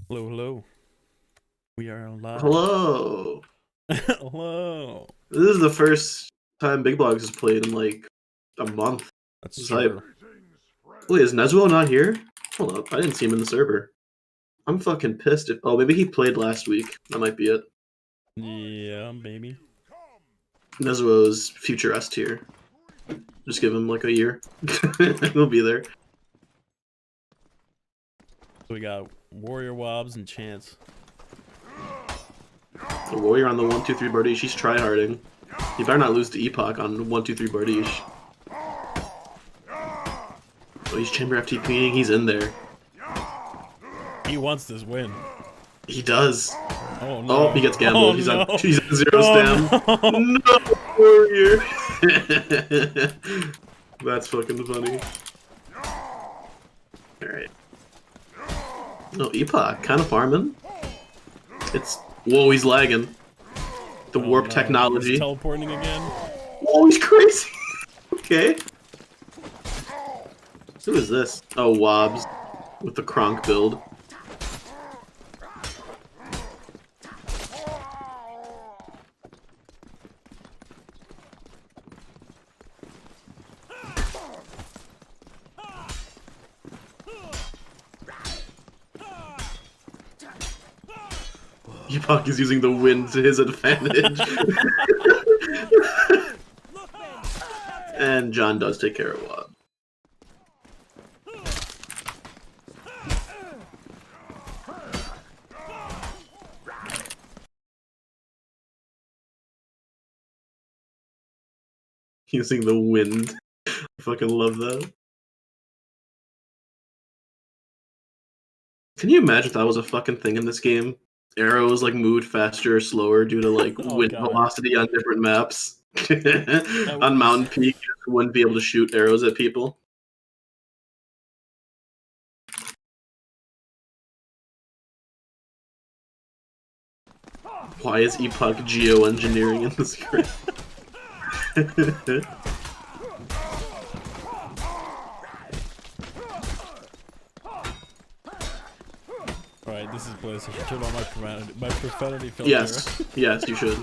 Hello, hello. We are live. Hello. Hello. This is the first time Big Bogs has played in like a month. That's It's hype. true. Wait, is Nezwo not here? Hold up, I didn't see him in the server. I'm fucking pissed. If maybe he played last week. That might be it. Yeah, baby. Nezwo's future S tier. Just give him like a year. He'll be there. So we got Warrior Wobs and Chance. The warrior on the 1-2-3 Bardiche. She's tryharding. He better not lose to Epoch on 1-2-3 Bardiche. Oh, he's chamber FTPing. He's in there. He wants this win. He does. Oh no. Oh, he gets Oh gambled. He's no. on. He's on zero stam. Oh no. No, warrior. That's fucking funny. All right. No, Epoch kind of farming. It's whoa. He's lagging. The Oh, warp no. technology. He's teleporting again. Whoa, he's crazy. Okay. Who is this? Oh, Wobbs with the Kronk build. Epoch is using the wind to his advantage. And John does take care of Wob. Using the wind. I fucking love that. Can you imagine if that was a fucking thing in this game? Arrows like moved faster or slower due to like Oh wind god. velocity on different maps. That would On be Mountain Peak, you wouldn't be able to shoot arrows at people. Why is Epoch geoengineering in this game? Alright, this is Bliss. I should turn on my profanity filter. Yes, yes, you should.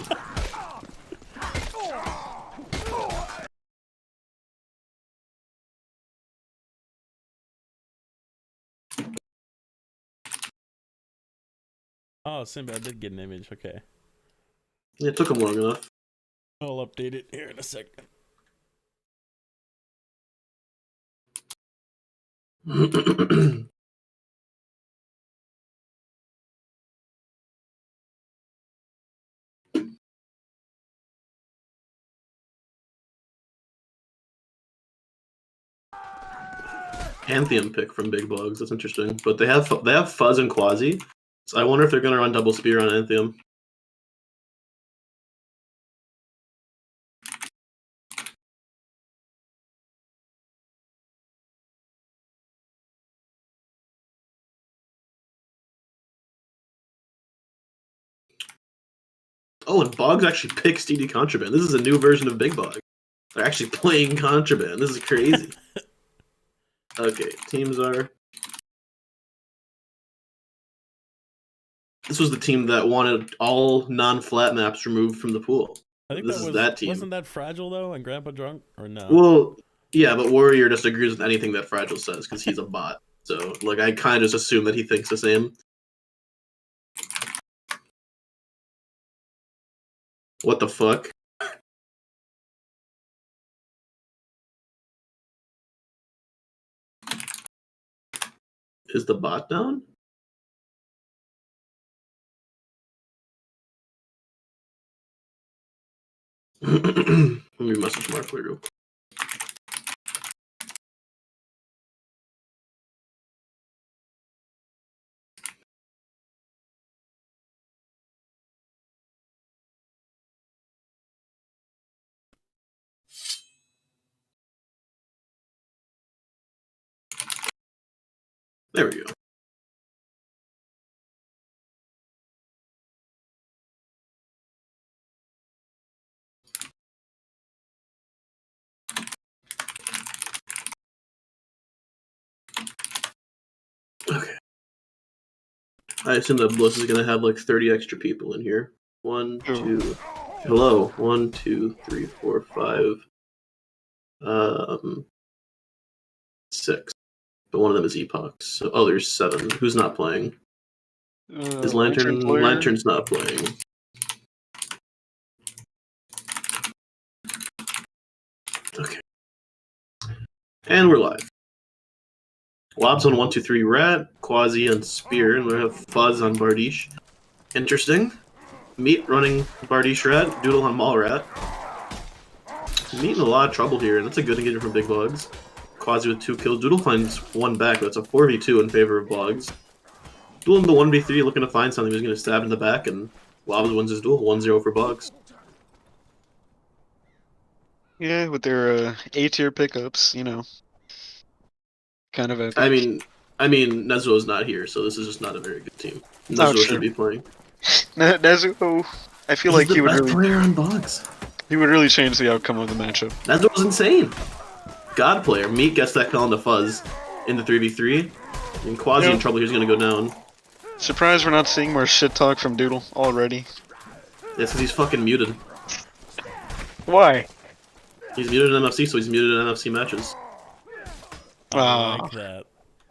Oh, Sinbad did get an image. Okay. It took him long enough. I'll update it here in a second. Pantheon pick from Big Bogs. That's interesting. But they have Fuzz and Quasi. So I wonder if they're gonna run double spear on Anthem. Oh, and Boggs actually picks DD Contraband. This is a new version of Big Bog. They're actually playing Contraband. This is crazy. Okay, teams are. This was the team that wanted all non-flat maps removed from the pool. I think This that is was that team. wasn't that Fragile though and Grandpa Drunk or no? Well, yeah, but Warrior just agrees with anything that Fragile says because he's a bot. So, like, I kind of just assume that he thinks the same. What the fuck? Is the bot down? Let me message Mark real quick. There we go. Okay. I assume that Bliss is gonna have like 30 extra people in here. 1, Ooh. 2. Hello. 1, 2, 3, 4, 5. 6. But one of them is Epoch. So, oh, there's 7. Who's not playing? Is Lantern player. Lantern's not playing. Okay. And we're live. Lobs on 1, 2, 3 Rat, Quasi on Spear, and we have Fuzz on Bardiche. Interesting. Meat running Bardiche Rat, Doodle on Mall Rat. Meat in a lot of trouble here, and that's a good engagement from Big Bogs. Quasi with 2 kills. Doodle finds 1 back, but it's a 4v2 in favor of Bogs. Doodle in the 1v3 looking to find something. He's going to stab in the back, and Lobs wins his duel. 1-0 for Bogs. Yeah, with their A-tier pickups, you know. Kind of epic. I mean, Nezuo's not here, so this is just not a very good team. Nezuo should be playing. Nezuo, I feel like he would He's the best really player on Bogs. He would really change the outcome of the matchup. Nezuo's insane. God player. Meat gets that kill on the Fuzz in the 3v3. And Quasi in trouble. He's going to go down. Surprised we're not seeing more shit talk from Doodle already. It's because he's fucking muted. Why? He's muted in MFC, so he's muted in MFC matches. I like that.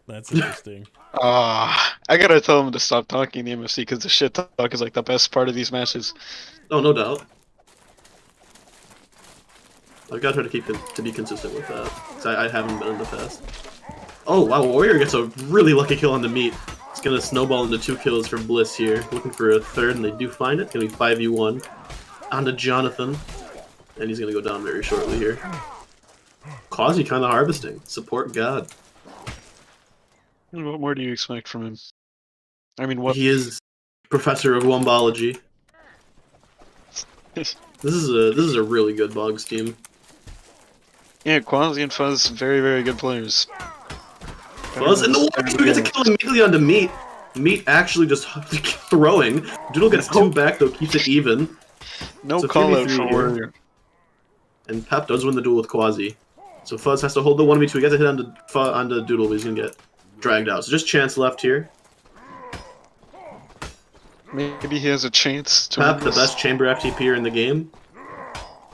That's interesting. I gotta tell him to stop talking in the MFC because the shit talk is like the best part of these matches. Oh, no doubt. I've got to try to be consistent with that. Cause I haven't been in the past. Oh wow, Warrior gets a really lucky kill on the Meat. It's gonna snowball into 2 kills for Bliss here. Looking for a third, and they do find it. It's gonna be 5v1 onto Jonathan, and he's gonna go down very shortly here. Quasi kind of harvesting. Support God. What more do you expect from him? I mean, what? He is professor of wombology. This is a really good Bogs team. Yeah, Quasi and Fuzz, very, very good players. Fuzz in the water, he gets a kill immediately onto Meat. Meat actually just throwing. Doodle gets 2 back though, keeps it even. No call out for here. Warrior. And Pep does win the duel with Quasi. So Fuzz has to hold the 1v2. He gets a hit onto Doodle, but he's gonna get dragged out. So just chance left here. Maybe he has a chance to Pep, win the this. best chamber FTP'er in the game.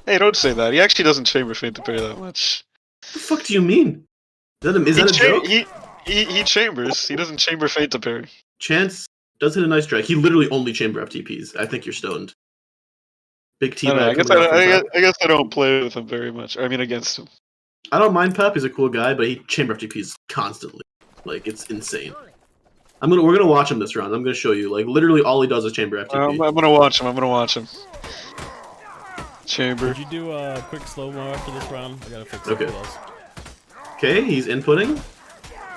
Hey, don't say that. He actually doesn't chamber feint to parry that much. What the fuck do you mean? Is that a joke? He chambers. He doesn't chamber feint to parry. Chance does hit a nice drag. He literally only chamber FTPs. I think you're stoned. Big T I bag. guess I don't play with him very much. I mean, against him. I don't mind Pep. He's a cool guy, but he chamber FTPs constantly. Like it's insane. We're gonna watch him this round. I'm gonna show you. Like literally, all he does is chamber FTP. I'm gonna watch him. Chamber. Would you do a quick slow mo after this round? I gotta fix Okay. something else. Okay, he's inputting.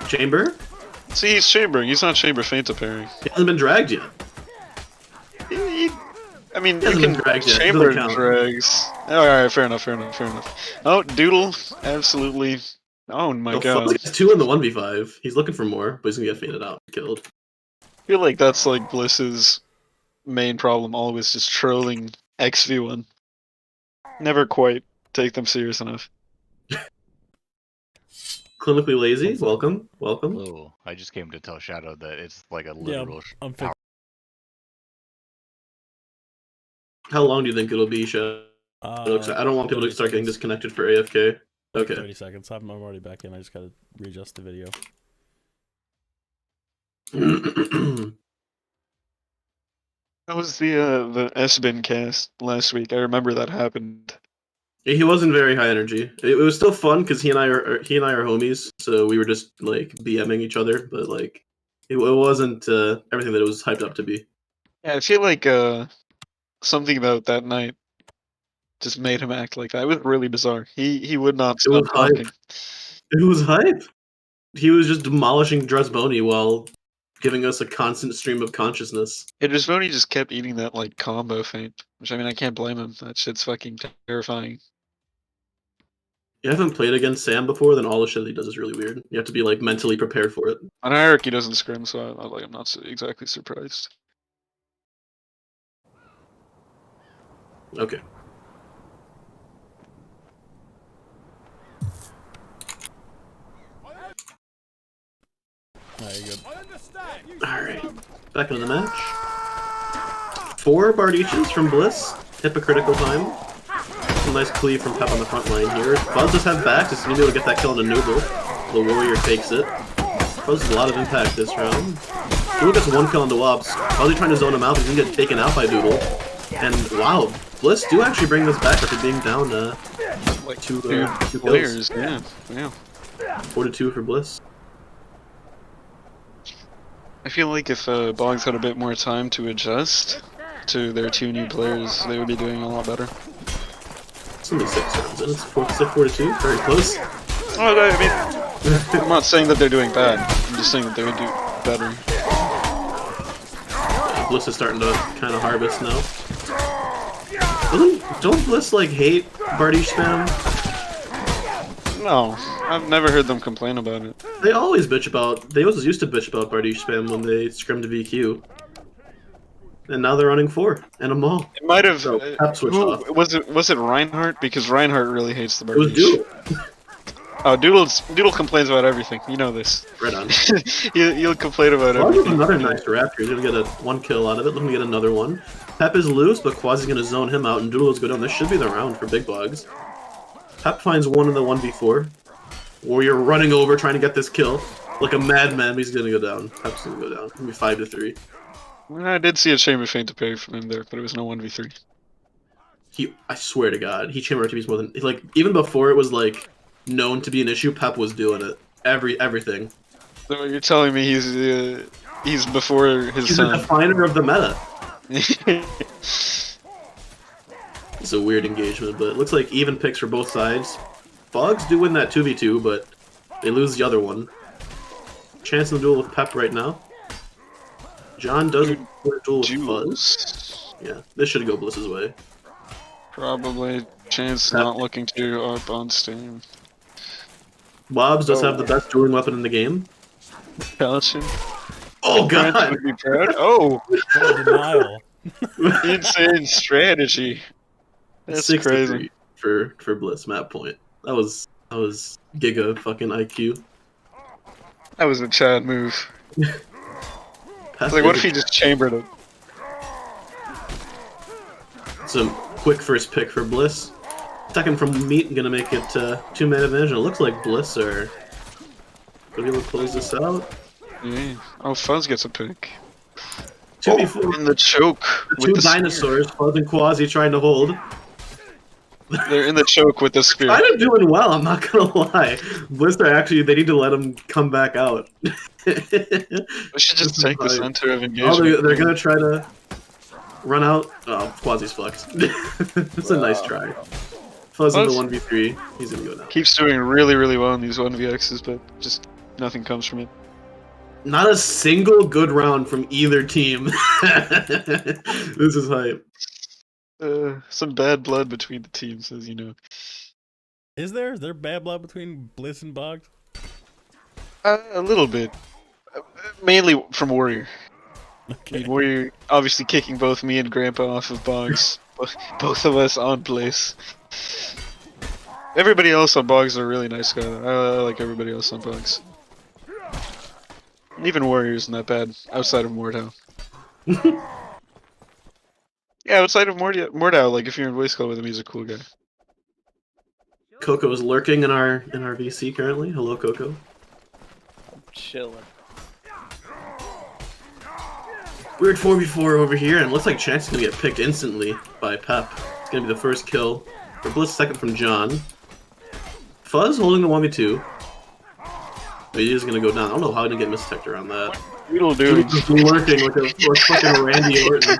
Chamber. See, he's chambering. He's not chamber feint to parry. He hasn't been dragged yet. I mean, He you hasn't can been dragged yet. chamber Doesn't count. drags. Alright, fair enough. Oh, Doodle, absolutely. Oh my So god. Fuzz gets 2 in the 1v5. He's looking for more, but he's gonna get fainted out and killed. I feel like that's like Bliss's main problem, always just trolling XV1. Never quite take them serious enough. Clinically lazy. Welcome. Hello. I just came to tell Shadow that it's like a literal. I'm fixing. How long do you think it'll be, Shadow? I don't want people to start getting disconnected for AFK. Okay. 30 seconds. I'm already back in. I just gotta readjust the video. That was the S-Bin cast last week. I remember that happened. He wasn't very high energy. It was still fun because he and I are homies, so we were just like BMing each other. But like, it wasn't everything that it was hyped up to be. Yeah, I feel like something about that night just made him act like that. It was really bizarre. He would not stop was hype. talking. It was hype. He was just demolishing Dresboni while giving us a constant stream of consciousness. Yeah, Dresboni just kept eating that like combo feint, which I mean I can't blame him. That shit's fucking terrifying. You haven't played against Sam before, then all the shit that he does is really weird. You have to be like mentally prepared for it. On Hierarchy doesn't scrim, so I'm not exactly surprised. Okay. Alright, good. Alright, back into the match. 4 Bardiches from Bliss. Hypocritical time. A nice cleave from Pep on the front line here. Fuzz does have back, just gonna be able to get that kill on a Noodle. The Warrior takes it. Fuzz has a lot of impact this round. Doodle gets 1 kill on the Wops. Fuzzy trying to zone him out, he's gonna get taken out by Doodle. And wow, Bliss do actually bring this back after being down Like two players, kills. yeah. 4-2 for Bliss. I feel like if Boggs had a bit more time to adjust to their 2 new players, they would be doing a lot better. It's only 6 rounds and it's 4-2, very close. Oh, I mean, I'm not saying that they're doing bad. I'm just saying that they would do better. Bliss is starting to kind of harvest now. Don't Bliss like hate Bardiche spam? No, I've never heard them complain about it. They always bitch about. They always used to bitch about Bardiche spam when they scrimmed VQ. And now they're running 4 and a Maul. It might have. So, Pep switched off. Was it Reinhardt? Because Reinhardt really hates the It was Bardiche. Doodle. Oh, Doodle complains about everything. You know this. Right on. He'll complain about Quasi's everything. another nice raptor. He's gonna get 1 kill out of it. Looking to get another one. Pep is loose, but Quasi's gonna zone him out, and Doodle is go down. This should be the round for Big Bogs. Pep finds 1 in the 1v4. Warrior running over, trying to get this kill. Like a madman, but he's gonna go down. Pep's gonna go down. It's gonna be 5-3. I did see a chamber feint to pay from him there, but it was no 1v3. I swear to God, he chamber RTBs more than like even before it was like known to be an issue. Pep was doing it. Everything. So you're telling me he's before his He's a time. definer of the meta. It's a weird engagement, but it looks like even picks for both sides. Bogs do win that 2v2, but they lose the other one. Chance in the duel with Pep right now. John doesn't win a duel with Fuzz. Yeah, this should go Bliss's way. Probably. Chance Pep. not looking to up on Steam. Bobs does have the best dueling weapon in the game. Caution. Oh Brent God! would be proud. Oh, What a denial. insane strategy. That's 63 crazy. for Bliss map point. That was giga fucking IQ. That was a Chad move. Pass Like, what is if he just chambered it? Some quick first pick for Bliss. Second from Meat, gonna make it 2-man advantage. And it looks like Bliss are gonna be able to close this out. Yeah. Oh, Fuzz gets a pick. 2v4. In the choke. Two dinosaurs, Fuzz and Quasi trying to hold. They're in the choke with the spear. Kind of doing well, I'm not gonna lie. Bliss are actually, they need to let him come back out. We should just take the center of Oh, engagement. they're gonna try to run out. Oh, Quasi's fucked. It's a nice try. Fuzz in the 1v3, he's gonna go down. Keeps doing really, really well in these 1vx's, but just nothing comes from it. Not a single good round from either team. This is hype. Some bad blood between the teams, as you know. Is there bad blood between Bliss and Boggs? A little bit. Mainly from Warrior. I Okay. mean, Warrior obviously kicking both me and Grandpa off of Boggs. Both of us on Bliss. Everybody else on Boggs are a really nice guy. I like everybody else on Boggs. And even Warrior isn't that bad, outside of Mordhau. Yeah, outside of Mordhau, like if you're in voice call with him, he's a cool guy. Coco is lurking in our VC currently. Hello, Coco. Chilling. Weird 4v4 over here, and it looks like Chance is gonna get picked instantly by Pep. It's gonna be the first kill for Bliss, second from John. Fuzz holding the 1v2. But he is gonna go down. I don't know how to get misdetected around that. Doodle doing. He's lurking like a fucking Randy Orton.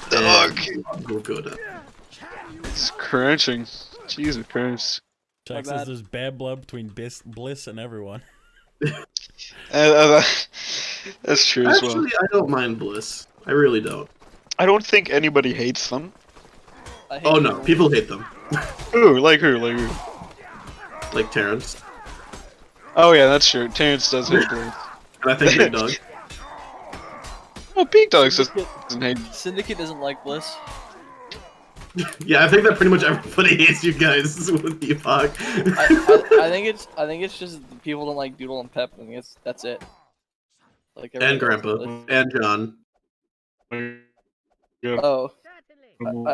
Dog. We'll go down. It's crunching. Jesus Christ. Jack My bad. says there's bad blood between Bliss and everyone. That's true as well. Actually, I don't mind Bliss. I really don't. I don't think anybody hates them. I hate Oh no, people hate them. Who? Like who? Like who? Like Terrence. Oh yeah, that's true. Terrence does hate Blades. And I think Big Dog. Oh, Big Dogs doesn't hate. Syndicate doesn't like Bliss. Yeah, I think that pretty much everybody hates you guys with Epoch. I think it's just the people don't like Doodle and Pep. I think that's it. Like And everybody Grandpa. else- And John. Oh,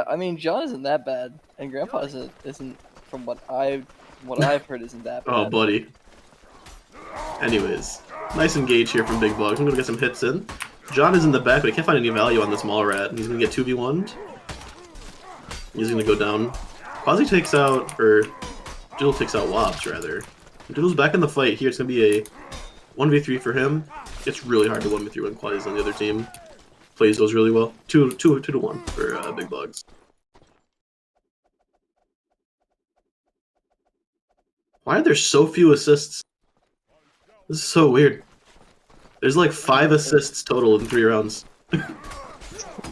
I mean John isn't that bad, and Grandpa isn't from what I've heard isn't that bad. Oh, buddy. Anyways, nice engage here from Big Bogs. I'm gonna get some hits in. John is in the back, but he can't find any value on this mall rat. He's gonna get 2v1'd. He's gonna go down. Quasi takes out, or Doodle takes out Wobbs, rather. Doodle's back in the fight here. It's gonna be a 1v3 for him. It's really hard to 1v3 when Quasi's on the other team. Plays those really well. 2 to 1 for Big Bogs. Why are there so few assists? This is so weird. There's like 5 assists total in 3 rounds.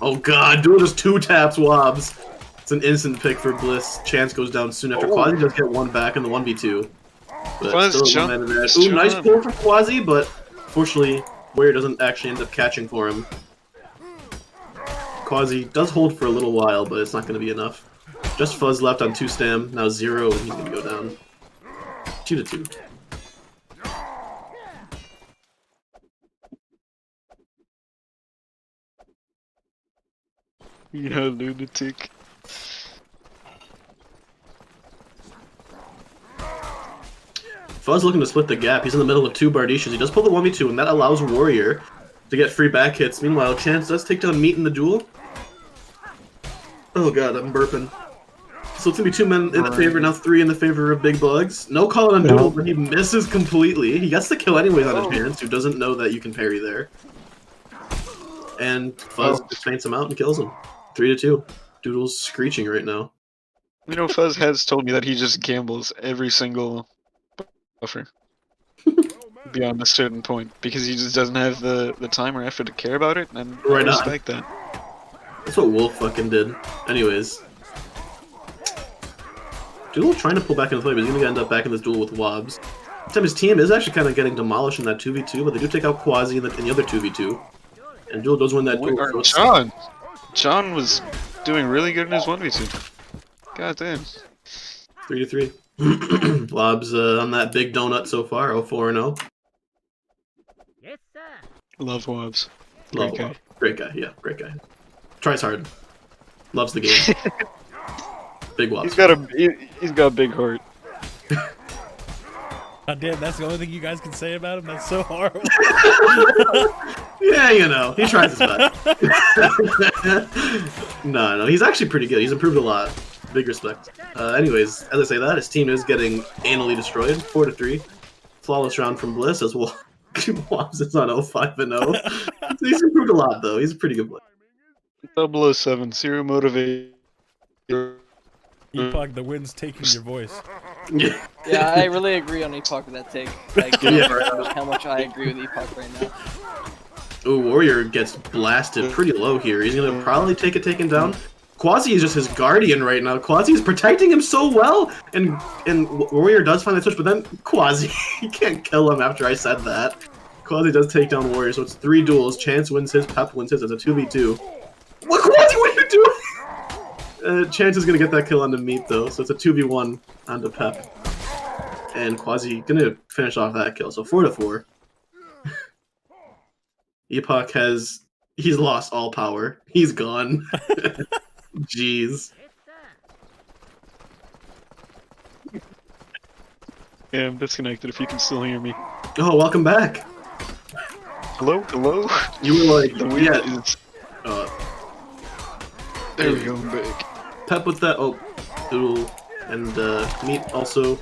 Oh god, Doodle just 2 taps Wobbs. It's an instant pick for Bliss. Chance goes down soon after Quasi does get 1 back in the 1v2. But still one man advantage. Ooh, nice pull from Quasi, but fortunately, Warrior doesn't actually end up catching for him. Quasi does hold for a little while, but it's not going to be enough. Just Fuzz left on 2 stam, now 0, and he's going to go down. 2 to 2. Yeah, lunatic. Fuzz looking to split the gap. He's in the middle of 2 Bardishas. He does pull the 1v2, and that allows Warrior to get free back hits. Meanwhile, Chance does take down Meat in the duel. Oh god, I'm burping. So it's gonna be 2 men in the favor, now 3 in the favor of Big Bugs. No call on Doodle, but he misses completely. He gets the kill anyways on his hands, who doesn't know that you can parry there. And Fuzz just faints him out and kills him. 3 to 2. Doodle's screeching right now. You know, Fuzz has told me that he just gambles every single buffer beyond a certain point because he just doesn't have the time or effort to care about it, and I respect that. That's what Wolf fucking did. Anyways. Doodle trying to pull back into the play, but he's gonna end up back in this duel with Wobbs. This time his team is actually kind of getting demolished in that 2v2, but they do take out Quasi in the other 2v2. And Doodle does win that duel. John was doing really good in his 1v2. God damn. 3 to 3. Wobbs on that big donut so far, 0-4-0. Yes, sir. Love Wobbs. Love Great guy. Wobbs. Great guy, yeah, great guy. Tries hard. Loves the game. Big Wobbs. He's got a big heart. God damn, that's the only thing you guys can say about him? That's so horrible. Yeah, you know, he tries his best. No, he's actually pretty good. He's improved a lot. Big respect. Anyways, as I say that, his team is getting anally destroyed. 4 to 3. Flawless round from Bliss as well. Wobbs is on 0-5-0. He's improved a lot, though. He's a pretty good player. 007, zero motivate. Epoch, the wind's taking your voice. Yeah. Yeah, I really agree on Epoch with that take. Like, how much I agree with Epoch right now. Ooh, Warrior gets blasted pretty low here. He's gonna probably take it taken down. Quasi is just his guardian right now. Quasi is protecting him so well, and Warrior does find that switch, but then Quasi, he can't kill him after I said that. Quasi does take down Warrior, so it's 3 duels. Chance wins his, Pep wins his. It's a 2v2. What, Quasi, what are you doing? Chance is gonna get that kill onto Meat though, so it's a 2v1 onto Pep. And Quasi gonna finish off that kill, so 4 to 4. Epoch he's lost all power. He's gone. Jeez. Yeah, I'm disconnected if you can still hear me. Oh, welcome back. Hello? Hello? You were like, The weird yeah. is... There we go, I'm back. Pep with that. Oh, Doodle and Meat also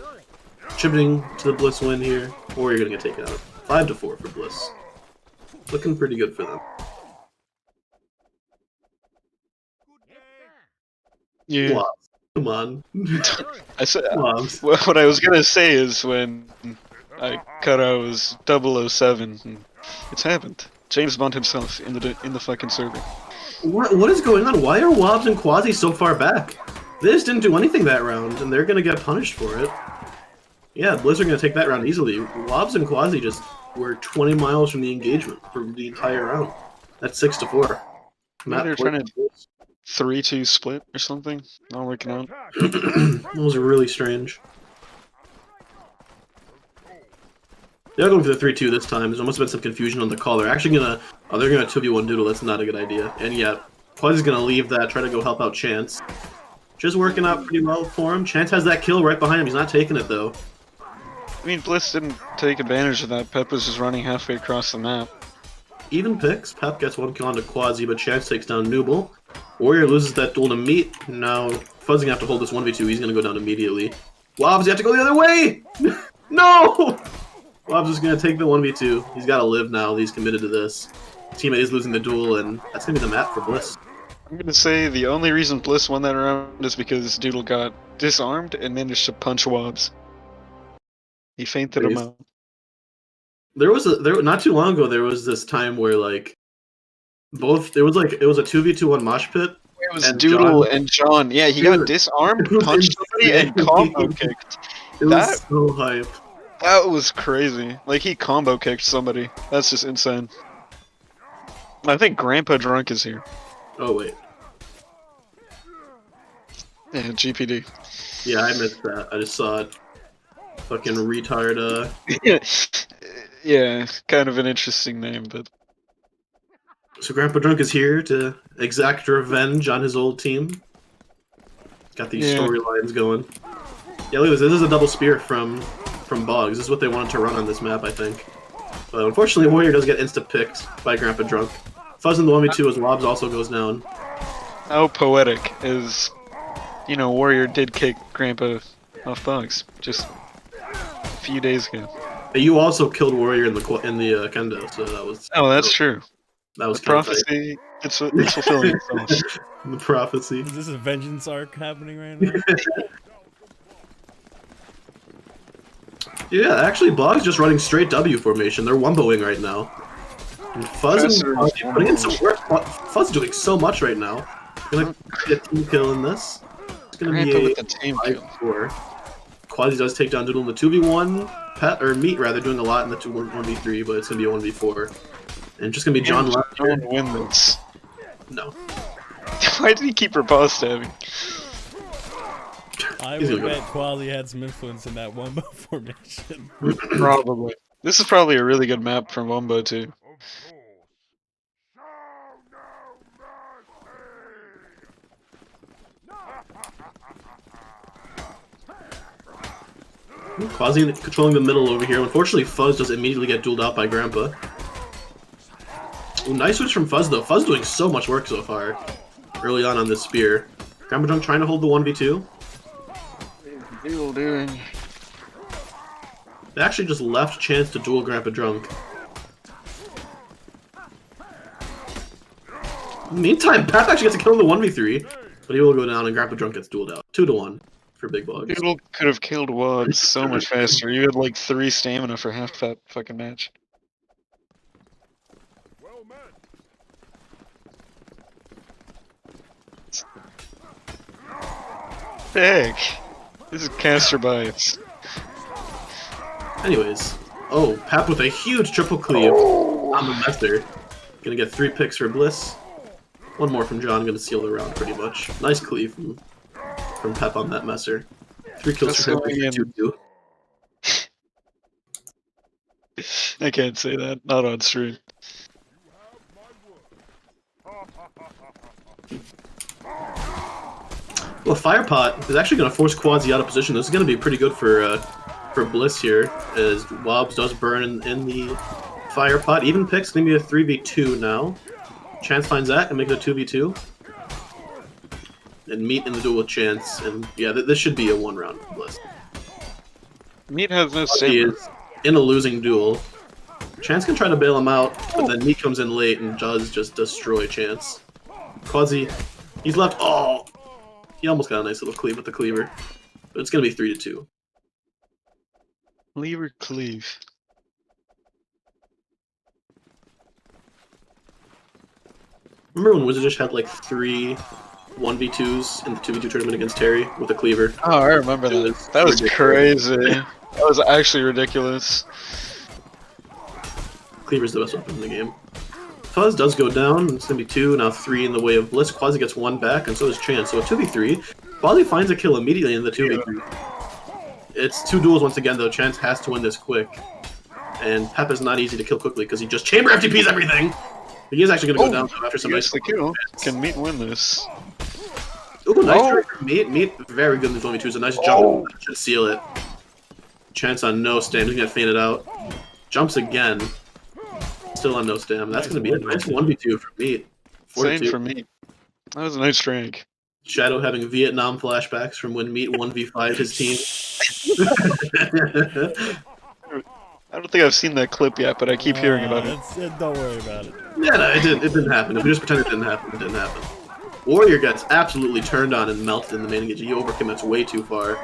contributing to the Bliss win here. Or you're gonna get taken out. 5 to 4 for Bliss. Looking pretty good for them. Yeah. Wobbs. Come on. I said, Wobbs. what I was gonna say is when I cut out was 007, and it's happened. James Bond himself in the fucking server. What is going on? Why are Wobbs and Quasi so far back? They just didn't do anything that round, and they're gonna get punished for it. Yeah, Blizz are gonna take that round easily. Wobbs and Quasi just were 20 miles from the engagement for the entire round. That's 6 to 4. Maybe they're trying to 3-2 split or something. Not working out. That was really strange. They're going for the 3-2 this time. There must have been some confusion on the call. They're actually gonna... Oh, they're gonna 2v1 Doodle. That's not a good idea. And yeah, Quasi's gonna leave that, try to go help out Chance. Just working out pretty well for him. Chance has that kill right behind him. He's not taking it, though. I mean, Bliss didn't take advantage of that. Pep was just running halfway across the map. Even picks. Pep gets one kill onto Quasi, but Chance takes down Nooble. Warrior loses that duel to Meat. Now, Fuzz gonna have to hold this 1v2. He's gonna go down immediately. Wobbs, you have to go the other way! No! Wobbs is gonna take the 1v2. He's gotta live now. He's committed to this. Teammate is losing the duel, and that's gonna be the map for Bliss. I'm gonna say the only reason Bliss won that round is because Doodle got disarmed and managed to punch Wobbs. He fainted him out. There not too long ago there was this time where like it was a 2v2 mosh pit. It was Doodle and John. Yeah, he got disarmed, punched somebody, and combo kicked. It was so hype. That was crazy. Like he combo kicked somebody. That's just insane. I think Grandpa Drunk is here. Oh wait. Yeah, GPD. Yeah, I missed that. I just saw it. Fucking retard. Yeah, kind of an interesting name, but. So Grandpa Drunk is here to exact revenge on his old team. Got these storylines going. Yeah, look at this. This is a double spear from Bogs. This is what they wanted to run on this map, I think. But unfortunately, Warrior does get insta-picked by Grandpa Drunk. Fuzz in the 1v2 as Wobbs also goes down. How poetic is, you know, Warrior did kick Grandpa off Bogs just a few days ago. You also killed Warrior in the kendo, so that was. Oh, that's true. That was the prophecy. It's fulfilling itself. The prophecy. Is this a vengeance arc happening right now? Yeah, actually, Bog's just running straight W formation. They're womboing right now. And Fuzz putting in some work. Fuzz doing so much right now. Gonna get a team kill in this. It's gonna be with the team kill. 5-4. Quasi does take down Doodle in the 2v1. Meat rather doing a lot in the 1v3, but it's gonna be a 1v4. And just gonna be John left. Don't win this. No. Why did he keep riposte stabbing? I would bet Quasi had some influence in that wombo formation. Probably. This is probably a really good map from Wombo too. Quasi controlling the middle over here. Unfortunately, Fuzz does immediately get dueled out by Grandpa. Ooh, nice switch from Fuzz, though. Fuzz doing so much work so far early on this spear. Grandpa Drunk trying to hold the 1v2. Doodle doing. They actually just left Chance to duel Grandpa Drunk. Meantime, Pat actually gets a kill in the 1v3, but he will go down and Grandpa Drunk gets dueled out. 2-1 for Big Bogs. Doodle could have killed Wobbs so much faster. You had like 3 stamina for half that fucking match. Heck, this is caster bites. Anyways, oh, Pap with a huge triple cleave on the Messer. Gonna get 3 picks for Bliss. 1 more from John, gonna seal the round pretty much. Nice cleave from Pep on that Messer. 3 kills for him, 2-2. I can't say that, not on stream. Well, Fire Pot is actually going to force Quasi out of position. This is going to be pretty good for Bliss here, as Wobbs does burn in the Fire Pot. Even picks going to be a 3v2 now. Chance finds that and make it a 2v2. And Meat in the duel with Chance. And yeah, this should be a 1 round for Bliss. Meat has no He stamina. is in a losing duel. Chance can try to bail him out, but then Meat comes in late and does just destroy Chance. Quasi, he's left. Oh! He almost got a nice little cleave with the cleaver. But it's going to be 3-2. Lever cleave. Remember when Wizardish had like 3 1v2s in the 2v2 tournament against Terry with a cleaver? Oh, I remember that. That was crazy. That was actually ridiculous. Cleaver's the best weapon in the game. Fuzz does go down. It's gonna be 2, now 3 in the way of Bliss. Quasi gets 1 back, and so does Chance. So a 2v3. Quasi finds a kill immediately in the 2v3. It's 2 duels once again, though. Chance has to win this quick. And Pep is not easy to kill quickly because he just chamber FTPs everything. He is actually going to go down though, after some nice the kill. Can Meat win this? Ooh, nice try from Meat. Meat, very good in the 22s. A nice jump. Should seal it. Chance on no stam. He's going to feint it out. Jumps again. Still on no stam. That's going to be a nice 1v2 for Meat. Same for Meat. That was a nice drag. Shadow having Vietnam flashbacks from when Meat 1v5 his team. I don't think I've seen that clip yet, but I keep hearing about it. Don't worry about it. Yeah, no, it didn't happen. If we just pretend it didn't happen, it didn't happen. Warrior gets absolutely turned on and melted in the main engage. He overcommits way too far.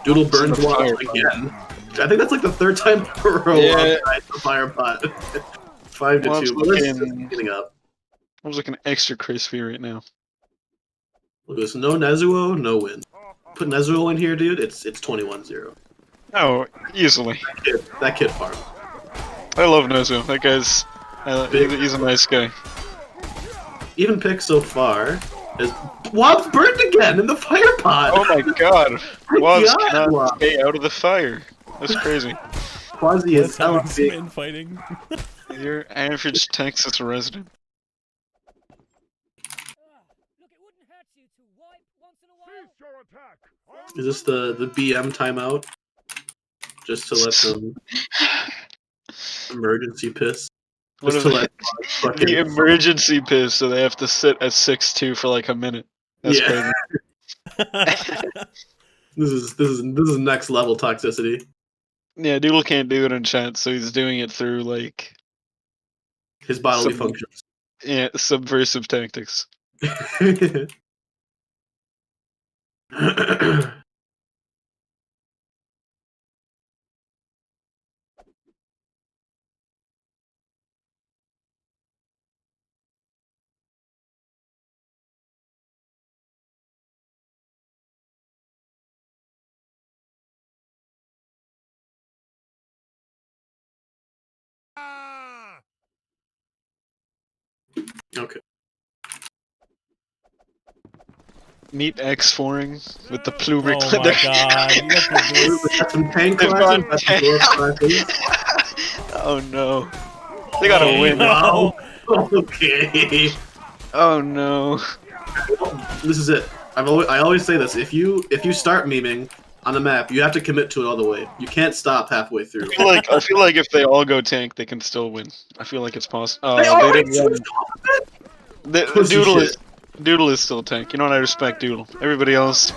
Doodle burns Wob again. I think that's like the 3rd time in a row Wob died to fire pot. 5-2. Getting up. I was looking extra crispy right now. Look at this. No Nezuo, no win. Put Nezuo in here, dude. It's 21-0. Oh, easily. That kid farmed. I love Nezu. That guy's he's a nice guy. Even pick so far is Wob's burned again in the fire pot. Oh my god! Wobbs cannot Wob. stay out of the fire. That's crazy. Quasi is Having some LFB. infighting. You're average Texas resident. Is this the BM timeout? Just to let them emergency piss. Just to let The emergency piss, so they have to sit at 6-2 for like a minute. That's crazy. This is next level toxicity. Yeah, Doodle can't do it in chat, so he's doing it through like His bodily functions. Yeah, subversive tactics. Okay. Meet X4ing with the plumber Oh clip. my god, look at We this. got some tank They've classes, gone got some dwarf classes. Oh no. They gotta win. Wow. Okay. Oh no. This is it. I always say this. If you start memeing on the map, you have to commit to it all the way. You can't stop halfway through. I feel like if they all go tank, they can still win. I feel like it's possible. They Oh, already they didn't win. Pussy Doodle is still tank. You know what? I respect Doodle. Everybody else,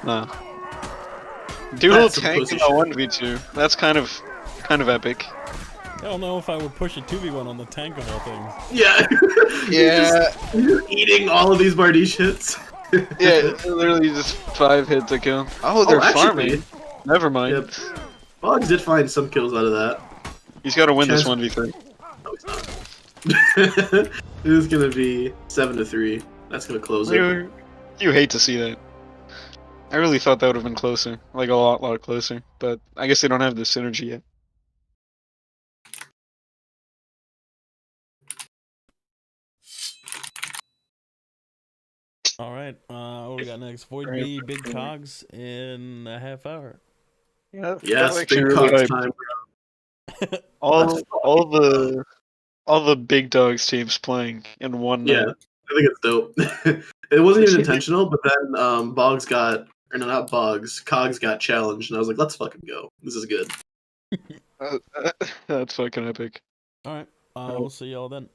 nah. Doodle That's some tank pussy in the 1v2. That's kind of epic. I don't know if I would push a 2v1 on the tank of all things. Yeah. Yeah. You're eating all of these Bardiche hits. Yeah, literally just 5 hits to kill. Oh, they're actually, farming. Never mind. Yep. Boggs did find some kills out of that. He's got to win this Chance- 1v3. No, he's not. It is gonna be 7-3. That's gonna close it. You hate to see that. I really thought that would have been closer. Like a lot closer. But I guess they don't have the synergy yet. Alright, what we got next? Void B, Big Cogs in a half hour. Yeah, Yes, big Cogs time. All the big dogs teams playing in one night. Yeah, I think it's dope. It wasn't even intentional, but then Boggs got, or no, not Boggs, Cogs got challenged, and I was like, let's fucking go. This is good. That's fucking epic. Alright, we'll see y'all then.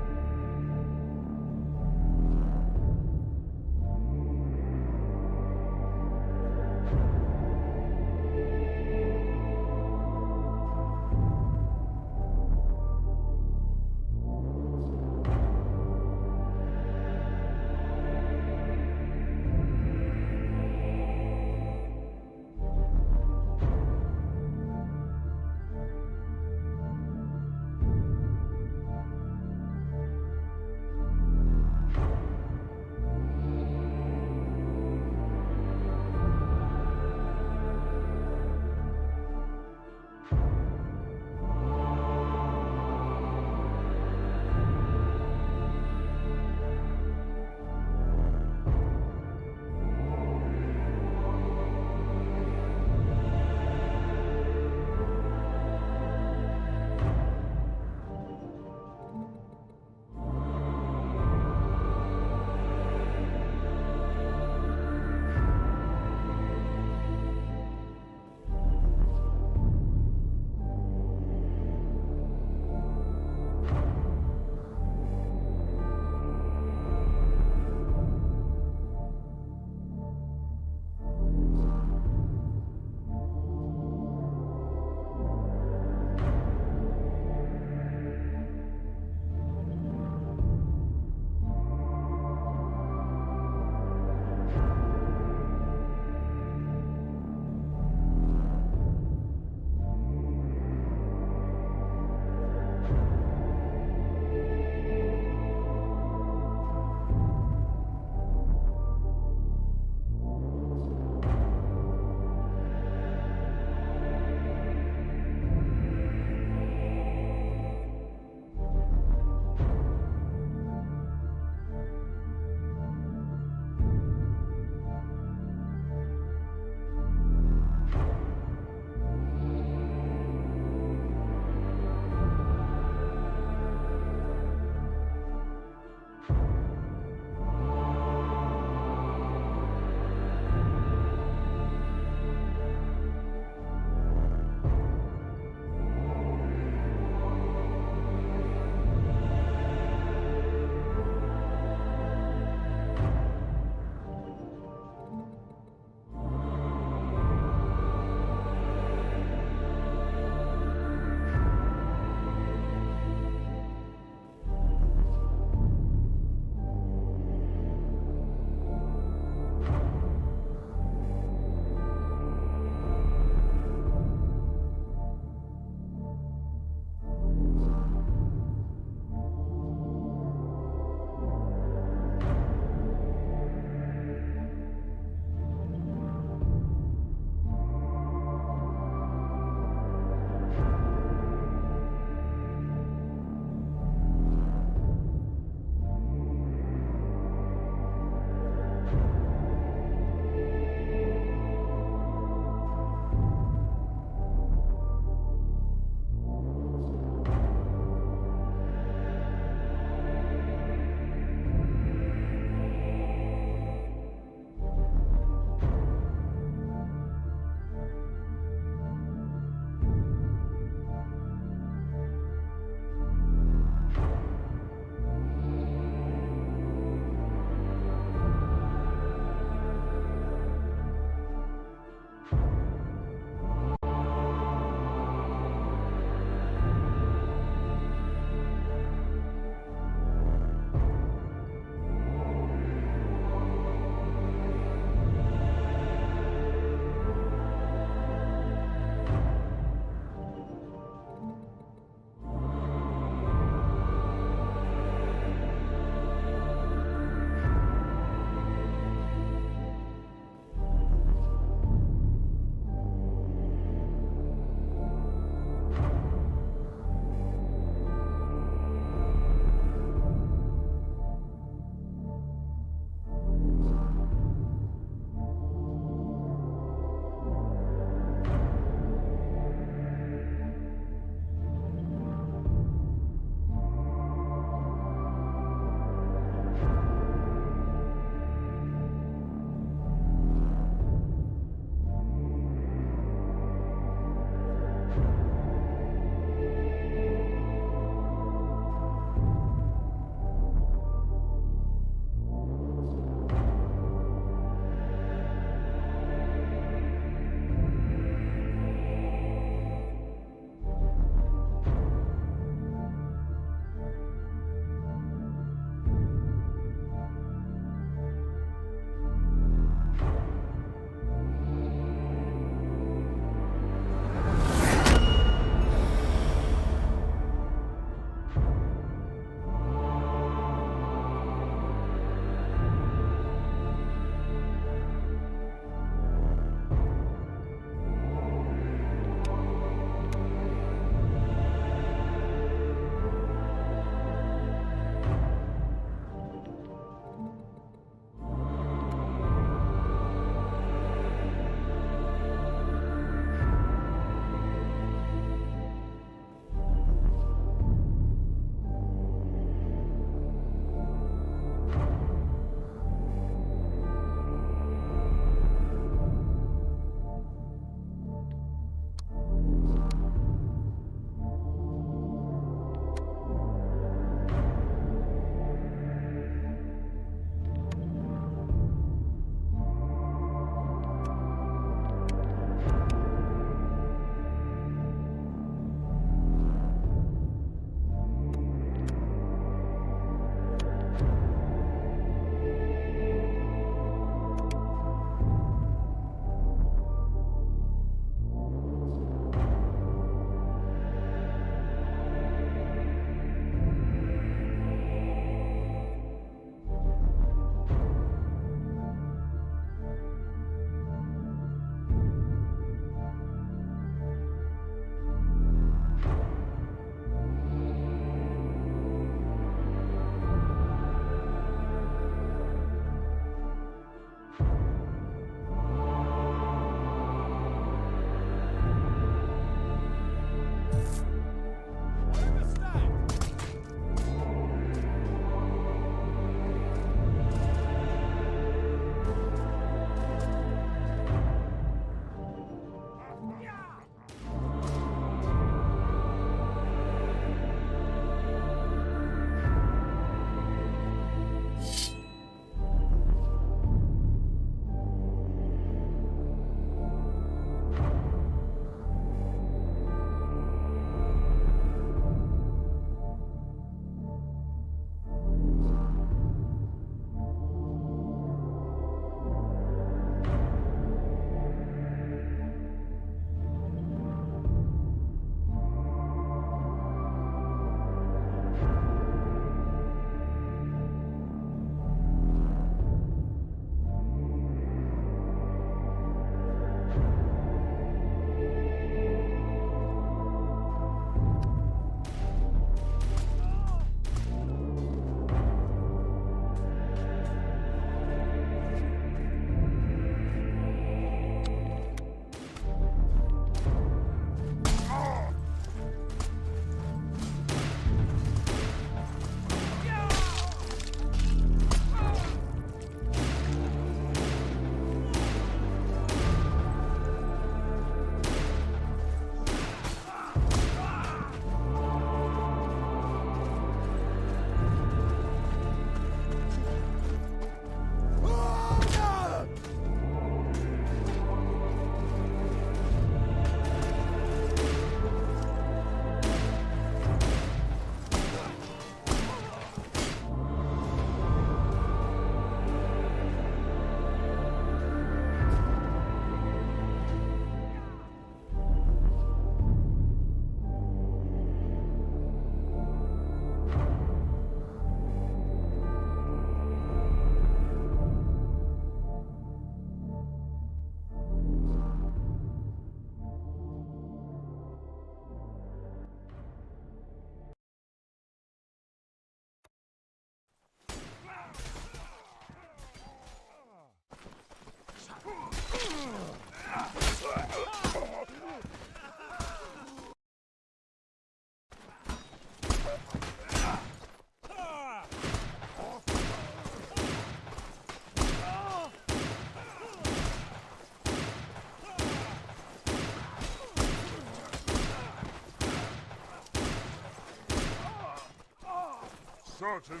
Certainly.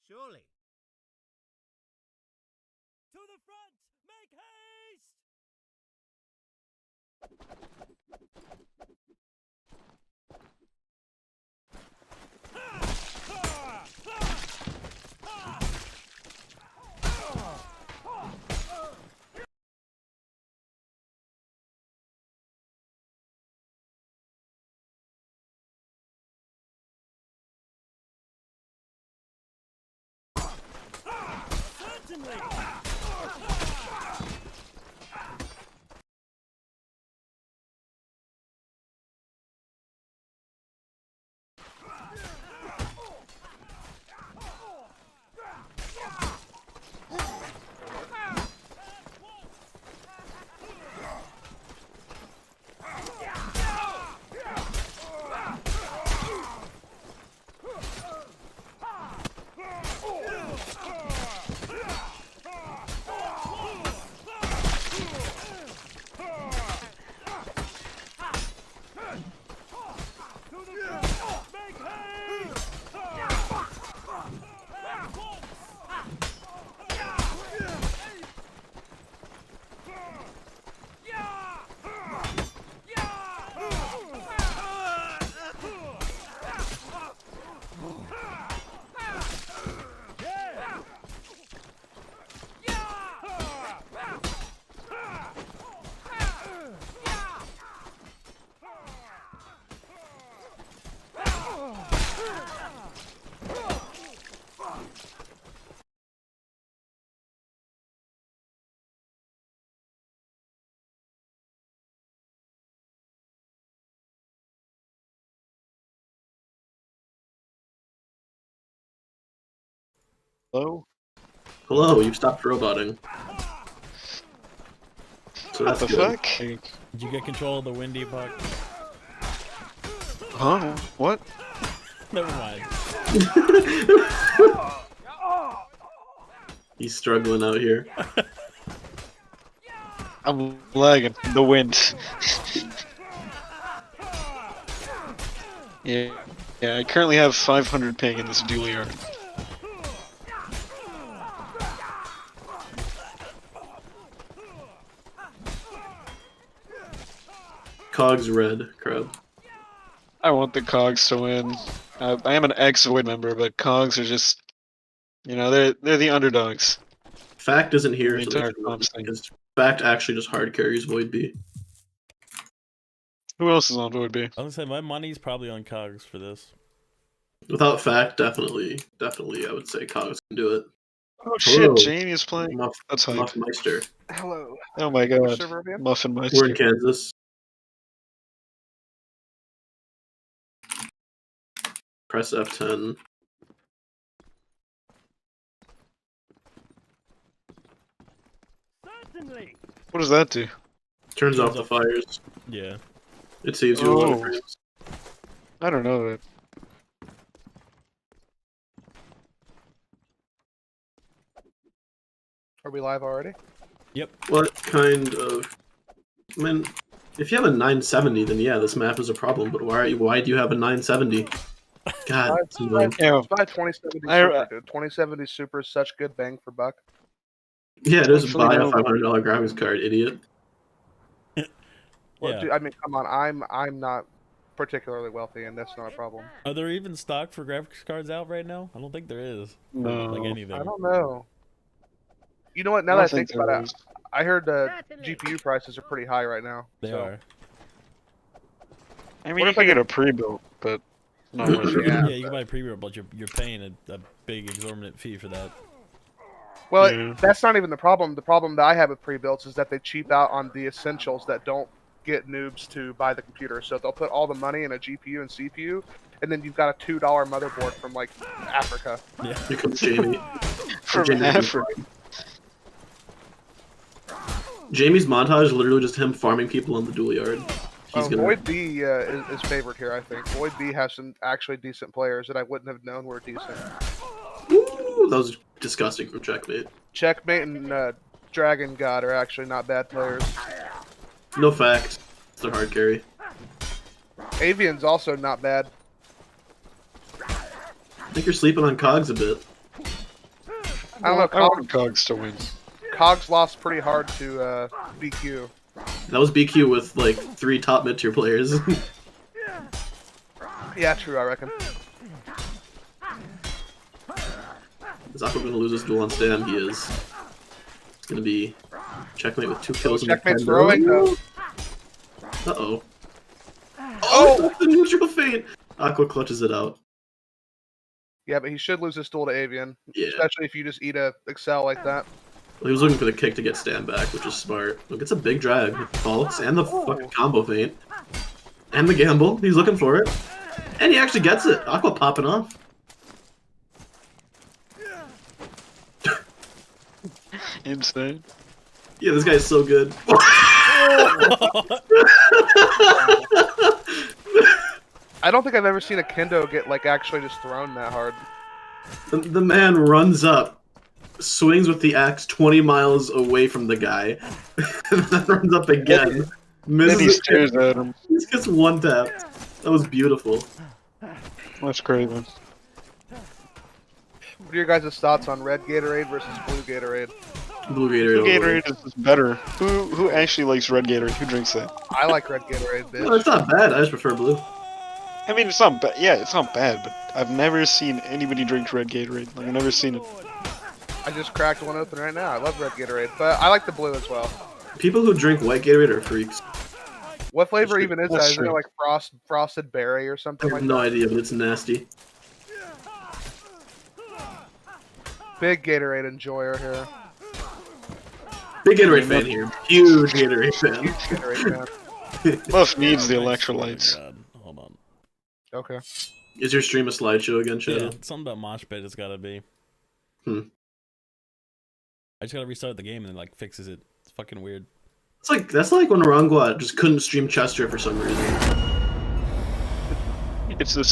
Surely. To the front! Make haste! Certainly! Hello? Hello, you've stopped roboting. So What that's the good. fuck? Did you get control of the windy bug? Huh? What? Never mind. He's struggling out here. I'm lagging. The wind. Yeah. Yeah, I currently have 500 ping in this dual yard. Cogs red, crab. I want the Cogs to win. I am an ex-Void member, but Cogs are just, you know, they're the underdogs. Fact isn't here, The so they entire should win, comps thing. because Fact actually just hard carries Void B. Who else is on Void B? I was gonna say my money's probably on Cogs for this. Without Fact, definitely, I would say Cogs can do it. Oh shit, Hello. Jamie is playing. Muff, That's hype. Muffmeister. Hello. Oh my Which god. server are we on? Muffin We're Meister. in Kansas. Press F10. Certainly. What does that do? Turns off the fires. Yeah. It saves you a lot of Oh. frames. I don't know that. Are we live already? What kind of... I mean, if you have a 970, then yeah, this map is a problem, but why do you have a 970? God, it's annoying. Yeah, Buy 2070 I- Super, dude. 2070 Super is such good bang for buck. Yeah, just Hopefully buy a no- $500 graphics card, idiot. Well, Yeah. dude, I mean, come on. I'm not particularly wealthy, and that's not a problem. Are there even stock for graphics cards out right now? I don't think there is. For, No. like anything. I don't know. You know what? Now I that I don't think think about there it, is. I heard GPU prices are pretty high right now. They so. are. I What mean, you if I can get get- a pre-built, but not worth it. Yeah. Yeah, you can buy a pre-roll, but you're paying a big exorbitant fee for that. Well, Yeah. that's not even the problem. The problem that I have with pre-builts is that they cheap out on the essentials that don't get noobs to buy the computer. So they'll put all the money in a GPU and CPU, and then you've got a $2 motherboard from like Africa. Yeah. Here comes Jamie. From Jamie- Africa. Jamie's montage is literally just him farming people in the duel yard. He's gonna... Void B is favored here, I think. Void B has some actually decent players that I wouldn't have known were decent. Ooh, that was disgusting from Checkmate. Checkmate and Dragon God are actually not bad players. No fact. It's a hard carry. Avian's also not bad. I think you're sleeping on Cogs a bit. I don't know. I want Cogs to win. Cogs lost pretty hard to BQ. That was BQ with like 3 top mid-tier players. Yeah, true, I reckon. Is Aqua gonna lose this duel on stand? He is. It's gonna be Checkmate with 2 kills in the Checkmate's 10. throwing, though. Uh-oh. Oh, the neutral feint! Aqua clutches it out. Yeah, but he should lose his duel to Avian. Yeah. Especially if you just eat a Excel like that. Well, he was looking for the kick to get stand back, which is smart. Look, it's a big drag with the faults and the fucking combo feint. And the gamble. He's looking for it. And he actually gets it. Aqua popping off. Insane. Yeah, this guy's so good. I don't think I've ever seen a kendo get like actually just thrown that hard. The man runs up, swings with the axe 20 miles away from the guy, and then runs up again. Then Misses he it. stares at him. He just gets one tap. That was beautiful. That's crazy. What are your guys' thoughts on red Gatorade versus blue Gatorade? Blue Gatorade. Blue over. Gatorade is better. Who actually likes red Gatorade? Who drinks that? I like red Gatorade, No, bitch. it's not bad. I just prefer blue. I mean, it's not bad. Yeah, it's not bad, but I've never seen anybody drink red Gatorade. Like, I've never seen it. I just cracked one open right now. I love red Gatorade, but I like the blue as well. People who drink white Gatorade are freaks. What flavor even is that? That's Isn't it true. like frosted berry or I something have like no that? idea, but it's nasty. Big Gatorade enjoyer here. Big Gatorade fan here. Huge Gatorade fan. Gatorade fan. Buff needs the Oh my electrolytes. God. Hold on. Okay. Is your stream a slideshow again, Shadow? Yeah, something about mosh pit it's gotta be. Hmm. I just gotta restart the game and it like fixes it. It's fucking weird. That's like when Orangwa just couldn't stream Chester for some reason. It's a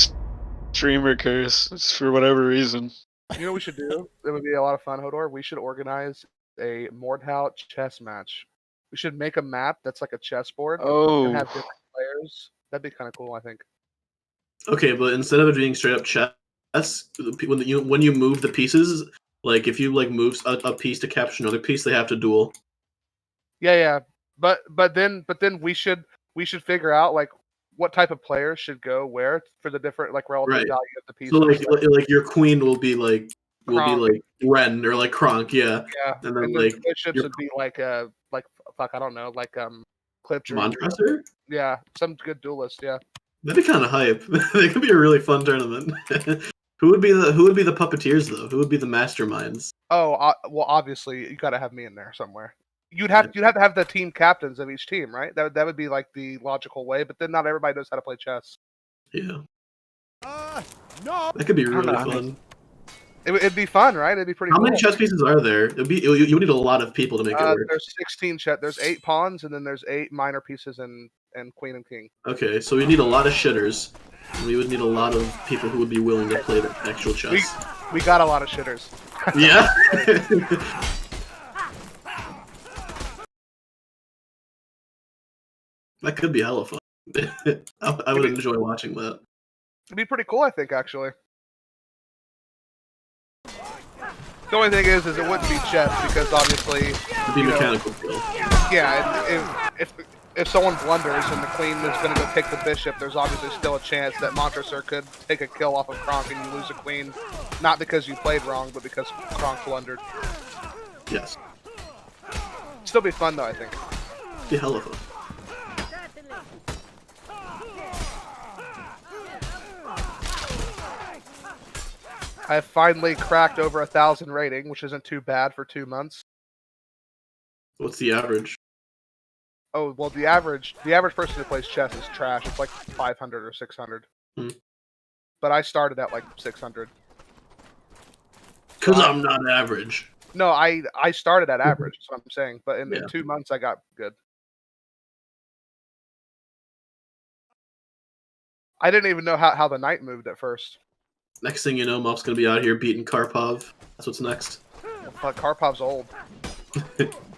streamer curse. It's for whatever reason. You know what we should do? It would be a lot of fun, Hodor. We should organize a Mordhau chess match. We should make a map that's like a chessboard Oh, and have different players. That'd be kind of cool, I think. Okay, but instead of it being straight up chess, when you move the pieces, like if you like move a piece to capture another piece, they have to duel. Yeah. But then we should figure out like what type of players should go where for the different like relative Right. value of the pieces. So like your queen will be like Kronk. Ren or like Kronk, yeah. Yeah, And then the like bishops your would be like fuck, I don't know, like Clipper. Montressor? Yeah, some good duelist. Yeah, That'd be kind of hype. It could be a really fun tournament. Who would be the puppeteers though? Who would be the masterminds? Oh, well, obviously you got to have me in there somewhere. You'd have to have the team captains of each team, right? That would be like the logical way. But then not everybody knows how to play chess. Yeah. No. That could be really know. fun. It'd be fun, right? It'd be pretty How cool. many chess pieces are there? You would need a lot of people to make it work. There's 16 chess. There's 8 pawns, and then there's 8 minor pieces and queen and king. Okay, so we need a lot of shitters. And we would need a lot of people who would be willing to play the actual chess. We got a lot of shitters. Yeah. That could be hella fun. I would enjoy watching that. It'd be pretty cool, I think, actually. The only thing is it wouldn't be chess because obviously. It'd be mechanical skill. Yeah, if someone blunders and the queen is going to go take the bishop, there's obviously still a chance that Montresor could take a kill off of Kronk and you lose a queen, not because you played wrong, but because Kronk blundered. Yes. Still be fun though, I think. Be hella fun. I have finally cracked over 1,000 rating, which isn't too bad for 2 months. What's the average? Oh well, the average person who plays chess is trash. It's like 500 or 600. Hmm. But I started at like 600. Because I'm not average. No, I started at average. That's what I'm saying. But in Yeah. 2 months, I got good. I didn't even know how the knight moved at first. Next thing you know, Mop's gonna be out here beating Karpov. That's what's next. But Karpov's old.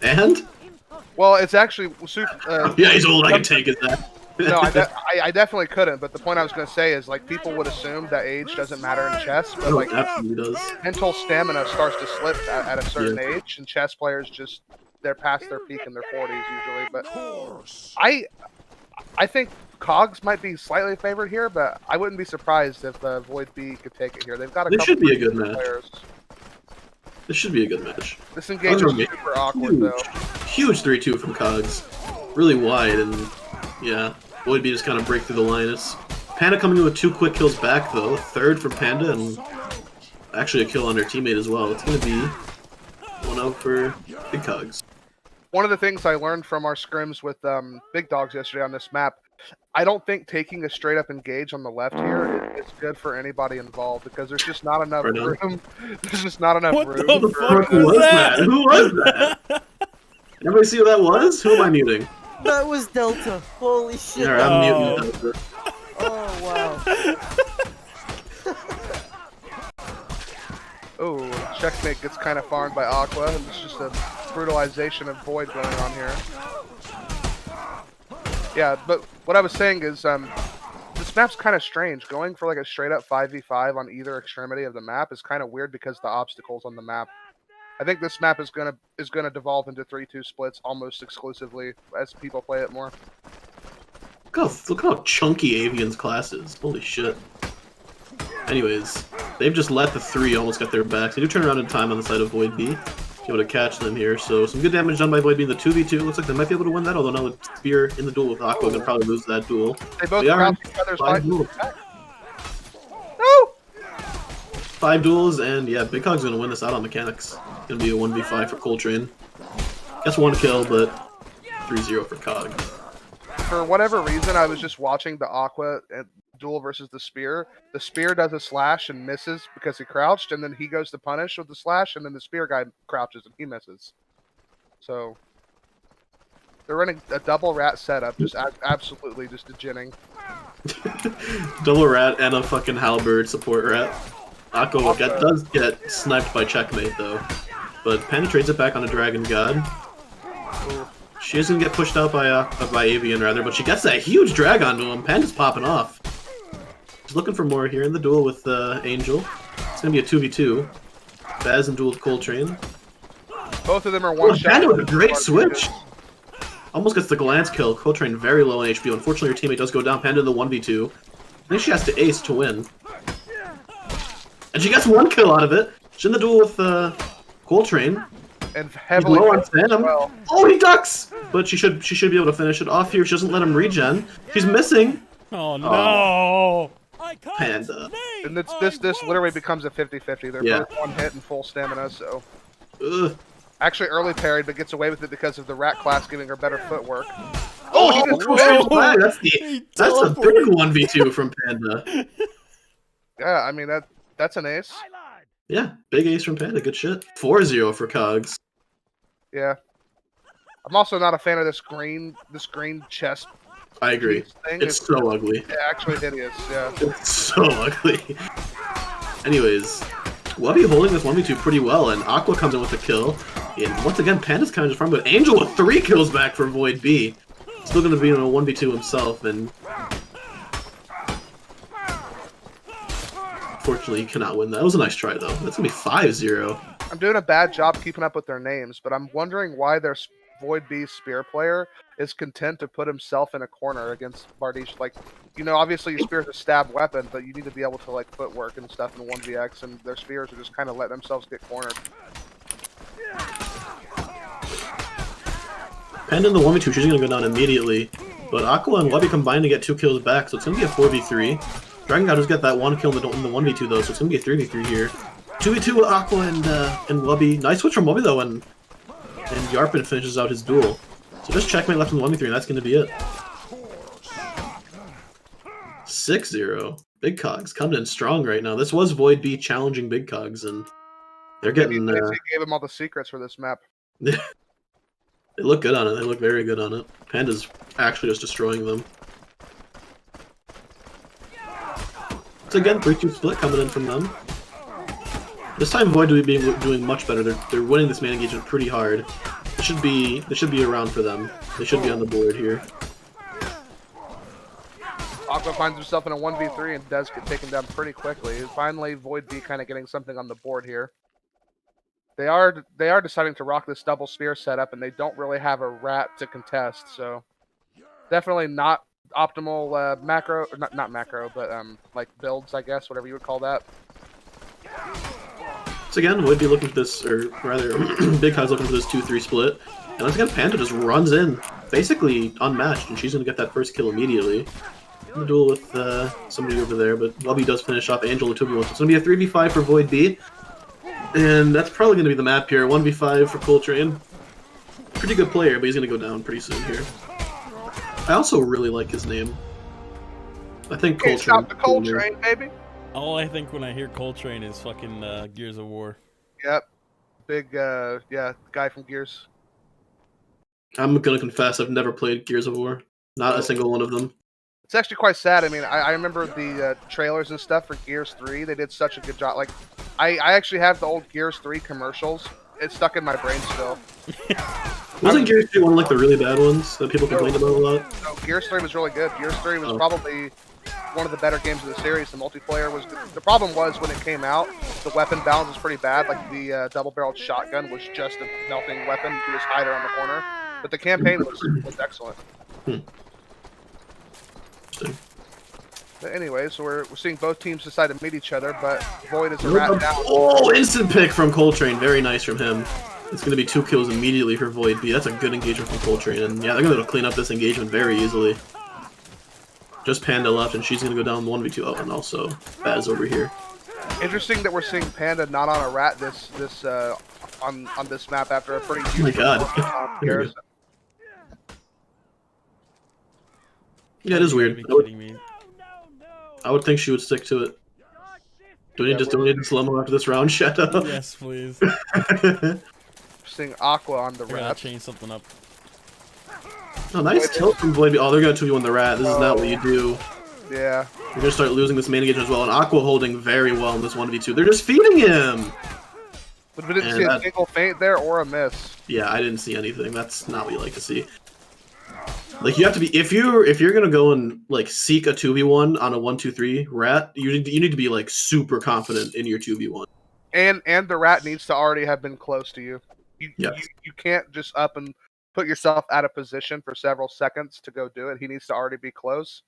And? Well, it's actually super. Yeah, he's old. I can take it. That. No, I definitely couldn't. But the point I was going to say is, like, people would assume that age doesn't matter in chess, but Oh, like, it absolutely does. mental stamina starts to slip at a certain age, and chess players they're past their peak in their 40s usually. But I think Cogs might be slightly favored here, but I wouldn't be surprised if Void B could take it here. They've got a This couple should be a good pretty match. players. This should be a good match. This engage is Cogs are super awkward though. Huge 3-2 from Cogs. Really wide, and yeah, Void B just kind of break through the Linus. Panda coming in with 2 quick kills back though. 3rd from Panda, and actually a kill on their teammate as well. It's gonna be 1-0 for Big Cogs. One of the things I learned from our scrims with Big Dogs yesterday on this map, I don't think taking a straight up engage on the left here is good for anybody involved because there's just not enough room. There's just not enough What room. the for- fuck was that? Who was that? Everybody see who that was? Who am I muting? That was Delta. Holy shit. Alright, I'm Oh. muting. Oh, wow. Oh, checkmate gets kind of farmed by Aqua, and it's just a brutalization of Void going on here. Yeah, but what I was saying is, this map's kind of strange. Going for like a straight up 5v5 on either extremity of the map is kind of weird because the obstacles on the map. I think this map is gonna devolve into 3-2 splits almost exclusively as people play it more. Look how chunky Avian's class is. Holy shit. Anyways, they've just let the 3 almost get their backs. They do turn around in time on the side of Void B. Be able to catch them here. So some good damage done by Void B in the 2v2. Looks like they might be able to win that, although now with Spear in the duel with Aqua, they'll probably lose that duel. They both They are crouch each other's 5 fight. duels. No! 5 duels, and yeah, Big Cog's gonna win this out on mechanics. Gonna be a 1v5 for Coltrane. Guess 1 kill, but 3-0 for Cog. For whatever reason, I was just watching the Aqua duel versus the Spear. The Spear does a slash and misses because he crouched, and then he goes to punish with the slash, and then the Spear guy crouches and he misses. So they're running a double rat setup, just absolutely just degenning. Double rat and a fucking halberd support rat. Aqua does get sniped by checkmate though, but Panda trades it back on a Dragon God. Ooh. She is gonna get pushed out by Avian rather, but she gets that huge drag onto him. Panda's popping off. She's looking for more here in the duel with Angel. It's gonna be a 2v2. Baz in duel with Coltrane. Both of them are one shot. Panda with a great switch. Almost gets the glance kill. Coltrane very low in HP. Unfortunately, her teammate does go down. Panda in the 1v2. I think she has to ace to win. And she gets 1 kill out of it. She's in the duel with Coltrane. And He's heavily low on missed as Phantom. well. Oh, he ducks! But she should be able to finish it off here. She doesn't let him regen. She's missing. Oh no! Panda. And this literally becomes a 50-50. They're Yeah. both 1 hit and full stamina, so Ugh. actually early parried, but gets away with it because of the rat class giving her better footwork. Oh, he he just just whoa. That's a big 1v2 from Panda. Yeah, I mean that's an ace. Yeah, big ace from Panda. Good shit. 4-0 for Cogs. Yeah. I'm also not a fan of this green chest I agree. piece thing. It's so ugly. Yeah, actually hideous. Yeah. It's so ugly. Anyways, Wubby holding this 1v2 pretty well, and Aqua comes in with a kill. And once again, Panda's kind of just farming, but Angel with 3 kills back for Void B. Still going to be in a 1v2 himself, and unfortunately he cannot win that. That was a nice try, though. That's going to be 5-0. I'm doing a bad job keeping up with their names, but I'm wondering why their Void B Spear player is content to put himself in a corner against Bardiche. Like, you know, obviously your Spear is a stab weapon, but you need to be able to, like, footwork and stuff in 1vx, and their Spears are just kind of letting themselves get cornered. Panda in the 1v2, she's going to go down immediately. But Aqua and Wubby combine to get 2 kills back, so it's going to be a 4v3. Dragon God has got that 1 kill in the 1v2, though, so it's going to be a 3v3 here. 2v2 with Aqua and Wubby. Nice switch from Wubby, though, and Yarpin finishes out his duel. So just checkmate left in the 1v3, and that's going to be it. 6-0. Big Cogs coming in strong right now. This was Void B challenging Big Cogs, and they're getting... Maybe they gave him all the secrets for this map. They look good on it. They look very good on it. Panda's actually just destroying them. So again, 3-2 split coming in from them. This time Void will be doing much better. They're winning this main engagement pretty hard. This should be around for them. They should be on the board here. Aqua finds himself in a 1v3 and does get taken down pretty quickly. Finally, Void B kind of getting something on the board here. They are deciding to rock this double spear setup, and they don't really have a rat to contest, so definitely not optimal macro, not macro, but like builds, I guess, whatever you would call that. So again, Void B looking for this, or rather, Big Cogs looking for this 2-3 split, and once again, Panda just runs in, basically unmatched, and she's going to get that first kill immediately. In the duel with somebody over there, but Wubby does finish off Angel with 2v1, so it's going to be a 3v5 for Void B. And that's probably going to be the map here. 1v5 for Coltrane. Pretty good player, but he's going to go down pretty soon here. I also really like his name. I think Coltrane. Stop the Coltrane, baby. All I think when I hear Coltrane is fucking Gears of War. Yep. Big, yeah, guy from Gears. I'm going to confess, I've never played Gears of War. Not a single one of them. It's actually quite sad. I mean, I remember the trailers and stuff for Gears 3. They did such a good job. Like, I actually have the old Gears 3 commercials. It's stuck in my brain still. Wasn't Gears 3 one of like the really bad ones that people complained about a lot? No, Gears 3 was really good. Gears 3 was probably one of the better games of the series. The multiplayer was good. The problem was when it came out, the weapon balance was pretty bad. Like the double-barreled shotgun was just a melting weapon. You could just hide around the corner. But the campaign was excellent. But anyways, so we're seeing both teams decide to meet each other, but Void is a rat now. Oh, instant pick from Coltrane. Very nice from him. It's going to be 2 kills immediately for Void B. That's a good engagement from Coltrane. And yeah, they're going to clean up this engagement very easily. Just Panda left, and she's going to go down 1v2. Oh, and also Baz over here. Interesting that we're seeing Panda not on a rat on this map after a pretty huge Oh my god. Yeah, it is weird. I would think she would stick to it. Do we need to slow-mo after this round, Shadow? Yes, please. Seeing Aqua on the I gotta rat. change something up. Oh, nice tilt from Void B. Oh, they're going to 2v1 the rat. This is not what you do. Yeah. You're going to start losing this main engagement as well. And Aqua holding very well in this 1v2. They're just feeding him! But we didn't see a single feint there or a miss. Yeah, I didn't see anything. That's not what you like to see. Like, you have to be, if you're gonna go and like seek a 2v1 on a 1-2-3 rat, you need to be like super confident in your 2v1. And the rat needs to already have been close to you. You can't just up and put yourself out of position for several seconds to go do it. He needs to already be close.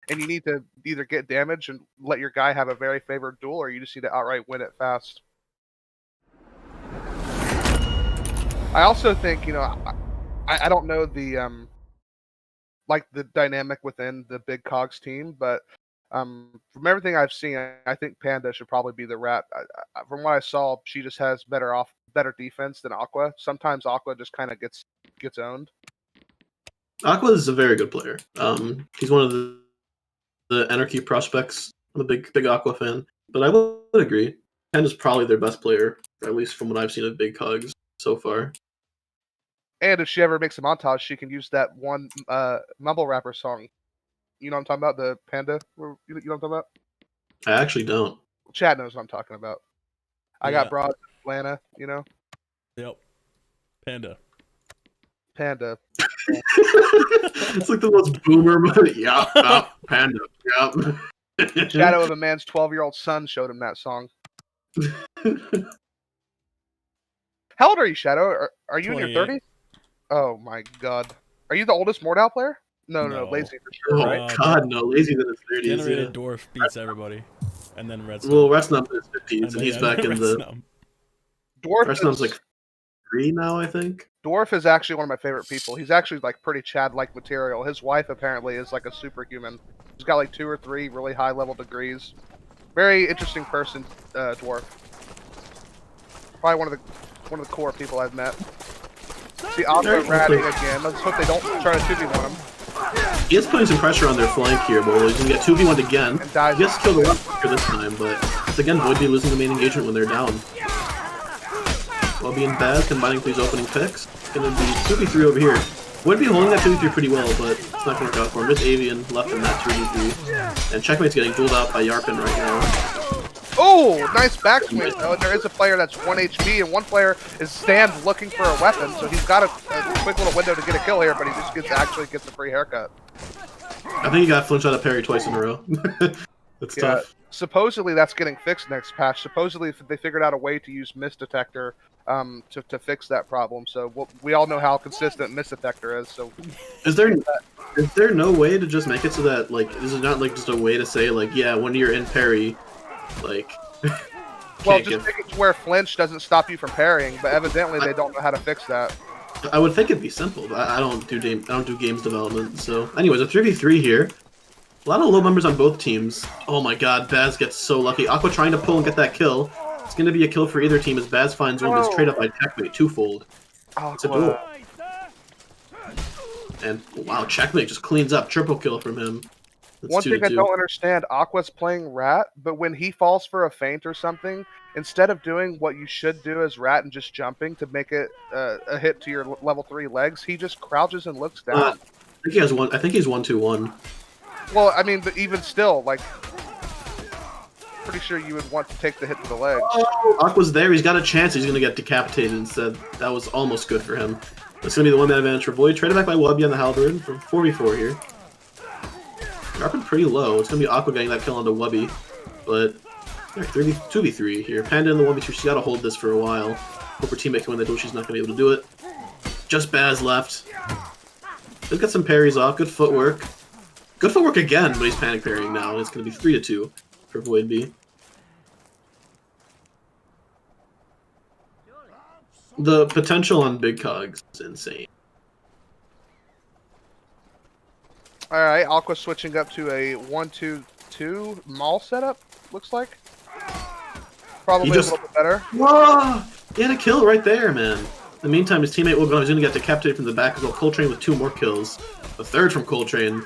And you need to either get damage and let your guy have a very favored duel, or you just need to outright win it fast. I also think, you know, I don't know the like the dynamic within the Big Cogs team, but from everything I've seen, I think Panda should probably be the rat. From what I saw, she just has better defense than Aqua. Sometimes Aqua just kind of gets owned. Aqua is a very good player. He's one of the Anarchy prospects I'm a big Aqua fan, but I would agree. Panda's probably their best player, at least from what I've seen of Big Cogs so far. And if she ever makes a montage, she can use that one mumble rapper song. You know what I'm talking about? The Panda? You know what I'm talking about? I actually don't. Chad knows what I'm talking about. I Yeah. got broad Atlanta, you know? Yep. Panda. Panda. It's like the most boomer, but yeah, Panda. Yeah. Shadow of a man's 12-year-old son showed him that song. How old are you, Shadow? Are you in your 28. 30s? Oh my god. Are you the oldest Mordhau player? No, No. Lazy for sure, Oh right? God, no! Lazy than his 30s. Generated Yeah. Dwarf beats everybody. And then Red Well, Snub. Restnum's in his 50s, and he's back in the. Restnum's like 3 now, I think. Dwarf is actually one of my favorite people. He's actually like pretty Chad-like material. His wife apparently is like a superhuman. He's got like 2 or 3 really high-level degrees. Very interesting person, Dwarf. Probably one of the core people I've met. See, Aqua ratting again. Let's hope they don't try to 2v1 him. He is putting some pressure on their flank here, but he's gonna get 2v1'd again. And dies. He gets killed a lot quicker this time, but it's again Void be losing the main engagement when they're down. While being bad, combining these opening picks, it's gonna be 2v3 over here. Would be holding that 2v3 pretty well, but it's not gonna work out for him. There's Avian left in that 2v3. And Checkmate's getting dueled out by Yarpin right now. Oh, nice backswing though. And there is a player that's 1 HP, and one player is stand looking for a weapon, so he's got a quick little window to get a kill here, but he just actually gets a free haircut. I think he got flinch out of parry twice in a row. That's tough. Supposedly that's getting fixed next patch. Supposedly they figured out a way to use Mist Detector to fix that problem. So we all know how consistent Mist Detector is. So is there no way to just make it so that like this is not like just a way to say like yeah when you're in parry, like well just make it to where flinch doesn't stop you from parrying, but evidently they don't know how to fix that. I would think it'd be simple, but I don't do games development. So anyways, a 3v3 here. A lot of low numbers on both teams. Oh my god, Baz gets so lucky. Aqua trying to pull and get that kill. It's going to be a kill for either team as Baz finds one of his trade up by Checkmate twofold. It's a duel. And wow, Checkmate just cleans up. Triple kill from him. That's One thing I don't understand, Aqua's playing Rat, but when he falls for a feint or something, instead of doing what you should do as Rat and just jumping to make it a hit to your level 3 legs, he just crouches and looks down. I think he has one. I think he's 1-2-1. Well, I mean, but even still, like, pretty sure you would want to take the hit to the leg. Oh, Aqua's there. He's got a chance. He's going to get decapitated instead. That was almost good for him. It's going to be the one-man advantage for Void. Traded back by Wubby on the Halberd for 4v4 here. Dropping pretty low. It's going to be Aqua getting that kill onto Wubby. But 2v3 here. Panda in the 1v2. She's got to hold this for a while. Hope her teammate can win the duel. She's not going to be able to do it. Just Baz left. He'll get some parries off. Good footwork. Good footwork again, but he's panic parrying now, and it's going to be 3-2 for Void B. The potential on Big Cogs is insane. Alright, Aqua switching up to a 1-2-2 Maul setup, looks like. Probably a little bit better. Whoa! He had a kill right there, man. In the meantime, his teammate will go. He's going to get decapitated from the back as well. Coltrane with 2 more kills. A third from Coltrane.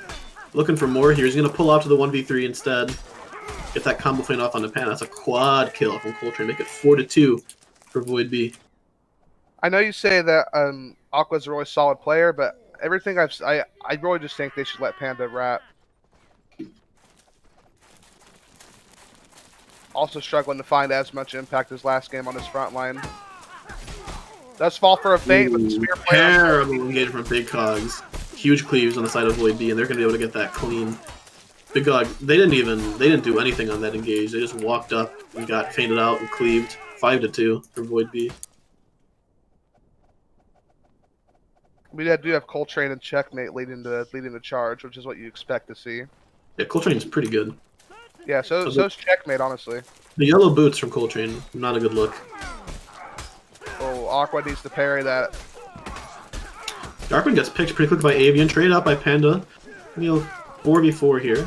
Looking for more here. He's going to pull out to the 1v3 instead. Get that combo feint off on the pan. That's a quad kill from Coltrane. Make it 4-2 for Void B. I know you say that Aqua's a really solid player, but everything I really just think they should let Panda rat. Also struggling to find as much impact as last game on his front line. Does fall for a feint, but the spear player. Terrible engagement from Big Cogs. Huge cleaves on the side of Void B, and they're going to be able to get that clean. Big Cog, they didn't do anything on that engage. They just walked up and got feinted out and cleaved. 5-2 for Void B. We do have Coltrane and Checkmate leading the charge, which is what you expect to see. Yeah, Coltrane's pretty good. Yeah, so's Checkmate, honestly. The yellow boots from Coltrane, not a good look. Oh, Aqua needs to parry that. Darkman gets picked pretty quick by Avian, traded out by Panda. 4v4 here.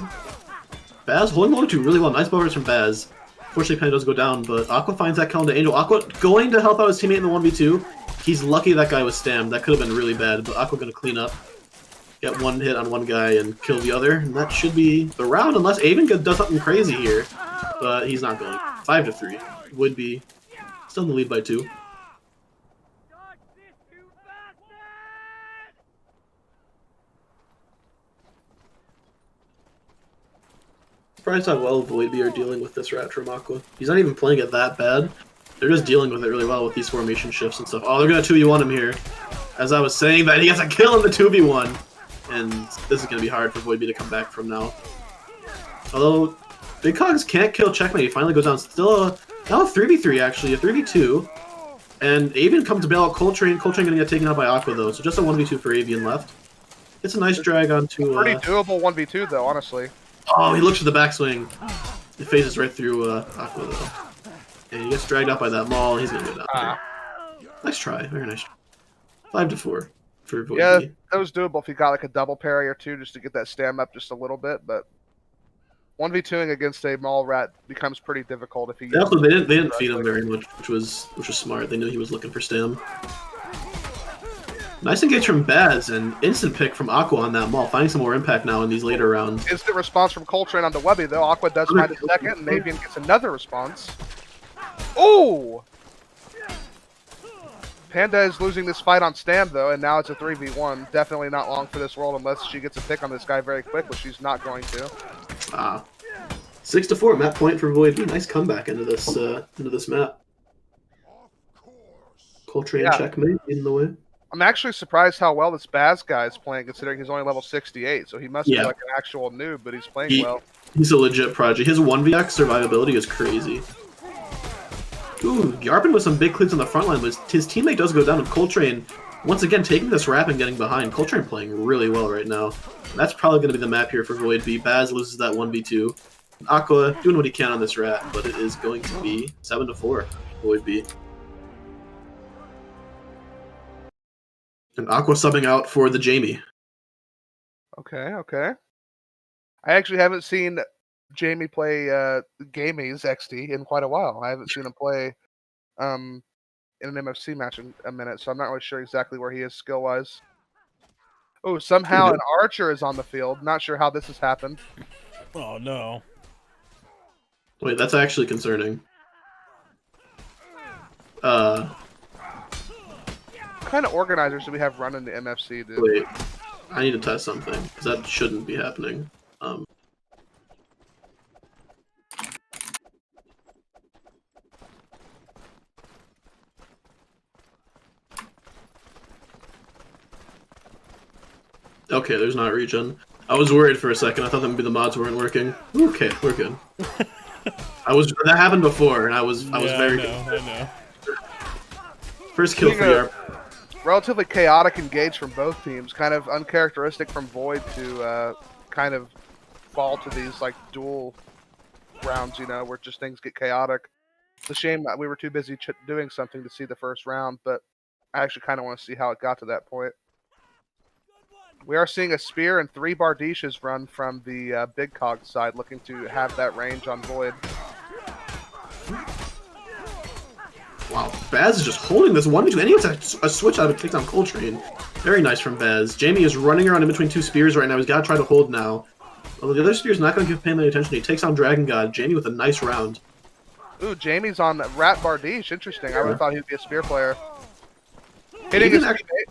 Baz holding on to really well. Nice bowers from Baz. Fortunately, Panda does go down, but Aqua finds that kill into Angel. Aqua going to help out his teammate in the 1v2. He's lucky that guy was stammed. That could have been really bad, but Aqua going to clean up. get one hit on one guy and kill the other, and that should be the round, unless Avon does something crazy here. But he's not going. 5-3. Would be still in the lead by 2. Surprised how well Voidbee are dealing with this rat from Aqua. He's not even playing it that bad. They're just dealing with it really well with these formation shifts and stuff. Oh, they're gonna 2v1 him here. As I was saying that, he gets a kill in the 2v1. And this is gonna be hard for Voidbee to come back from now. Although, Big Cogs can't kill Checkmate. He finally goes down. Still now a 3v3 actually, a 3v2. And Avian comes to bail out Coltrane. Coltrane gonna get taken out by Aqua though, so just a 1v2 for Avian left. It's a nice drag onto... Pretty doable 1v2 though, honestly. Oh, he looks for the backswing. It phases right through Aqua though. And he gets dragged out by that maul, he's gonna go down. Nice try, very nice. 5-4 for Voidbee. Yeah, that was doable if he got like a double parry or two just to get that stam up just a little bit, but 1v2ing against a maul rat becomes pretty difficult if he. They also they didn't feed him very much, which was smart. They knew he was looking for stam. Nice engage from Baz and instant pick from Aqua on that maul, finding some more impact now in these later rounds. Instant response from Coltrane on the Webby though. Aqua does find a second, and Avian gets another response. Ooh! Panda is losing this fight on Stam though, and now it's a 3v1. Definitely not long for this world unless she gets a pick on this guy very quick, which she's not going to. 6-4 map point for Voidbee. Nice comeback into this map. Coltrane checkmate in the way. I'm actually surprised how well this Baz guy is playing, considering he's only level 68, so he must be like an actual noob, but he's playing well. He's a legit prodigy. His 1vx survivability is crazy. Ooh, Yarpin with some big cleats on the front line, but his teammate does go down, and Coltrane, once again, taking this wrap and getting behind. Coltrane playing really well right now. That's probably going to be the map here for Voidbee. Baz loses that 1v2. Aqua doing what he can on this rat, but it is going to be 7-4 Voidbee. And Aqua subbing out for the Jamie. Okay. I actually haven't seen Jamie play Gamey's XD in quite a while. I haven't seen him play in an MFC match in a minute, so I'm not really sure exactly where he is skill-wise. Oh, somehow an Archer is on the field. Not sure how this has happened. Oh, no. Wait, that's actually concerning. What kind of organizers do we have running the MFC, dude? Wait, I need to test something, because that shouldn't be happening. Okay, there's not regen. I was worried for a second. I thought that maybe the mods weren't working. Okay, we're good. That happened before, and I was very good. I know. First kill for Yarp. Relatively chaotic engage from both teams. Kind of uncharacteristic from Void to kind of fall to these like dual rounds, you know, where just things get chaotic. It's a shame that we were too busy doing something to see the first round, but I actually kind of want to see how it got to that point. We are seeing a spear and 3 Bardishes run from the Big Cogs side, looking to have that range on Void. Wow, Baz is just holding this 1v2, and he gets a switch out of a takedown Coltrane. Very nice from Baz. Jamie is running around in between 2 spears right now. He's got to try to hold now. Although the other spear's not going to give Panda any attention. He takes on Dragon God. Jamie with a nice round. Ooh, Jamie's on Rat Bardiche. Interesting. I would have thought he'd be a spear player. Hitting his teammate.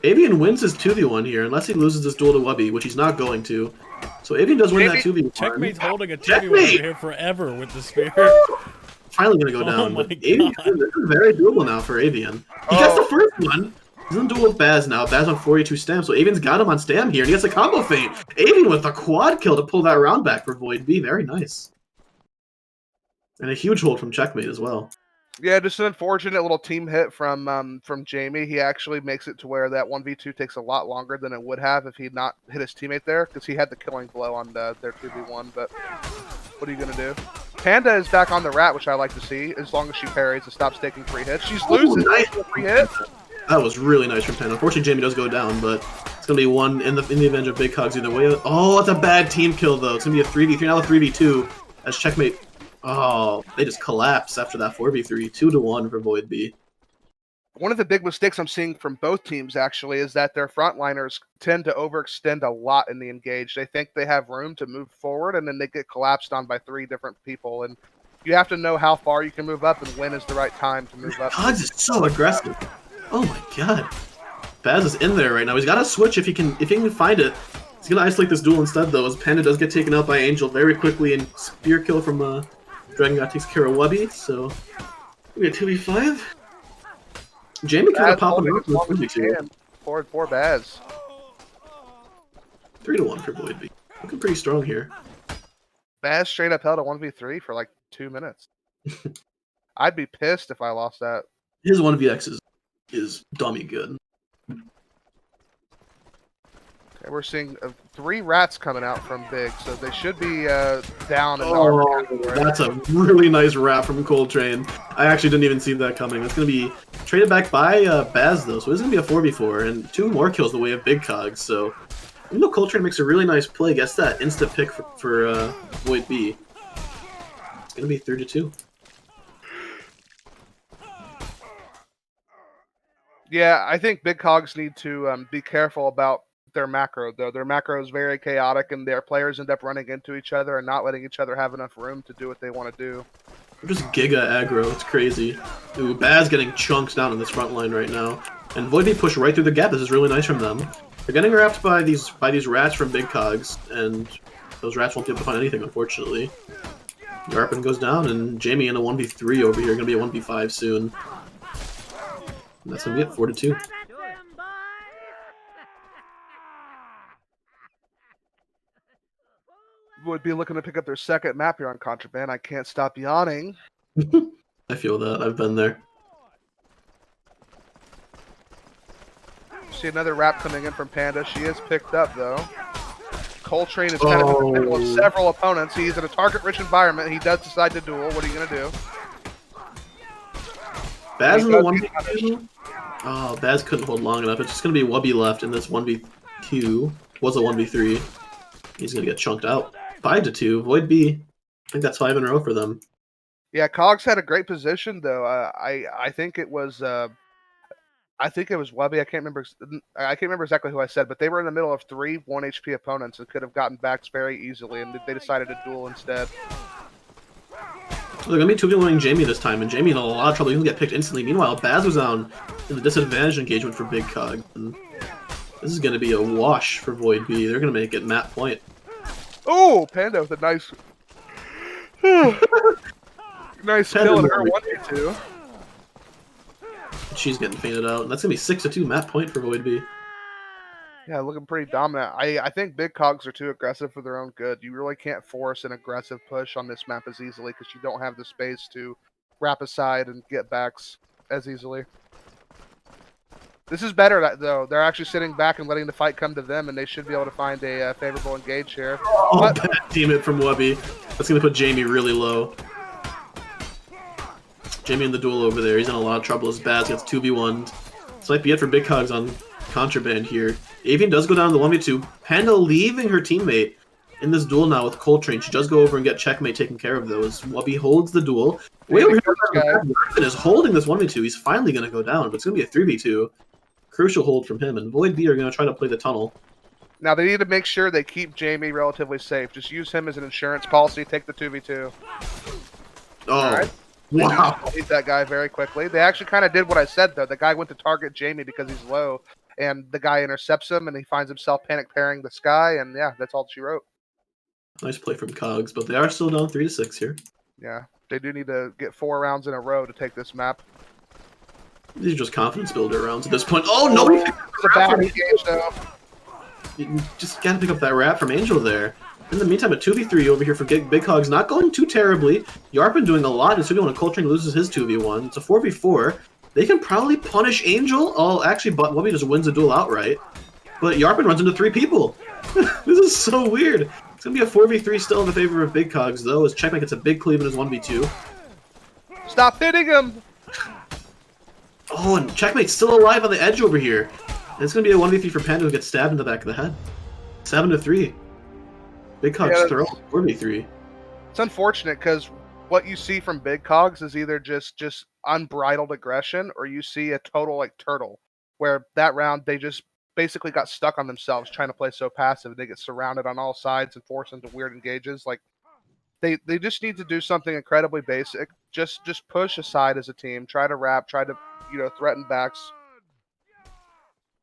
Avian wins his 2v1 here, unless he loses this duel to Wubby, which he's not going to. So Avian does win that 2v1. Checkmate's holding a 2v1 over here forever with the spear. Finally going to go down. My But Avian, this is very doable now for Avian. He gets the first one. He's in a duel with Baz now. Baz on 42 stam, so Avian's got him on stam here, and he gets a combo feint. Avian with a quad kill to pull that round back for Void B. Very nice. And a huge hold from Checkmate as well. Yeah, just an unfortunate little team hit from Jamie. He actually makes it to where that 1v2 takes a lot longer than it would have if he'd not hit his teammate there, because he had the killing blow on their 2v1, but what are you going to do? Panda is back on the rat, which I like to see, as long as she parries and stops taking free hits. She's losing nice. free hit. That was really nice from Panda. Unfortunately, Jamie does go down, but it's going to be one in the event of Big Cogs either way. Oh, it's a bad team kill, though. It's going to be a 3v3, now a 3v2, as Checkmate... Oh, they just collapse after that 4v3. 2-1 for Void B. one of the big mistakes I'm seeing from both teams actually is that their frontliners tend to overextend a lot in the engage. They think they have room to move forward, and then they get collapsed on by 3 different people. And you have to know how far you can move up and when is the right time to move up. Cogs is so aggressive. Oh my god. Baz is in there right now. He's got to switch if he can find it. He's gonna isolate this duel instead though, as Panda does get taken out by Angel very quickly, and spear kill from Dragon God takes care of Wubby. So we got 2v5. Jamie kind of popping up with 1v2. Poor Baz. 3-1 for Void B. Looking pretty strong here. Baz straight up held a 1v3 for like 2 minutes. I'd be pissed if I lost that. His 1vx is dummy good. Okay, we're seeing 3 rats coming out from Big, so they should be down in the armor category. That's a really nice rat from Coltrane. I actually didn't even see that coming. It's going to be traded back by Baz, though, so it's going to be a 4v4, and 2 more kills the way of Big Cogs. So even though Coltrane makes a really nice play, gets that instant pick for Void B. It's going to be 3-2. Yeah, I think Big Cogs need to be careful about their macro, though. Their macro is very chaotic, and their players end up running into each other and not letting each other have enough room to do what they want to do. They're just giga aggro. It's crazy. Ooh, Baz getting chunked down in this front line right now. And Void B pushed right through the gap. This is really nice from them. They're getting wrapped by these rats from Big Cogs, and those rats won't be able to find anything, unfortunately. Yarpin goes down, and Jamie in a 1v3 over here. Going to be a 1v5 soon. And that's going to be it, 4-2. Would be looking to pick up their second map here on Contraband. I can't stop yawning. I feel that. I've been there. See another wrap coming in from Panda. She is picked up, though. Coltrane is kind of in the middle of several opponents. He's in a target-rich environment. He does decide to duel. What are you going to do? Baz in the 1v2. Oh, Baz couldn't hold long enough. It's just going to be Wubby left in this 1v2. Was a 1v3. He's going to get chunked out. 5-2. Void B. I think that's 5 in a row for them. Yeah, Cogs had a great position, though. I think it was Wubby. I can't remember exactly who I said, but they were in the middle of 3 1 HP opponents and could have gotten backs very easily, and they decided to duel instead. They're going to be 2v1ing Jamie this time, and Jamie in a lot of trouble. He's going to get picked instantly. Meanwhile, Baz was down in the disadvantage engagement for Big Cog. And this is going to be a wash for Void B. They're going to make it map point. Oh, Panda with a nice... nice kill in her 1v2. She's getting fainted out. And that's going to be 6-2 map point for Void B. Yeah, looking pretty dominant. I think Big Cogs are too aggressive for their own good. You really can't force an aggressive push on this map as easily because you don't have the space to wrap aside and get backs as easily. This is better, though. They're actually sitting back and letting the fight come to them, and they should be able to find a favorable engage here. Oh, bad teammate from Wubby. That's going to put Jamie really low. Jamie in the duel over there. He's in a lot of trouble as Baz gets 2v1'd. This might be it for Big Cogs on Contraband here. Avian does go down to the 1v2. Panda leaving her teammate in this duel now with Coltrane. She does go over and get checkmate taken care of, though, as Wubby holds the duel. Way over here, is holding this 1v2. He's finally going to go down, but it's going to be a 3v2. Crucial hold from him, and Void B are going to try to play the tunnel. Now they need to make sure they keep Jamie relatively safe. Just use him as an insurance policy. Take the 2v2. Oh, right. wow. Beat that guy very quickly. They actually kind of did what I said, though. The guy went to target Jamie because he's low, and the guy intercepts him, and he finds himself panic parrying the sky, and yeah, that's all she wrote. Nice play from Cogs, but they are still down 3-6 here. Yeah, they do need to get 4 rounds in a row to take this map. These are just confidence builder rounds at this point. Oh, no! It's a bad engage, though. You just gotta pick up that wrap from Angel there. In the meantime, a 2v3 over here for Big Cogs. Not going too terribly. Yarpin doing a lot in 2v1, and Coltrane loses his 2v1. It's a 4v4. They can probably punish Angel. Oh, actually, Wubby just wins the duel outright. But Yarpin runs into 3 people. This is so weird. It's gonna be a 4v3 still in the favor of Big Cogs, though, as Checkmate gets a big cleave in his 1v2. Stop hitting him! Oh, and Checkmate's still alive on the edge over here. And it's going to be a 1v3 for Panda who gets stabbed in the back of the head. 7-3. Big Cogs throw 4v3. It's unfortunate because what you see from Big Cogs is either just unbridled aggression, or you see a total like turtle, where that round they just basically got stuck on themselves trying to play so passive. They get surrounded on all sides and forced into weird engages. Like they just need to do something incredibly basic. Just push aside as a team. Try to wrap. Try to threaten backs.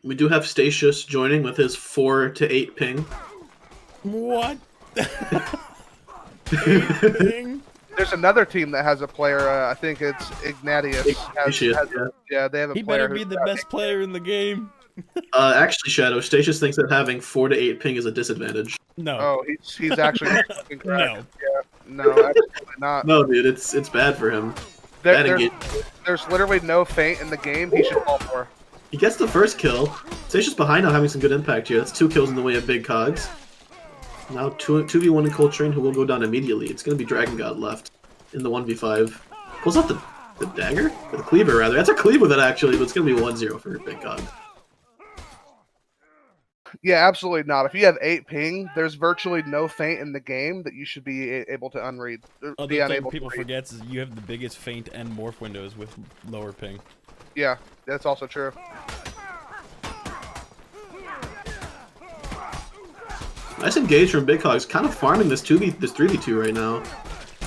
We do have Statius joining with his 4 to 8 ping. What? 8 ping? There's another team that has a player. I think it's Ignatius. Yeah, they have a He player. better be the best player in the game. Actually, Shadow, Statius thinks that having 4 to 8 ping is a disadvantage. No. Oh, he's actually fucking correct. No. Yeah, no, absolutely not. No, dude, it's bad for him. Bad There's literally no feint in the game he should fall for. He gets the first kill. Statius behind now having some good impact here. That's 2 kills in the way of Big Cogs. Now 2v1 in Coltrane, who will go down immediately. It's going to be Dragon God left in the 1v5. Pulls out the dagger? Or the cleaver, rather. That's a cleaver that actually, but it's going to be 1-0 for Big Cog. Yeah, absolutely not. If you have 8 ping, there's virtually no feint in the game that you should be able to unread. Other thing people forget is you have the biggest feint and morph windows with lower ping. Yeah, that's also true. Nice engage from Big Cogs, kind of farming this 3v2 right now.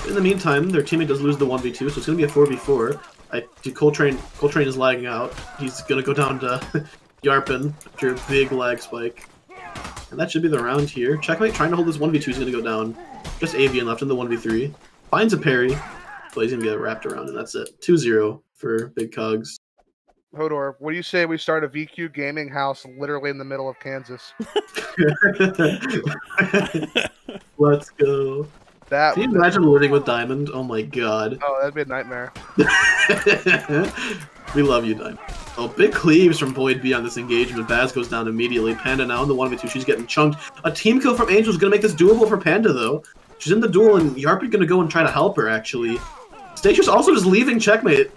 In the meantime, their teammate does lose the 1v2, so it's going to be a 4v4. Coltrane is lagging out. He's going to go down to Yarpin after a big lag spike. And that should be the round here. Checkmate trying to hold this 1v2 is going to go down. Just Avian left in the 1v3. Finds a parry, but he's going to get wrapped around, and that's it. 2-0 for Big Cogs. Hodor, what do you say we start a VQ gaming house literally in the middle of Kansas? Let's go. Can you imagine living with Diamond? Oh my god. Oh, that'd be a nightmare. We love you, Diamond. Oh, big cleaves from Void B on this engagement. Baz goes down immediately. Panda now in the 1v2. She's getting chunked. A team kill from Angel is going to make this doable for Panda, though. She's in the duel, and Yarpy's going to go and try to help her, actually. Statius also just leaving Checkmate.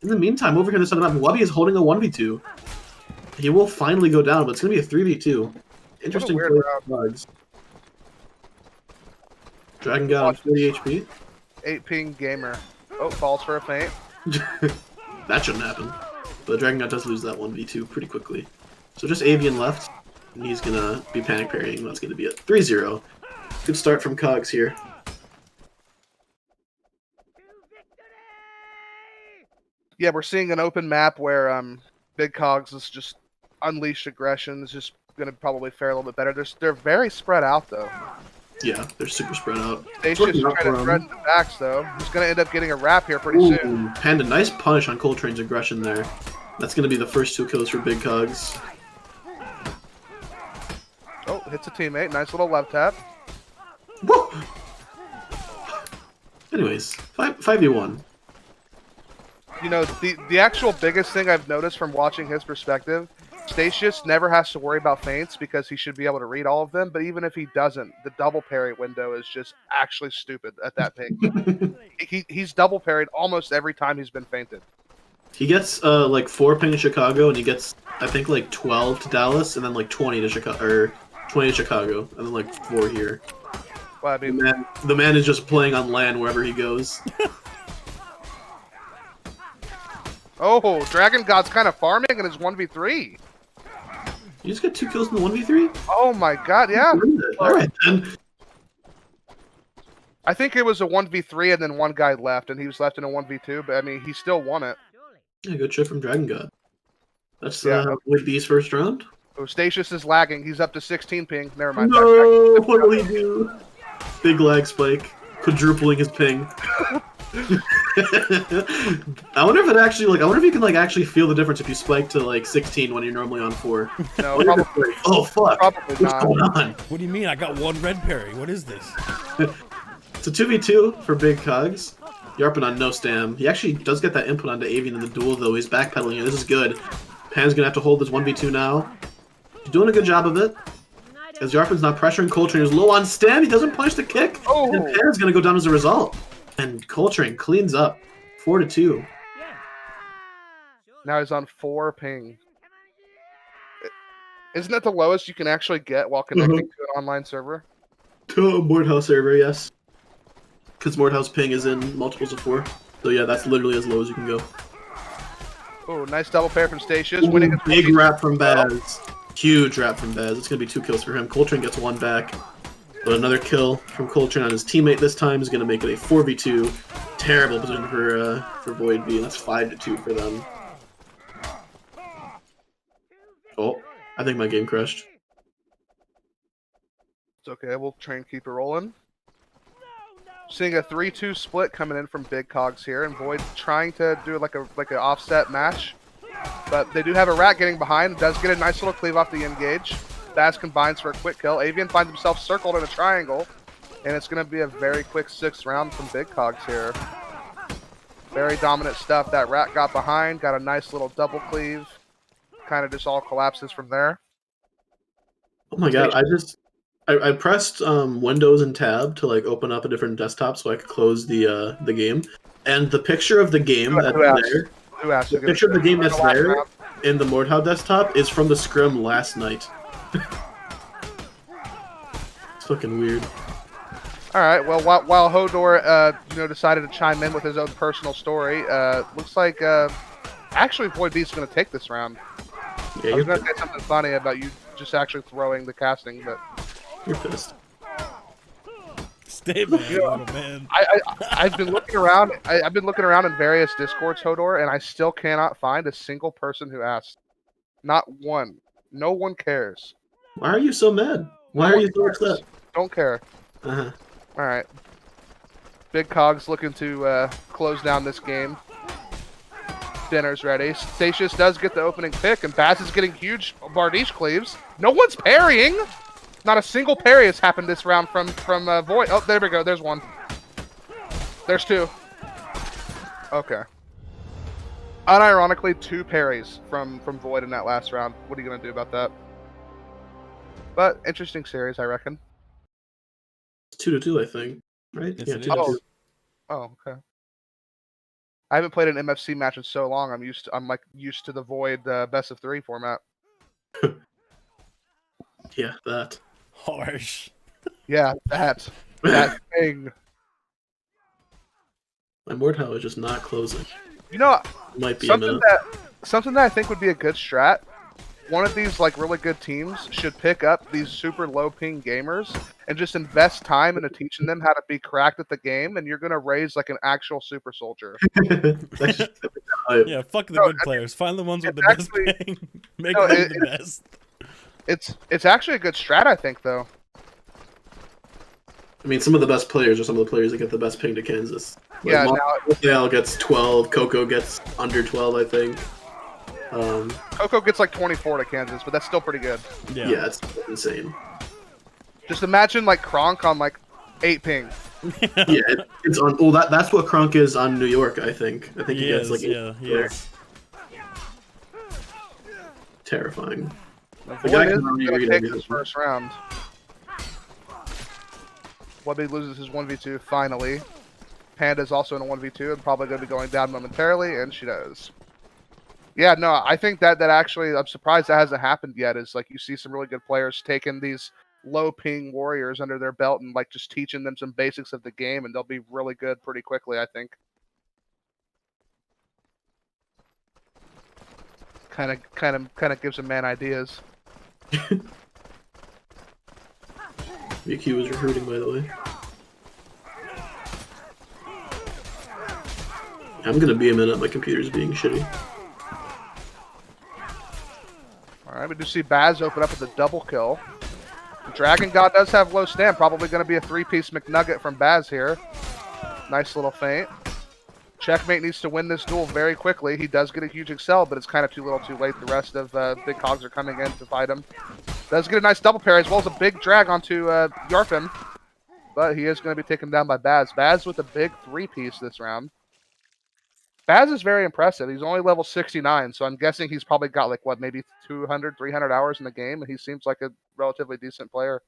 In the meantime, over here on this other map, Wubby is holding a 1v2. He will finally go down, but it's going to be a 3v2. Interesting play for Bugs. Dragon God on 40 HP. 8 ping gamer. Oh, falls for a feint. That shouldn't happen. But Dragon God does lose that 1v2 pretty quickly. So just Avian left, and he's going to be panic parrying. That's going to be a 3-0. Good start from Cogs here. Yeah, we're seeing an open map where Big Cogs is just unleashed aggression. Is just going to probably fare a little bit better. They're very spread out, though. Yeah, they're super spread out. Statius is trying to threaten the backs, though. He's going to end up getting a wrap here pretty soon. Panda, nice punish on Coltrane's aggression there. That's going to be the first 2 kills for Big Cogs. Oh, hits a teammate. Nice little left tap. Whoa! Anyways, 5v1. You know, the actual biggest thing I've noticed from watching his perspective, Statius never has to worry about feints because he should be able to read all of them, but even if he doesn't, the double parry window is just actually stupid at that ping. He's double parried almost every time he's been feinted. He gets like 4 ping to Chicago, and he gets, I think, like 12 to Dallas, and then like 20 to Chicago, or 20 to Chicago, and then like 4 here. Well, I mean, the man is just playing on land wherever he goes. Oh, Dragon God's kind of farming in his 1v3. You just got 2 kills in the 1v3? Oh my god, yeah. Alright then. I think it was a 1v3 and then one guy left, and he was left in a 1v2, but I mean, he still won it. Yeah, good shit from Dragon God. That's with B's first round. Oh, Statius is lagging. He's up to 16 ping. Never mind. No, what will he do? Big lag spike. Quadrupling his ping. I wonder if it actually, like, I wonder if you can, like, actually feel the difference if you spike to, like, 16 when you're normally on 4. No, probably. Oh, fuck. Probably What's not. going on? What do you mean? I got 1 red parry. What is this? It's a 2v2 for Big Cogs. Yarpin on no stam. He actually does get that input onto Avian in the duel, though. He's backpedaling here. This is good. Pan's gonna have to hold this 1v2 now. He's doing a good job of it. As Yarpin's not pressuring Coltrane, who's low on stam. He doesn't punish the kick. Oh. And Pan's gonna go down as a result. And Coltrane cleans up. 4-2. Now he's on 4 ping. Isn't that the lowest you can actually get while connecting to an online server? To a Mordhau server, yes. because Mordhau's ping is in multiples of 4. So yeah, that's literally as low as you can go. Oh, nice double pair from Statius. Winning his Big wrap from Baz. Huge wrap from Baz. It's going to be 2 kills for him. Coltrane gets 1 back. But another kill from Coltrane on his teammate this time is going to make it a 4v2. Terrible position for Void B, and that's 5-2 for them. Oh, I think my game crashed. It's okay, we'll try and keep it rolling. Seeing a 3-2 split coming in from Big Cogs here, and Void trying to do like an offset match. But they do have a rat getting behind. Does get a nice little cleave off the engage. Baz combines for a quick kill. Avian finds himself circled in a triangle. And it's going to be a very quick 6th round from Big Cogs here. Very dominant stuff. That rat got behind, got a nice little double cleave. Kind of just all collapses from there. Oh my god, I pressed Windows and Tab to like open up a different desktop so I could close the game. And the picture of the game that's there, the picture of the game that's there in the Mordhau desktop is from the scrim last night. It's fucking weird. All right. Well, while Hodor, decided to chime in with his own personal story, looks like actually Void B's going to take this round. Yeah, I was going to say something funny about you just actually throwing the casting, but you're pissed. Stay mad, little man. I've been looking around. I've been looking around in various Discords, Hodor, and I still cannot find a single person who asked. Not one. No one cares. Why are you so mad? Why are you so upset? Don't care. Uh-huh. All right. Big Cogs looking to close down this game. Dinner's ready. Statius does get the opening pick, and Baz is getting huge Bardiche cleaves. No one's parrying. Not a single parry has happened this round from Void. Oh, there we go. There's one. There's 2. Okay. Unironically, 2 parries from Void in that last round. What are you gonna do about that? But interesting series, I reckon. It's 2-2, I think. Right? Yes, Yeah, it 2-2. is. Oh, okay. I haven't played an MFC match in so long. I'm used to the Void best of 3 format. Yeah, that. Harsh. Yeah, that thing. My Mordhau is just not closing. You know, Might be a something minute. that I think would be a good strat. One of these like really good teams should pick up these super low ping gamers and just invest time into teaching them how to be cracked at the game, and you're gonna raise like an actual super soldier. Yeah, fuck the good players. Find the ones with the best ping. Make them the best. It's actually a good strat, I think, though. I mean, some of the best players are some of the players that get the best ping to Kansas. Like, Yeah, Monreal gets 12, Coco gets under 12, I think. Coco gets like 24 to Kansas, but that's still pretty good. Yeah, it's insane. Just imagine like Kronk on like 8 ping. Yeah, it's on. Oh, that's what Kronk is on New York, I think. I think he gets like 8. Yeah, he is. Terrifying. Void is going to take this first round. Webby loses his 1v2 finally. Panda's also in a 1v2 and probably going to be going down momentarily, and she does. Yeah, no, I think that actually, I'm surprised that hasn't happened yet, is like you see some really good players taking these low ping warriors under their belt and like just teaching them some basics of the game, and they'll be really good pretty quickly, I think. Kind of gives a man ideas. VQ was recruiting, by the way. I'm gonna be a minute. My computer's being shitty. Alright, we do see Baz open up with a double kill. Dragon God does have low stand. Probably going to be a 3-piece McNugget from Baz here. Nice little feint. Checkmate needs to win this duel very quickly. He does get a huge excel, but it's kind of too little too late. The rest of Big Cogs are coming in to fight him. Does get a nice double parry as well as a big drag onto Yarfin. But he is going to be taken down by Baz. Baz with a big 3-piece this round. Baz is very impressive. He's only level 69, so I'm guessing he's probably got like, what, maybe 200, 300 hours in the game, and he seems like a relatively decent player.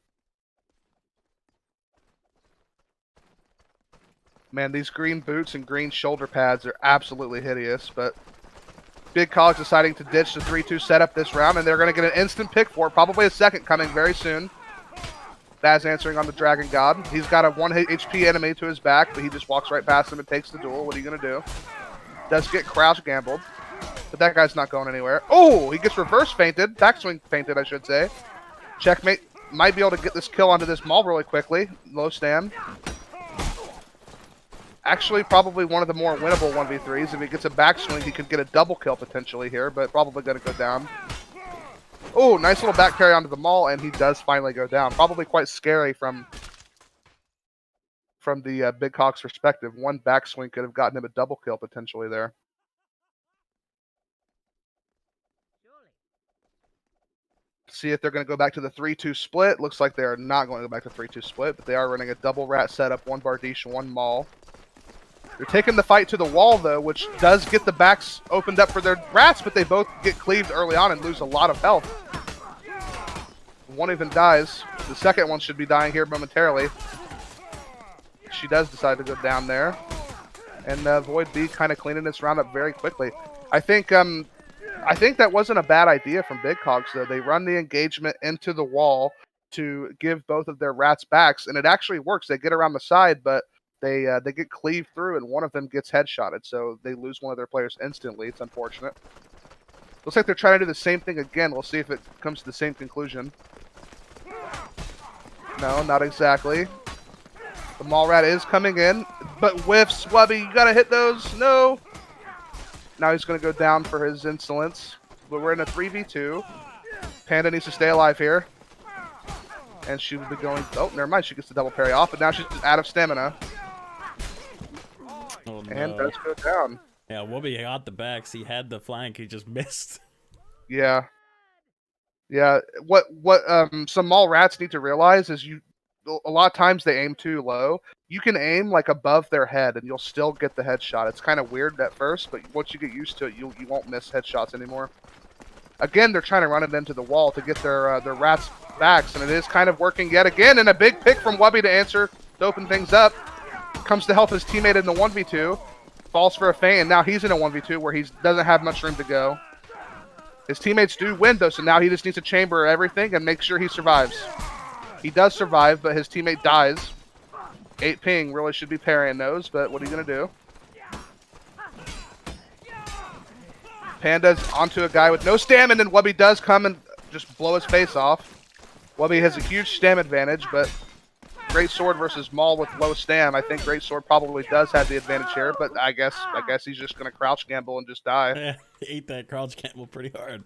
Man, these green boots and green shoulder pads are absolutely hideous, but Big Cogs deciding to ditch the 3-2 setup this round, and they're going to get an instant pick for it, probably a second coming very soon. Baz answering on the Dragon God. He's got a 1 HP enemy to his back, but he just walks right past him and takes the duel. What are you going to do? Does get crouch gambled, but that guy's not going anywhere. Oh, he gets reverse fainted. Backswing fainted, I should say. Checkmate might be able to get this kill onto this Maul really quickly. Low stand. Actually, probably one of the more winnable 1v3s. If he gets a backswing, he could get a double kill potentially here, but probably going to go down. Oh, nice little back carry onto the Maul, and he does finally go down. Probably quite scary from the Big Cogs perspective. One backswing could have gotten him a double kill potentially there. See if they're going to go back to the 3-2 split. Looks like they are not going to go back to 3-2 split, but they are running a double rat setup. One Bardiche, one Maul. They're taking the fight to the wall, though, which does get the backs opened up for their rats, but they both get cleaved early on and lose a lot of health. One even dies. The second one should be dying here momentarily. She does decide to go down there. And Void B kind of cleaning this round up very quickly. I think that wasn't a bad idea from Big Cogs, though. They run the engagement into the wall to give both of their rats backs, and it actually works. They get around the side, but they get cleaved through, and one of them gets headshotted, so they lose one of their players instantly. It's unfortunate. Looks like they're trying to do the same thing again. We'll see if it comes to the same conclusion. No, not exactly. The Maul Rat is coming in, but whiffs. Wubby, you gotta hit those. No. Now he's gonna go down for his insolence. But we're in a 3v2. Panda needs to stay alive here. And she will be going... Oh, never mind. She gets the double parry off, but now she's just out of stamina. Oh, no. And does go down. Yeah, Wubby got the backs. He had the flank. He just missed. Yeah. Yeah. What some Maul Rats need to realize is a lot of times they aim too low. You can aim like above their head and you'll still get the headshot. It's kind of weird at first, but once you get used to it, you won't miss headshots anymore. Again, they're trying to run it into the wall to get their rats backs, and it is kind of working yet again. And a big pick from Wubby to answer to open things up. Comes to help his teammate in the 1v2. Falls for a feint, and now he's in a 1v2 where he doesn't have much room to go. His teammates do win, though, so now he just needs to chamber everything and make sure he survives. He does survive, but his teammate dies. 8 ping really should be parrying those, but what are you going to do? Panda's onto a guy with no stamina, and Wubby does come and just blow his face off. Wubby has a huge stam advantage, but Great Sword versus Maul with low stam. I think Great Sword probably does have the advantage here, but I guess he's just going to crouch gamble and just die. Yeah, he ate that crouch gamble pretty hard.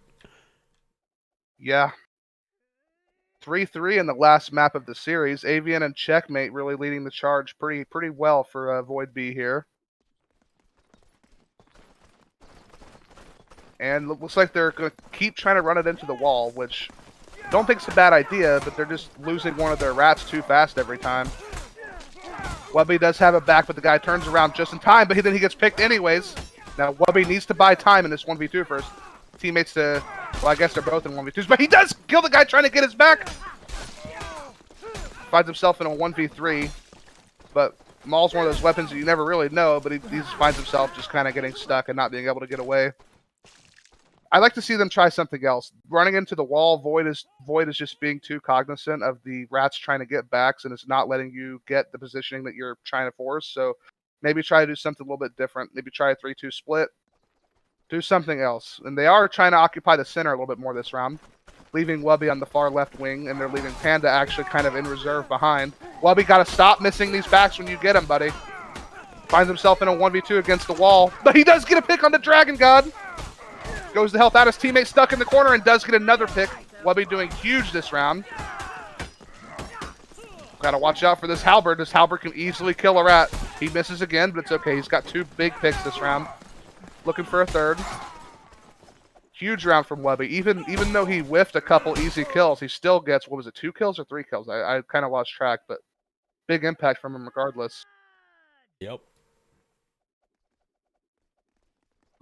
Yeah. 3-3 in the last map of the series. Avian and Checkmate really leading the charge pretty well for Void B here. And it looks like they're going to keep trying to run it into the wall, which I don't think it's a bad idea, but they're just losing one of their rats too fast every time. Wubby does have it back, but the guy turns around just in time, but then he gets picked anyways. Now Wubby needs to buy time in this 1v2 first. Teammates to... Well, I guess they're both in 1v2s, but he does kill the guy trying to get his back! Finds himself in a 1v3, but Maul's one of those weapons that you never really know, but he finds himself just kind of getting stuck and not being able to get away. I'd like to see them try something else. Running into the wall, Void is just being too cognizant of the rats trying to get backs, and it's not letting you get the positioning that you're trying to force, so maybe try to do something a little bit different. Maybe try a 3-2 split. Do something else. And they are trying to occupy the center a little bit more this round, leaving Wubby on the far left wing, and they're leaving Panda actually kind of in reserve behind. Wubby got to stop missing these backs when you get him, buddy. Finds himself in a 1v2 against the wall, but he does get a pick on the Dragon God. Goes to help out his teammate stuck in the corner and does get another pick. Wubby doing huge this round. Gotta watch out for this Halberd. This Halberd can easily kill a rat. He misses again, but it's okay. He's got 2 big picks this round. Looking for a third. Huge round from Wubby. Even though he whiffed a couple easy kills, he still gets, what was it, 2 kills or 3 kills? I kind of lost track, but big impact from him regardless. Yep.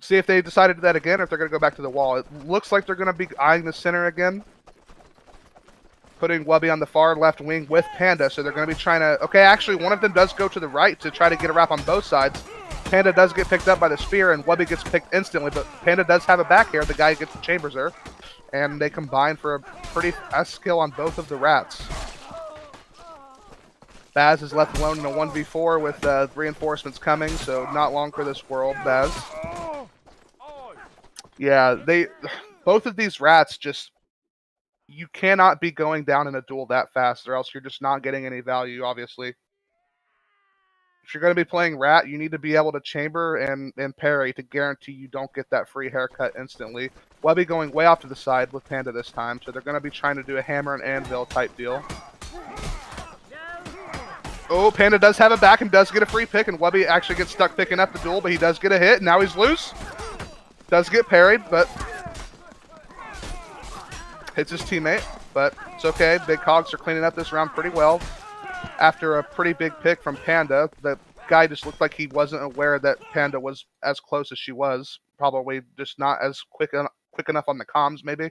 See if they decided to do that again, or if they're going to go back to the wall. It looks like they're going to be eyeing the center again. Putting Wubby on the far left wing with Panda, so they're going to be trying to... Okay, actually, one of them does go to the right to try to get a wrap on both sides. Panda does get picked up by the spear, and Wubby gets picked instantly, but Panda does have it back here. The guy gets the chambers there, and they combine for a pretty fast kill on both of the rats. Baz is left alone in a 1v4 with reinforcements coming, so not long for this world, Baz. Yeah, both of these rats just, you cannot be going down in a duel that fast, or else you're just not getting any value, obviously. If you're going to be playing rat, you need to be able to chamber and parry to guarantee you don't get that free haircut instantly. Webby going way off to the side with Panda this time, so they're going to be trying to do a hammer and anvil type deal. Oh, Panda does have it back and does get a free pick, and Webby actually gets stuck picking up the duel, but he does get a hit, and now he's loose. Does get parried, but hits his teammate, but it's okay. Big Cogs are cleaning up this round pretty well. After a pretty big pick from Panda, the guy just looked like he wasn't aware that Panda was as close as she was. Probably just not as quick enough on the comms, maybe.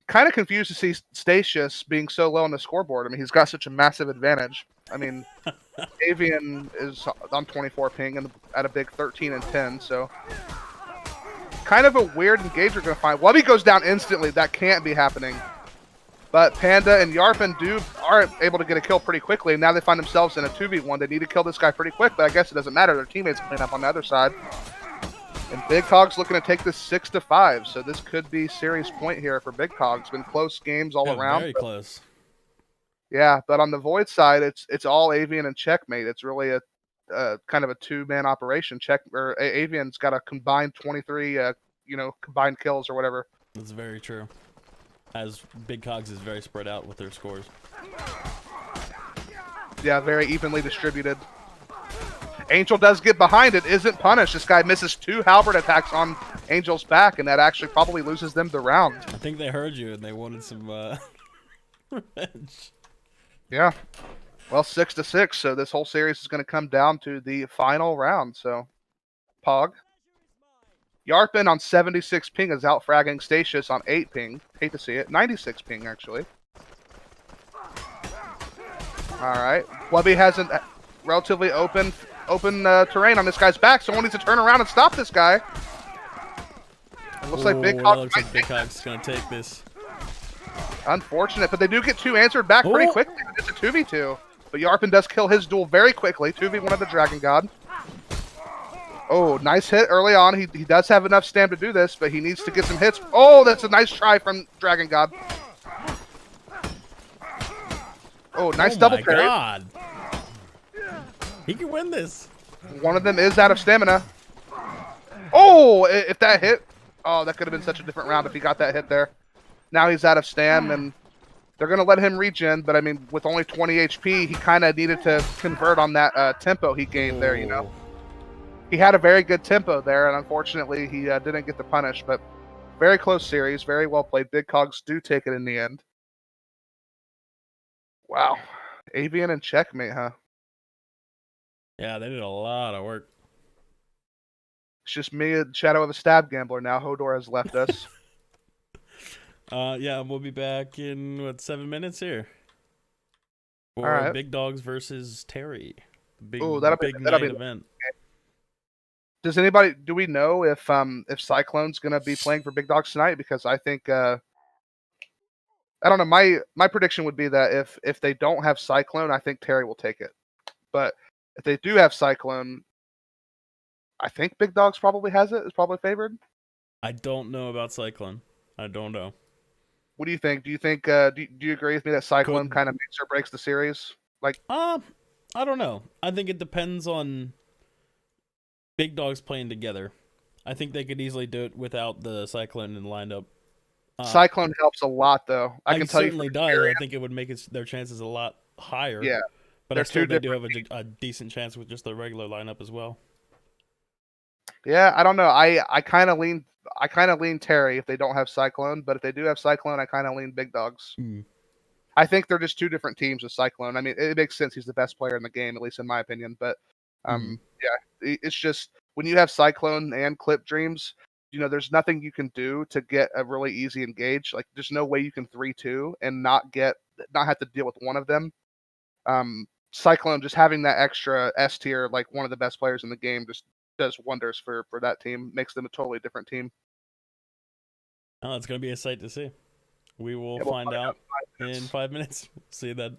Kind of confused to see Statius being so low on the scoreboard. I mean, he's got such a massive advantage. I mean, Avian is on 24 ping and at a big 13 and 10, so kind of a weird engage we're going to find. Wubby goes down instantly. That can't be happening. But Panda and Yarpin are able to get a kill pretty quickly, and now they find themselves in a 2v1. They need to kill this guy pretty quick, but I guess it doesn't matter. Their teammates clean up on the other side. And Big Cogs looking to take this 6-5, so this could be series point here for Big Cogs. Been close games all around. Very close. Yeah, but on the Void side, it's all Avian and Checkmate. It's really a kind of a two-man operation. Avian's got a combined 23, combined kills or whatever. That's very true. As Big Cogs is very spread out with their scores. Yeah, very evenly distributed. Angel does get behind it, isn't punished. This guy misses 2 halberd attacks on Angel's back, and that actually probably loses them the round. I think they heard you and they wanted some revenge. Yeah. Well, 6-6, so this whole series is going to come down to the final round. So, Pog. Yarpin on 76 ping is out fragging Statius on 8 ping. Hate to see it. 96 ping, actually. Alright. Wubby has a relatively open terrain on this guy's back. Someone needs to turn around and stop this guy. It looks like Big Cogs is going to take this. Unfortunate, but they do get 2 answered back pretty quickly. It's a 2v2. But Yarpin does kill his duel very quickly. 2v1 of the Dragon God. Oh, nice hit early on. He does have enough stam to do this, but he needs to get some hits. Oh, that's a nice try from Dragon God. Oh, nice double parry. God. He can win this. One of them is out of stamina. Oh, if that hit. Oh, that could have been such a different round if he got that hit there. Now he's out of stam, and they're going to let him regen, but I mean, with only 20 HP, he kind of needed to convert on that tempo he gained there, you know. He had a very good tempo there, and unfortunately, he didn't get the punish, but very close series, very well played. Big Cogs do take it in the end. Wow. Avian and Checkmate, huh? Yeah, they did a lot of work. It's just me and Shadow of a Stab Gambler now. Hodor has left us. Yeah, we'll be back in, 7 minutes here? For All right. Big Dogs versus Terry. Big that'll be event. Do we know if Cyclone's gonna be playing for Big Dogs tonight? Because I think I don't know. My prediction would be that if they don't have Cyclone, I think Terry will take it. But if they do have Cyclone, I think Big Dogs probably has it. Is probably favored. I don't know about Cyclone. I don't know. What do you think? Do you think? Do you agree with me that Cyclone kind of makes or breaks the series? Like, I don't know. I think it depends on Big Dogs playing together. I think they could easily do it without the Cyclone in the lineup. Cyclone helps a lot, though. I can tell you. It certainly does. I think it would make their chances a lot higher. Yeah, but I still they do have a decent chance with just the regular lineup as well. Yeah, I don't know. I kind of lean Terry if they don't have Cyclone, but if they do have Cyclone, I kind of lean Big Dogs. I think they're just 2 different teams with Cyclone. I mean, it makes sense. He's the best player in the game, at least in my opinion. But yeah, it's just when you have Cyclone and Clip Dreams, there's nothing you can do to get a really easy engage. Like, there's no way you can 3-2 and not have to deal with one of them. Cyclone just having that extra S tier, like one of the best players in the game, just does wonders for that team. Makes them a totally different team. Oh, it's going to be a sight to see. We will find out. in 5 minutes. See you then.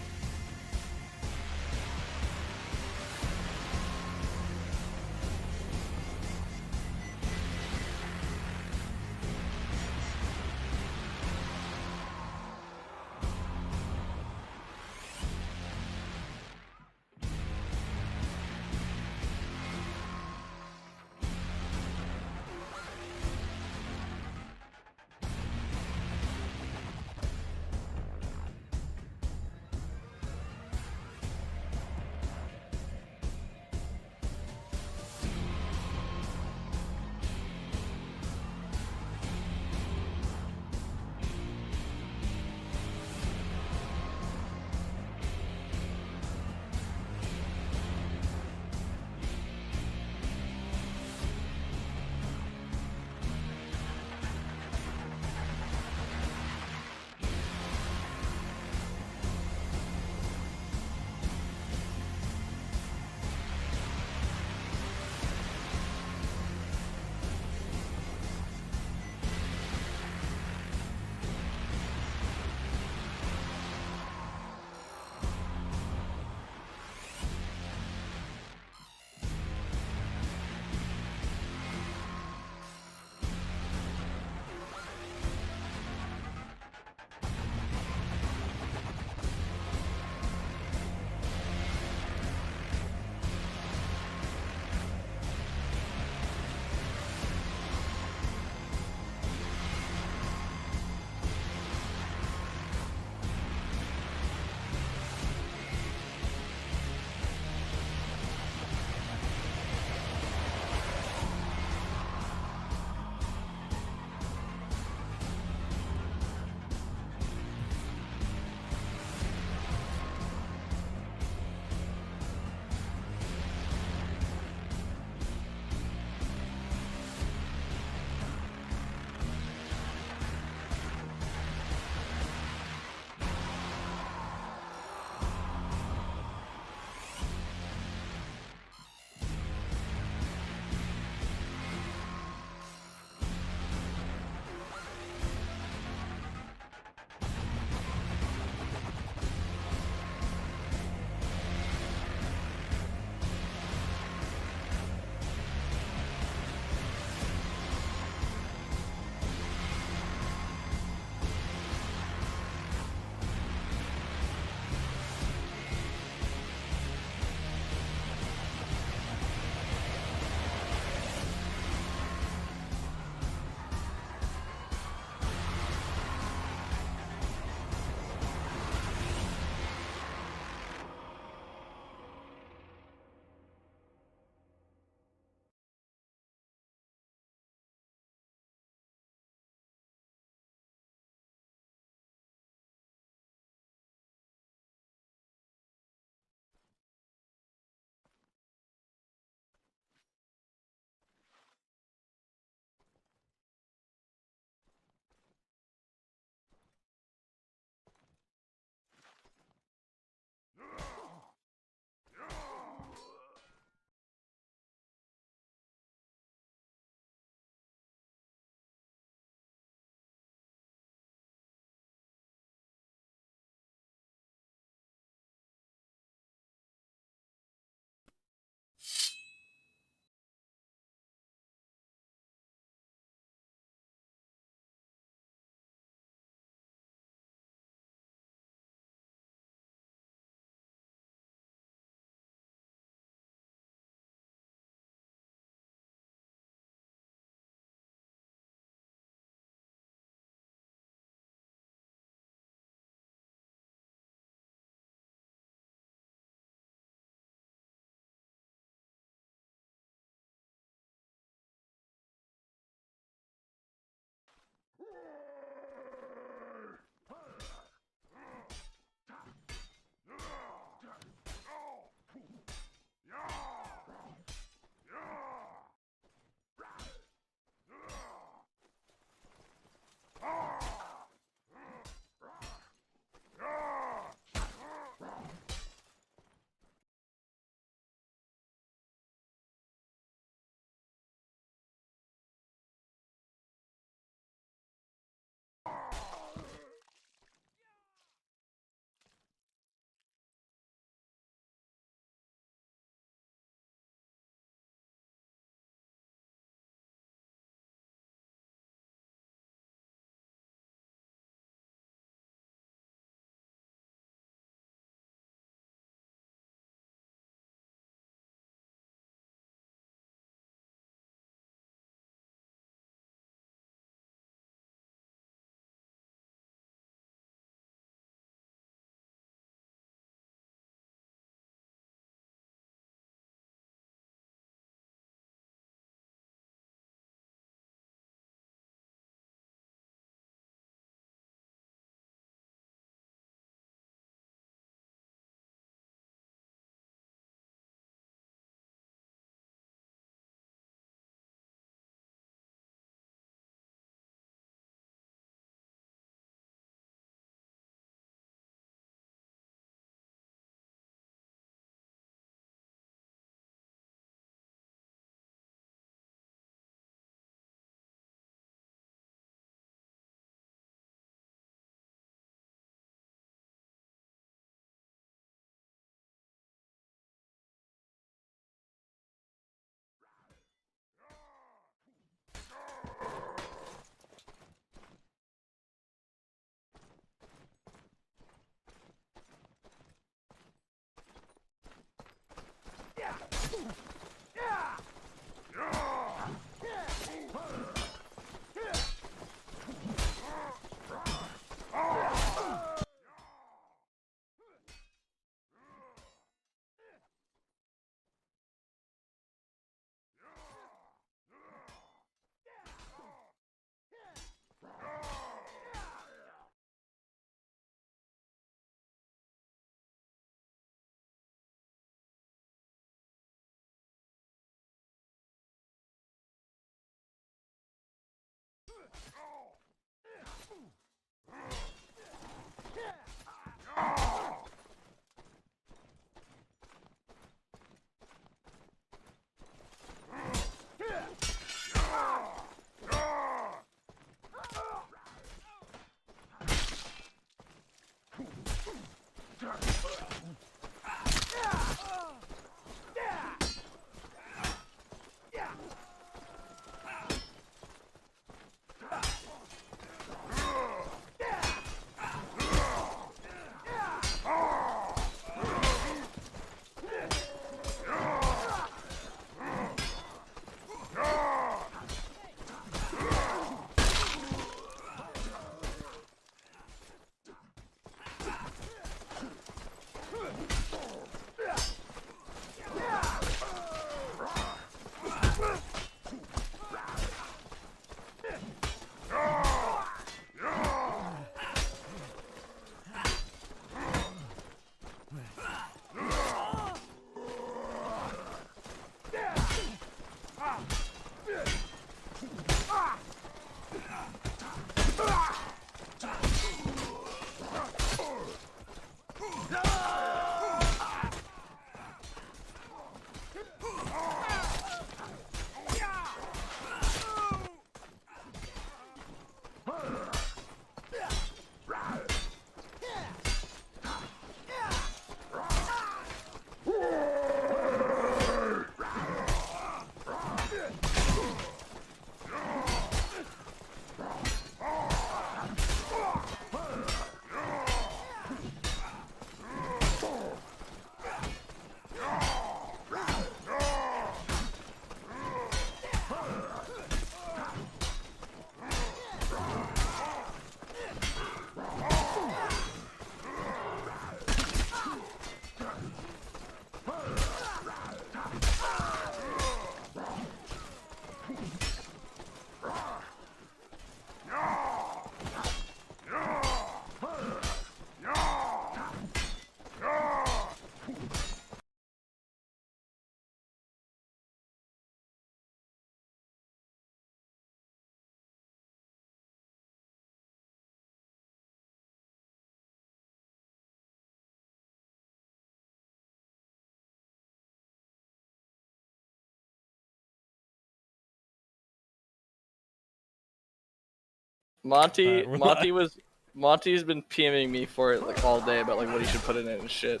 Monty, Alright, Monty's been PMing me for it like all day about like what he should put in it and shit.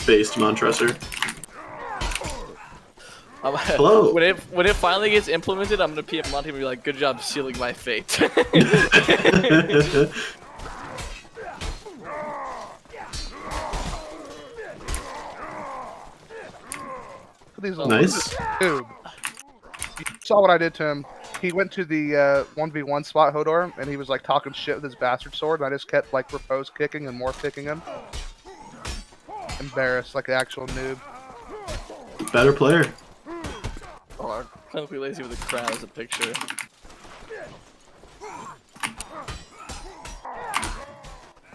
Based Montresor. Hello. When it finally gets implemented, I'm gonna PM Monty and be like, "Good job sealing my fate." Nice. Dude, you saw what I did to him. He went to the 1v1 spot, Hodor, and he was like talking shit with his bastard sword, and I just kept like repose kicking and more kicking him. Embarrassed like an actual noob. Better player. Oh, clinically lazy with a crown as a picture.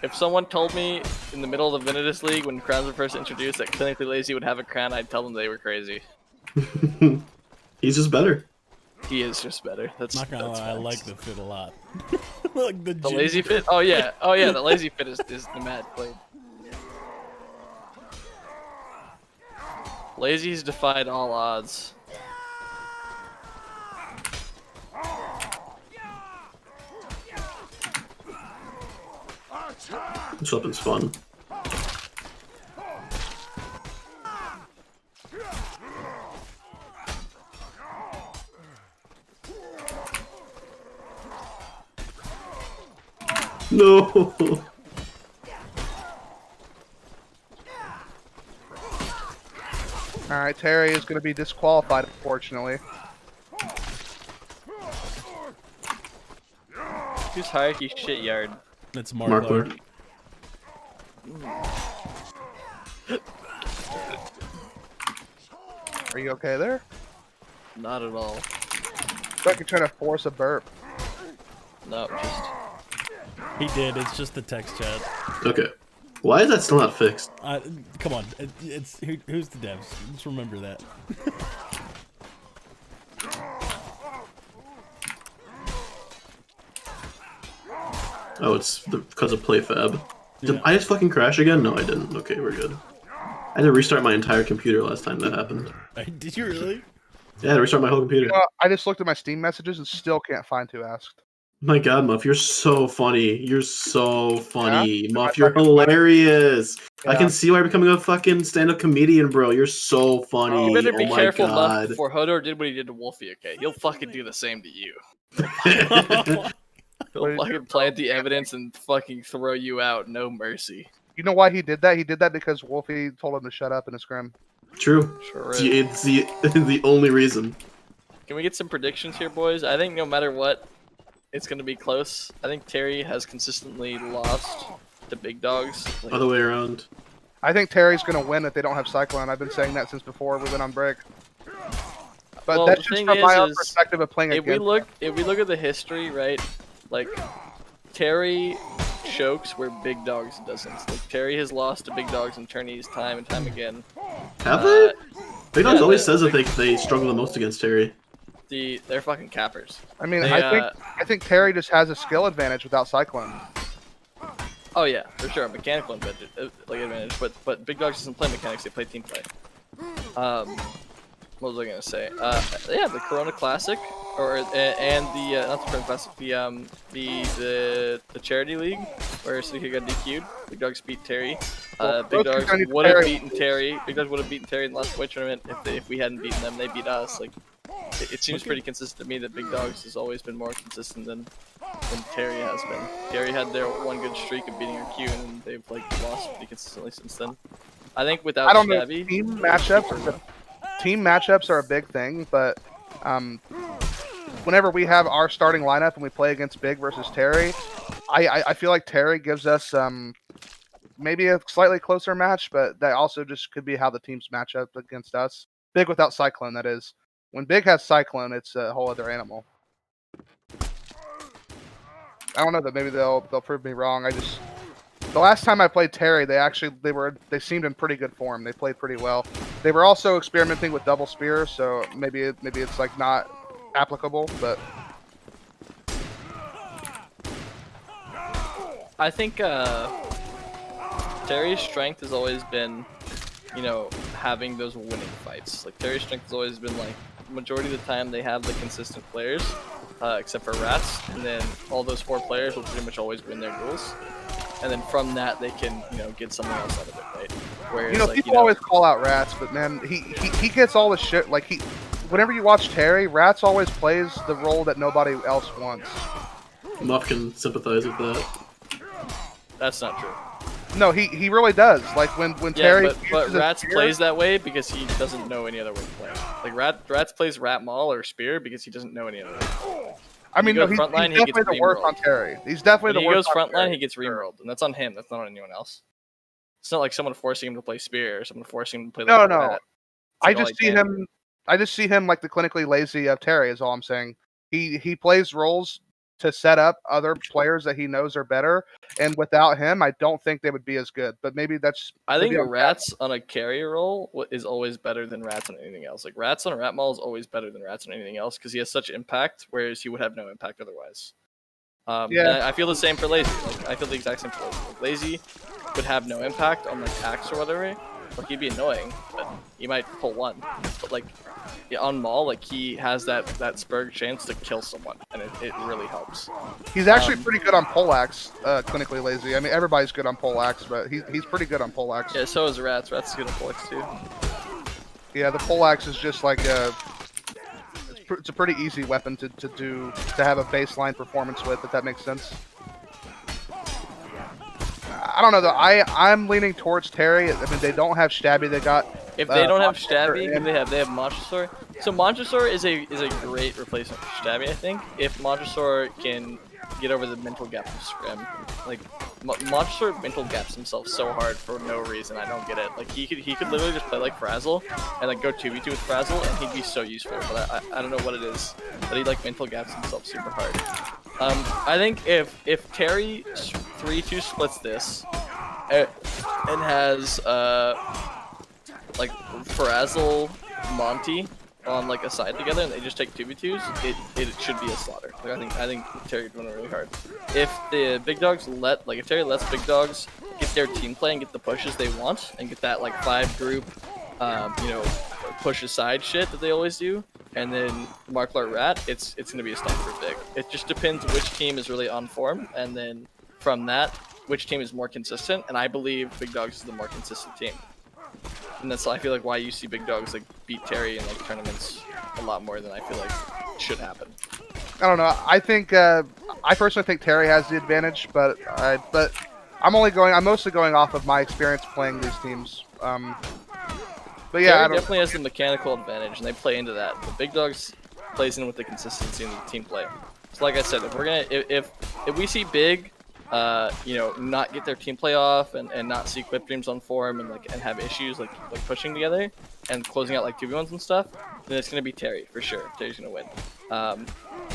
If someone told me in the middle of the Vinitas League when crowns were first introduced that clinically lazy would have a crown, I'd tell them they were crazy. He's just better. He is just better. That's Not gonna lie, I facts. like the fit a lot. Like the lazy fit? Oh yeah, the lazy fit is the mad blade. Lazy's defied all odds. This weapon's fun. No. Alright, Terry is going to be disqualified, unfortunately. Who's hierarchy shit yard? It's Markler. Are you okay there? Not at all. It's like you're trying to force a burp. No, just... He did, it's just the text chat. Okay. Why is that still not fixed? Come on, it's who's the devs? Let's remember that. Oh, it's because of PlayFab. Did Yeah. I just fucking crash again? No, I didn't. Okay, we're good. I had to restart my entire computer last time that happened. Did you really? Yeah, I had to restart my whole computer. I just looked at my Steam messages and still can't find who asked. My God, Muff, you're so funny. You're so funny. Muff, I you're fucking funny? hilarious. I Yeah. can see why you're becoming a fucking stand-up comedian, bro. You're so funny. You better be Oh my careful, Muff, God. before Hodor did what he did to Wolfie, okay? He'll fucking do the same to you. He'll fucking plant the evidence and fucking throw you out, no mercy. You know why he did that? He did that because Wolfie told him to shut up in a scrim. True. Sure It's is. the only reason. Can we get some predictions here, boys? I think no matter what, it's going to be close. I think Terry has consistently lost to Big Dogs. Like, Other way around. I think Terry's going to win if they don't have Cyclone. I've been saying that since before we went on break. But well, that's the just thing from my own is, perspective of playing if we against. look at the history, right? Like Terry chokes where Big Dogs doesn't. Like Terry has lost to Big Dogs and Trainees time and time again. Have they? Big Dogs yeah, always says that they struggle the most against Terry. They're fucking cappers. I mean, They, I think Terry just has a skill advantage without Cyclone. Oh yeah, for sure, mechanical advantage. But Big Dogs doesn't play mechanics; they play team play. What was I gonna say? Yeah, the Corona Classic, and the not the Corona Classic, the Charity League, where Suzuki got DQ'd. Big Dogs beat Terry. Big Dogs would have beaten Terry. Big Dogs would have beaten Terry in the last Twitch tournament if we hadn't beaten them. They beat us. Like it seems pretty consistent to me that Big Dogs has always been more consistent than Terry has been. Terry had their one good streak of beating our Q, and they've like lost pretty consistently since then. I think without I don't know. Stabby, Team matchups are a big thing, but whenever we have our starting lineup and we play against Big versus Terry, I feel like Terry gives us maybe a slightly closer match, but that also just could be how the teams match up against us. Big without Cyclone, that is. When Big has Cyclone, it's a whole other animal. I don't know that maybe they'll prove me wrong. The last time I played Terry, they seemed in pretty good form. They played pretty well. They were also experimenting with double spear, so maybe it's like not applicable, but I think Terry's strength has always been, having those winning fights. Like Terry's strength has always been like majority of the time they have the consistent players, except for Rats, and then all those 4 players will pretty much always win their duels. And then from that they can, get something else out of it, right? Whereas, people always call out Rats, but man, he gets all the shit. Like whenever you watch Terry, Rats always plays the role that nobody else wants. Muff can sympathize with that. That's not true. No, he really does. Like when Terry. But Rats plays that way because he doesn't know any other way to play. Like Rats plays Rat Maul or Spear because he doesn't know any other way. I mean, no, he's definitely the worst on Terry. He's definitely when the worst. He goes frontline, he gets rerolled, and that's on him. That's not on anyone else. It's not like someone forcing him to play Spear or someone forcing him to play. No. Rat. I just see him like the clinically lazy of Terry. Is all I'm saying. He plays roles to set up other players that he knows are better, and without him, I don't think they would be as good. But maybe that's. I think Rats on a carrier role is always better than Rats on anything else. Like Rats on a Rat Maul is always better than Rats on anything else because he has such impact, whereas he would have no impact otherwise. Yeah, I feel the same for Lazy. Like I feel the exact same for Lazy. Like, Lazy would have no impact on like Axe or whatever. Like he'd be annoying, but he might pull one. But like on Maul, like he has that spur chance to kill someone, and it really helps. He's actually pretty good on poleaxe, clinically lazy. I mean, everybody's good on poleaxe, but he's pretty good on poleaxe. Yeah, so is Rats. Rats is good on poleaxe too. Yeah, the poleaxe is just like it's a pretty easy weapon to have a baseline performance with, if that makes sense. I don't know though. I'm leaning towards Terry. I mean, they don't have Stabby. They got. If they don't have Stabby, who they have Montresor. So Montresor is a great replacement for Stabby, I think. If Montresor can get over the mental gap of Scrim, like Montresor mental gaps himself so hard for no reason. I don't get it. Like he could literally just play like Frazzle and like go 2v2 with Frazzle, and he'd be so useful. But I don't know what it is, but he like mental gaps himself super hard. I think if Terry 3-2 splits this and has like Frazzle Monty on like a side together and they just take 2v2s, it should be a slaughter. Like I think Terry would win it really hard. If the big dogs if Terry lets big dogs get their team play and get the pushes they want and get that like 5 group, push aside shit that they always do, and then Marklar Rat, it's gonna be a stomp for big. It just depends which team is really on form, and then from that, which team is more consistent. And I believe Big Dogs is the more consistent team. And that's, I feel like, why you see Big Dogs like beat Terry in like tournaments a lot more than I feel like should happen. I don't know. I think I personally think Terry has the advantage, but I'm mostly going off of my experience playing these teams. But yeah, Terry definitely has the mechanical advantage, and they play into that. The Big Dogs plays in with the consistency and the team play. So like I said, if we're gonna if we see Big, not get their team play off and not see Clip Dreams on form and have issues like pushing together and closing out like 2v1s and stuff, then it's gonna be Terry for sure. Terry's gonna win.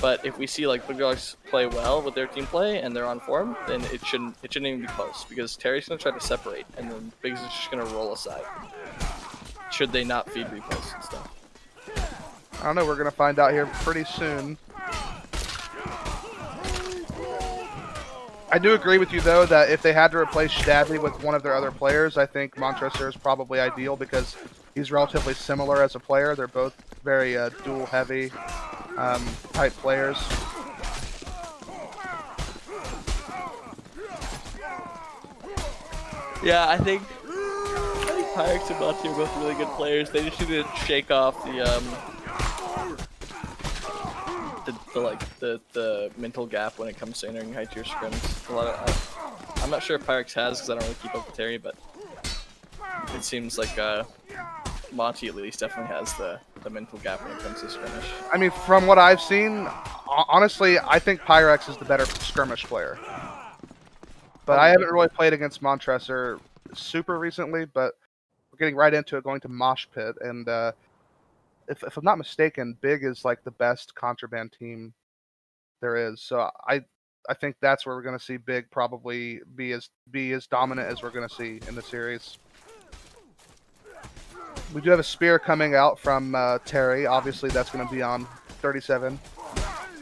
But if we see like Big Dogs play well with their team play and they're on form, then it shouldn't even be close because Terry's gonna try to separate and then Big's just gonna roll aside. Should they not feed replays and stuff? I don't know. We're gonna find out here pretty soon. I do agree with you though that if they had to replace Stabby with one of their other players, I think Montressor is probably ideal because he's relatively similar as a player. They're both very dual heavy type players. Yeah, I think Pyrex and Monty are both really good players. They just need to shake off the mental gap when it comes to entering high tier scrims. I'm not sure if Pyrex has because I don't really keep up with Terry, but it seems like Monty at least definitely has the mental gap when it comes to skirmish. I mean, from what I've seen, honestly, I think Pyrex is the better skirmish player. But I haven't really played against Montressor super recently, but we're getting right into it, going to Mosh Pit, and if I'm not mistaken, Big is like the best contraband team there is. So I think that's where we're going to see Big probably be as dominant as we're going to see in the series. We do have a spear coming out from Terry. Obviously, that's going to be on 37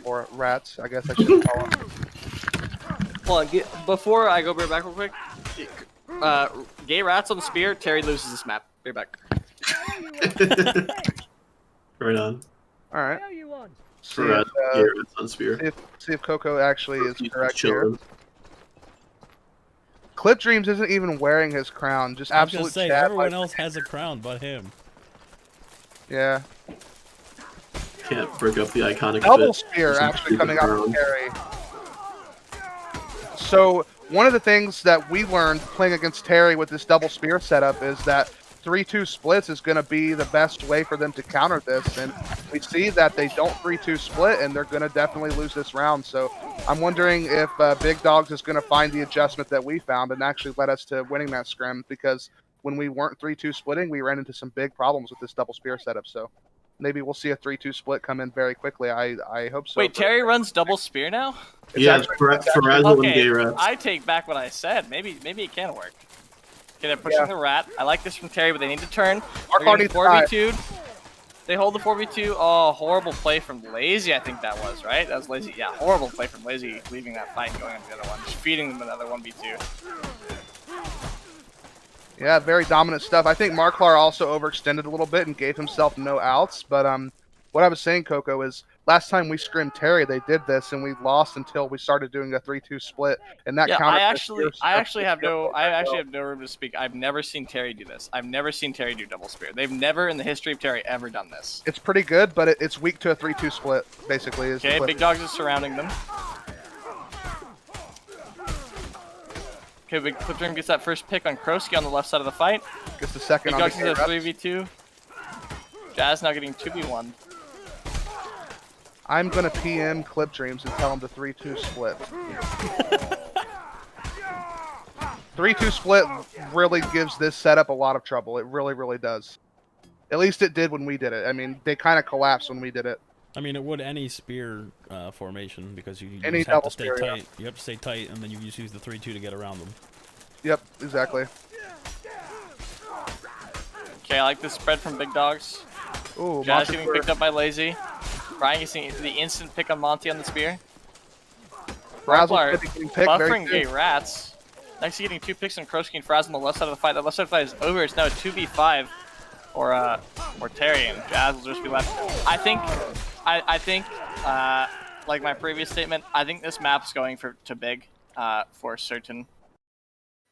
or Rats, I guess I should call him. Hold on, before I go back real quick. Gay Rats on the spear. Terry loses this map. Be back. Right on. All right. Gay Rats on spear. See if Coco actually is correct here. Chilling. Clip Dreams isn't even wearing his crown. Just I was gonna absolute say chat. everyone else has a crown but him. Yeah. Can't break up the iconic Double fit. spear actually coming out from Terry. So one of the things that we learned playing against Terry with this double spear setup is that 3-2 splits is going to be the best way for them to counter this, and we see that they don't 3-2 split, and they're going to definitely lose this round. So I'm wondering if Big Dogs is going to find the adjustment that we found and actually led us to winning that scrim, because when we weren't 3-2 splitting, we ran into some big problems with this double spear setup. So maybe we'll see a 3-2 split come in very quickly. I hope so. Wait, Terry runs double spear now? Yeah, Ferrazzo and Gay Rats. I take back what I said. Maybe it can work. Okay, they're pushing the rat. I like this from Terry, but they need to turn. They're getting 4v2'd. They hold the 4v2. Oh, horrible play from Lazy, I think that was, right? That was Lazy. Yeah, horrible play from Lazy, leaving that fight and going on the other one. Just feeding them another 1v2. Yeah, very dominant stuff. I think Marklar also overextended a little bit and gave himself no outs. But what I was saying, Coco, is last time we scrimmed Terry, they did this, and we lost until we started doing a 3-2 split. And that I actually have no room to speak. I've never seen Terry do this. I've never seen Terry do double spear. They've never in the history of Terry ever done this. It's pretty good, but it's weak to a 3-2 split, basically. Okay, Big Dogs is surrounding them. Okay, Big Clip Dream gets that first pick on Kroski on the left side of the fight. Gets the second Big on Dogs the is a 3v2. Jazz now getting 2v1. I'm going to PM Clip Dreams and tell him to 3-2 split. 3-2 split really gives this setup a lot of trouble. It really, really does. At least it did when we did it. I mean, they kind of collapsed when we did it. I mean, it would any spear formation because you Any just have to double stay spear, tight. yeah. You have to stay tight, and then you just use the 3-2 to get around them. Yep, exactly. Okay, I like this spread from Big Dogs. Ooh, Jazz Monty getting for- picked up by Lazy. Brian getting the instant pick on Monty on the spear. Frazzle's Marklar getting picked very buffering soon. Gay Rats. Next, getting 2 picks on Krosky and Frazzle on the left side of the fight. The left side of the fight is over. It's now a 2v5 or Terry and Jazz will just be left. I think, like my previous statement, I think this map's going to big for certain.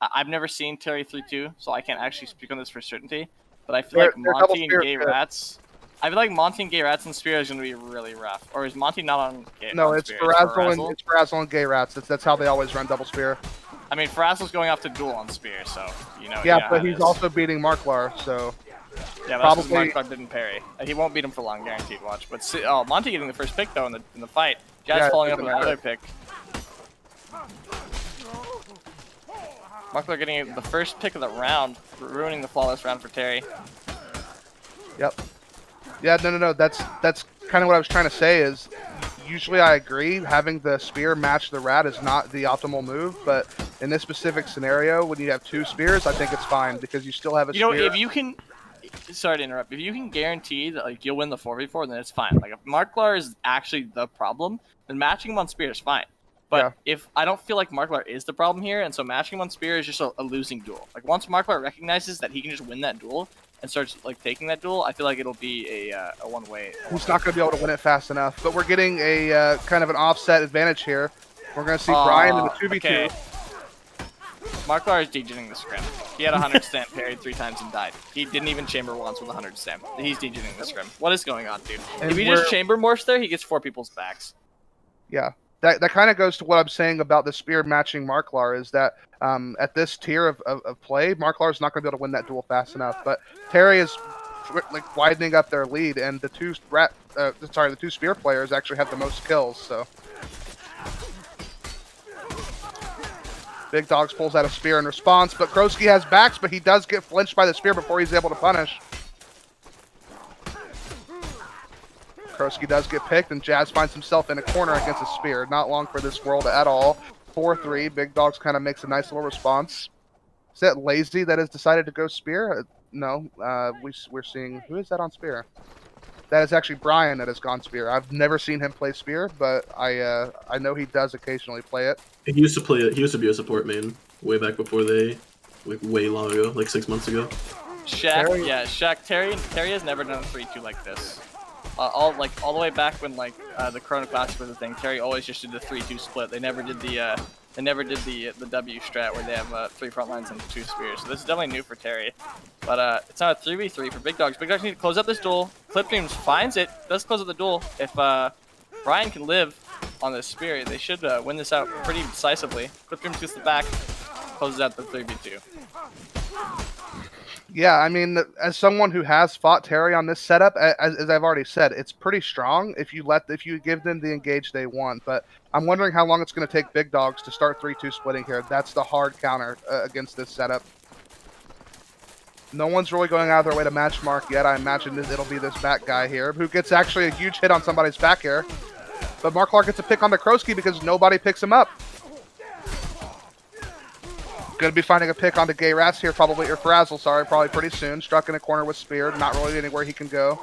I've never seen Terry 3-2, so I can't actually speak on this for certainty. But I feel like They're double Monty and spear Gay fit. Rats. I feel like Monty and Gay Rats and Spear is going to be really rough. Or is Monty not on Gay No, on it's Spear? Frazzle and Gay Rats. That's how they always run double spear. I mean, Frazzle's going off to duel on Spear, so you know. Yeah, how but it he's is. also beating Marklar, so Yeah, but that's probably- because Marklar didn't parry. He won't beat him for long, guaranteed. Watch. But Monty getting the first pick though in the fight. Jazz Yeah, it following up doesn't with another matter. pick. Marklar getting the first pick of the round, ruining the flawless round for Terry. Yep. Yeah, no. That's kind of what I was trying to say is usually I agree having the spear match the rat is not the optimal move, but in this specific scenario when you have 2 spears, I think it's fine because you still have a You know, spear. if you can, sorry to interrupt, if you can guarantee that like you'll win the 4v4, then it's fine. Like if Marklar is actually the problem, then matching him on spear is fine. But if I don't feel like Marklar is the problem here, and so matching him on spear is just a losing duel. Like once Marklar recognizes that he can just win that duel and starts like taking that duel, I feel like it'll be a one-way. He's not going to be able to win it fast enough, but we're getting a kind of an offset advantage here. We're going to see Brian in the 2v2. Okay. Marklar is degening the scrim. He had a 100 stamp, parried 3 times and died. He didn't even chamber once with a 100 stamp. He's degening the scrim. What is going on, dude? And if he just chamber morphs there, he gets 4 people's backs. Yeah. That kind of goes to what I'm saying about the spear matching Marklar is that at this tier of play, Marklar is not going to be able to win that duel fast enough. But Terry is like widening up their lead, and the 2 spear players actually have the most kills. So Big Dogs pulls out a spear in response, but Krosky has backs, but he does get flinched by the spear before he's able to punish. Krosky does get picked, and Jazz finds himself in a corner against a spear. Not long for this world at all. 4-3. Big Dogs kind of makes a nice little response. Is that Lazy that has decided to go spear? No. We're seeing... Who is that on spear? That is actually Brian that has gone spear. I've never seen him play spear, but I know he does occasionally play it. He used to play it. He used to be a support main way back before they, like way long ago, like 6 months ago. Shaq. Terry has never done a 3-2 like this. All the way back when the Chrono Classic was a thing. Terry always just did the 3-2 split. They never did the W strat where they have 3 front lines and 2 spears. So this is definitely new for Terry. But it's now a 3v3 for Big Dogs. Big Dogs need to close out this duel. Clip Dreams finds it. Does close out the duel. If Brian can live on this spear, they should win this out pretty decisively. Clip Dreams gets the back. Closes out the 3v2. Yeah, I mean, as someone who has fought Terry on this setup, as I've already said, it's pretty strong if you give them the engage they want. But I'm wondering how long it's going to take Big Dogs to start 3-2 splitting here. That's the hard counter against this setup. No one's really going out of their way to match Mark yet. I imagine it'll be this back guy here, who gets actually a huge hit on somebody's back here. But Marklar gets a pick on the Krosky because nobody picks him up. Going to be finding a pick on the Gay Rats here, probably, or Frazzle, sorry, probably pretty soon. Struck in a corner with spear, not really anywhere he can go.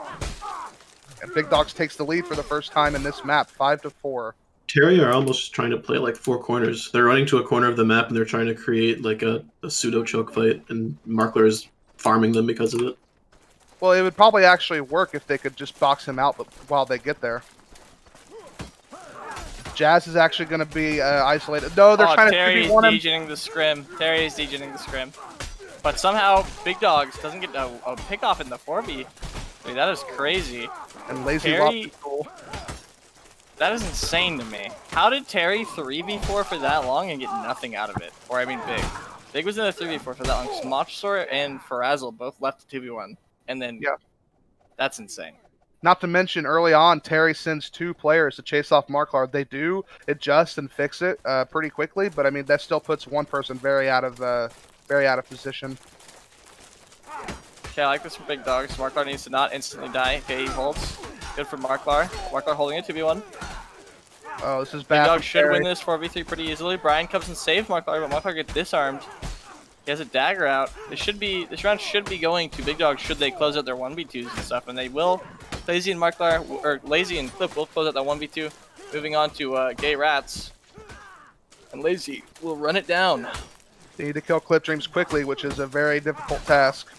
And Big Dogs takes the lead for the first time in this map, 5-4. Terry are almost trying to play like 4 corners. They're running to a corner of the map and they're trying to create like a pseudo choke fight, and Marklar is farming them because of it. Well, it would probably actually work if they could just box him out while they get there. Jazz is actually going to be isolated. No, they're trying to 2v1 him. degening the scrim. Terry is degening the scrim. But somehow Big Dogs doesn't get a pick off in the 4v. I mean, that is crazy. And Lazy Terry, lost the goal. that is insane to me. How did Terry 3v4 for that long and get nothing out of it? Or I mean Big. Big was in a 3v4 for that long. Smotchsor and Frazzle both left 2v1. And then, that's insane. Not to mention, early on, Terry sends 2 players to chase off Marklar. They do adjust and fix it pretty quickly, but I mean that still puts one person very out of position. Okay, I like this from Big Dogs. Marklar needs to not instantly die. Okay, he holds. Good for Marklar. Marklar holding it 2v1. Oh, this is bad. Big Dogs should win this 4v3 pretty easily. Brian comes and saves Marklar, but Marklar gets disarmed. He has a dagger out. This round should be going to Big Dogs should they close out their 1v2s and stuff, and they will. Lazy and Marklar, or Lazy and Clip will close out that 1v2. Moving on to Gay Rats. And Lazy will run it down. They need to kill Clip Dreams quickly, which is a very difficult task.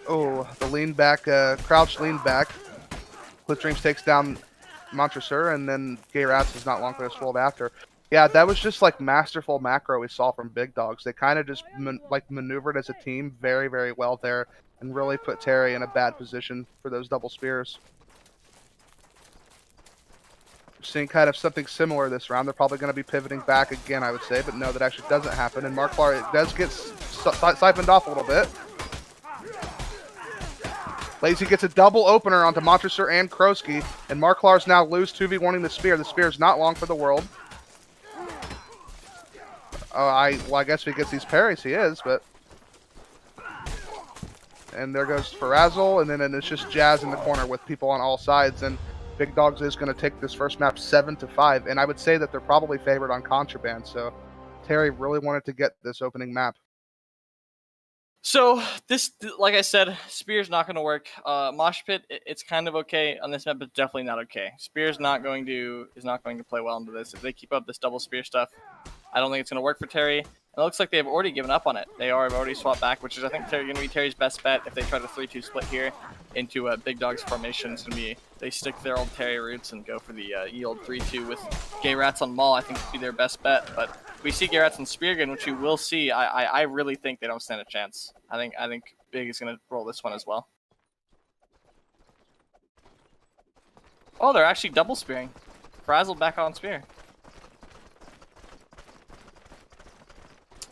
Oh, the lean back, crouch lean back. Clip Dreams takes down Montresor, and then Gay Rats is not long for this world after. Yeah, that was just like masterful macro we saw from Big Dogs. They kind of just maneuvered as a team very, very well there, and really put Terry in a bad position for those double spears. We're seeing kind of something similar this round. They're probably going to be pivoting back again, I would say, but no, that actually doesn't happen. And Marklar does get siphoned off a little bit. Lazy gets a double opener onto Montresor and Krosky, and Marklar's now loose 2v1ing the spear. The spear is not long for the world. I guess if he gets these parries, he is, but... And there goes Frazzle, and then it's just Jazz in the corner with people on all sides, and Big Dogs is going to take this first map 7-5, and I would say that they're probably favored on Contraband, so Terry really wanted to get this opening map. So this, like I said, Spear's not going to work. Mosh Pit, it's kind of okay on this map, but definitely not okay. Spear's is not going to play well into this. If they keep up this double spear stuff, I don't think it's going to work for Terry. And it looks like they've already given up on it. They have already swapped back, which is I think going to be Terry's best bet if they try to 3-2 split here into a Big Dogs formation. It's going to be they stick to their old Terry roots and go for the old 3-2 with Gay Rats on Maul. I think would be their best bet, but if we see Gay Rats and Spear again, which we will see. I really think they don't stand a chance. I think Big is going to roll this one as well. Oh, they're actually double spearing. Frazzle back on Spear.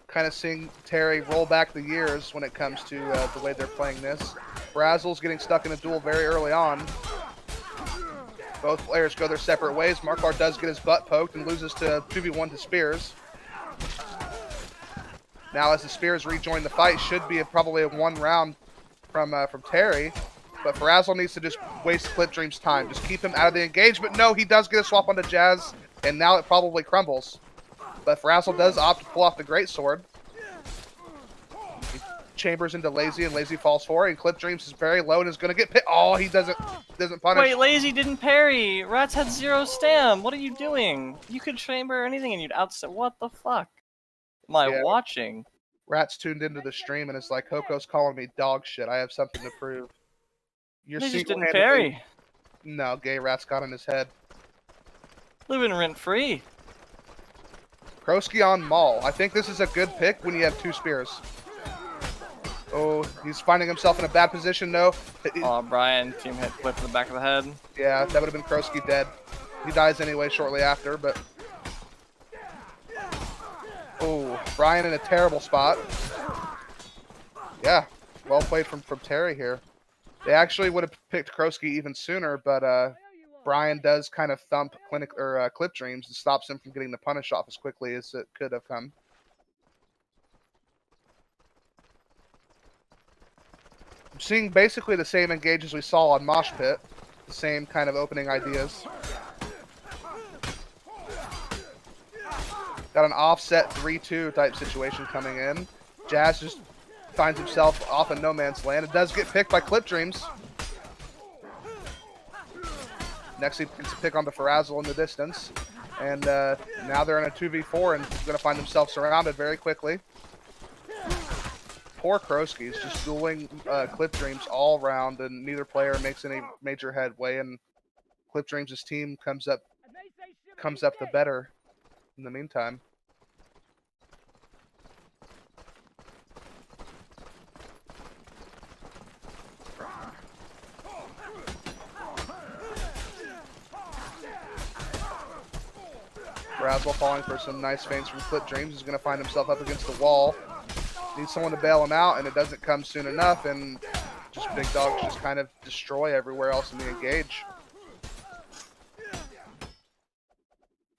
Kind of seeing Terry roll back the years when it comes to the way they're playing this. Frazzle's getting stuck in a duel very early on. Both players go their separate ways. Marklar does get his butt poked and loses to 2v1 to Spears. Now as the Spears rejoin the fight, should be probably a one round from Terry. But Frazzle needs to just waste Clip Dream's time. Just keep him out of the engagement. No, he does get a swap onto Jazz, and now it probably crumbles. But Frazzle does opt to pull off the Greatsword. He chambers into Lazy, and Lazy falls for it, and Clip Dreams is very low and is going to get pit. Oh, he doesn't punish. Wait, Lazy didn't parry. Rats had 0 stam. What are you doing? You could chamber anything and you'd outstep. What the fuck am I watching? Rats tuned into the stream and it's like, Coco's calling me dog shit. I have something to prove. You're They just didn't parry. No, Gay Rats got in his head. Living rent free. Krosky on Maul. I think this is a good pick when you have 2 spears. Oh, he's finding himself in a bad position, though. Oh, Brian, team hit Clip in the back of the head. Yeah, that would have been Krosky dead. He dies anyway shortly after, but... Oh, Brian in a terrible spot. Yeah, well played from Terry here. They actually would have picked Krosky even sooner, but Brian does kind of thump Clip Dreams and stops him from getting the punish off as quickly as it could have come. I'm seeing basically the same engages we saw on Mosh Pit. The same kind of opening ideas. Got an offset 3-2 type situation coming in. Jazz just finds himself off in no man's land. It does get picked by Clip Dreams. Next he gets a pick on the Frazzle in the distance. And now they're in a 2v4 and going to find themselves surrounded very quickly. Poor Krosky is just dueling Clip Dreams all around, and neither player makes any major headway, and Clip Dreams' team comes up the better in the meantime. Frazzle falling for some nice feints from Clip Dreams. He's going to find himself up against the wall. Needs someone to bail him out, and it doesn't come soon enough, and just Big Dogs just kind of destroy everywhere else in the engage.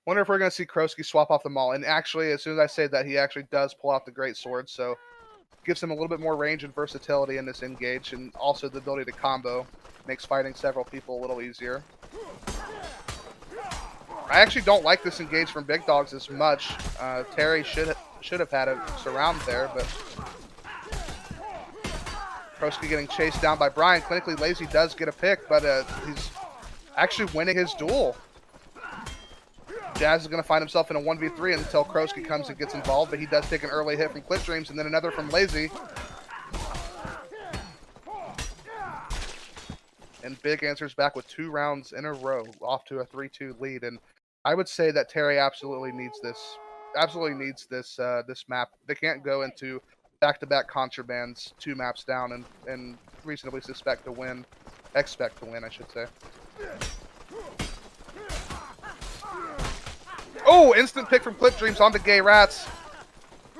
Wonder if we're going to see Krosky swap off the Maul. And actually, as soon as I say that, he actually does pull out the Greatsword, so gives him a little bit more range and versatility in this engage, and also the ability to combo. Makes fighting several people a little easier. I actually don't like this engage from Big Dogs as much. Terry should have had a surround there, but Kroski getting chased down by Brian. Clinically Lazy does get a pick, but he's actually winning his duel. Jazz is going to find himself in a 1v3 until Kroski comes and gets involved, but he does take an early hit from Clip Dreams and then another from Lazy. And Big answers back with 2 rounds in a row, off to a 3-2 lead. And I would say that Terry absolutely needs this. This map. They can't go into back-to-back contrabands 2 maps down and reasonably expect to win, I should say. Oh, instant pick from Clip Dreams onto Gay Rats.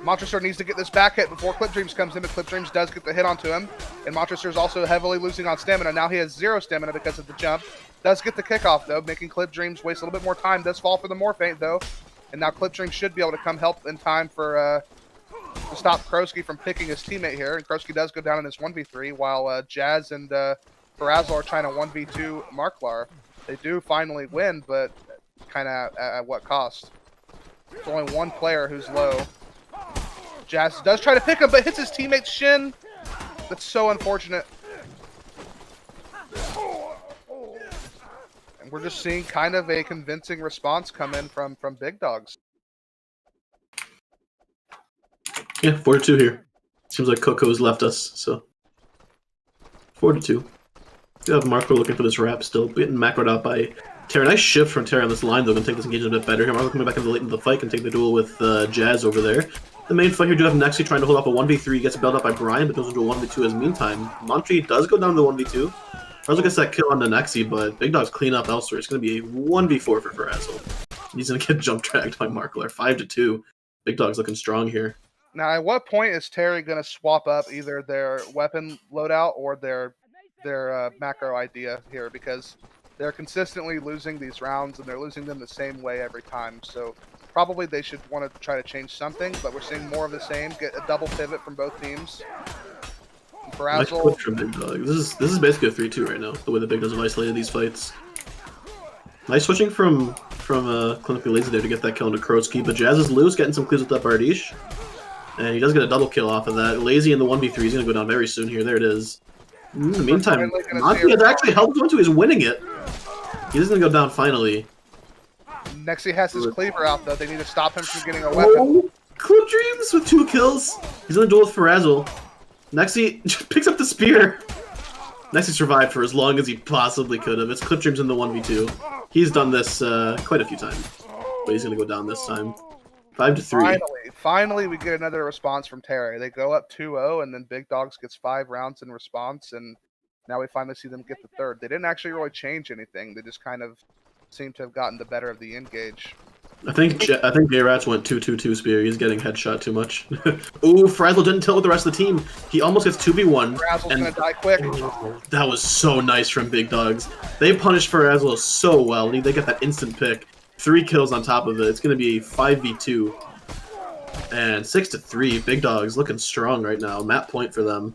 Montressor needs to get this back hit before Clip Dreams comes in, but Clip Dreams does get the hit onto him. And Montressor is also heavily losing on stamina. Now he has 0 stamina because of the jump. Does get the kickoff, though, making Clip Dreams waste a little bit more time. Does fall for the more feint, though. And now Clip Dreams should be able to come help in time for to stop Kroski from picking his teammate here. And Kroski does go down in his 1v3, while Jazz and Farazal are trying to 1v2 Marklar. They do finally win, but kind of at what cost? There's only one player who's low. Jazz does try to pick him, but hits his teammate's shin. That's so unfortunate. And we're just seeing kind of a convincing response come in from Big Dogs. Yeah, 4-2 here. Seems like Coco's left us, so 4-2. We have Marco looking for this wrap still, getting macroed out by Terry. Nice shift from Terry on this line, though. Gonna take this engagement a bit better here. Marco coming back into late in the fight, can take the duel with Jazz over there. The main fight here, do have Nexi trying to hold off a 1v3, gets built up by Brian, but goes into a 1v2 as meantime. Montre does go down to the 1v2. Farazal gets that kill on the Nexi, but Big Dogs clean up elsewhere. It's going to be a 1v4 for Farazal. He's going to get jump dragged by Markler. 5-2. Big Dogs looking strong here. Now, at what point is Terry going to swap up either their weapon loadout or their macro idea here? Because they're consistently losing these rounds, and they're losing them the same way every time. So probably they should want to try to change something, but we're seeing more of the same. Get a double pivot from both teams. Nice clip from Big Dog. This is basically a 3-2 right now, the way the Big Dogs have isolated these fights. Nice switching from Clinically Lazy there to get that kill into Kroski, but Jazz is loose, getting some clues with that Bardiche. And he does get a double kill off of that. Lazy in the 1v3 is going to go down very soon here. There it is. In the meantime, Monty has actually helped onto. He's winning it. He is going to go down finally. Nexi has his cleaver out, though. They need to stop him from getting a weapon. Oh, Clip Dreams with 2 kills. He's in a duel with Farazal. Nexi picks up the spear. Nexi survived for as long as he possibly could have. It's Clip Dreams in the 1v2. He's done this quite a few times. But he's going to go down this time. 5-3. Finally, we get another response from Terry. They go up 2-0, and then Big Dogs gets 5 rounds in response, and now we finally see them get the 3rd. They didn't actually really change anything. They just kind of seem to have gotten the better of the engage. I think Gay Rats went 2-2-2 spear. He's getting headshot too much. Ooh, Frazzle didn't tilt with the rest of the team. He almost gets 2v1. Frazzle's gonna die quick. That was so nice from Big Dogs. They punished Frazzle so well. They get that instant pick. 3 kills on top of it. It's going to be 5v2. And 6-3. Big Dogs looking strong right now. Map point for them.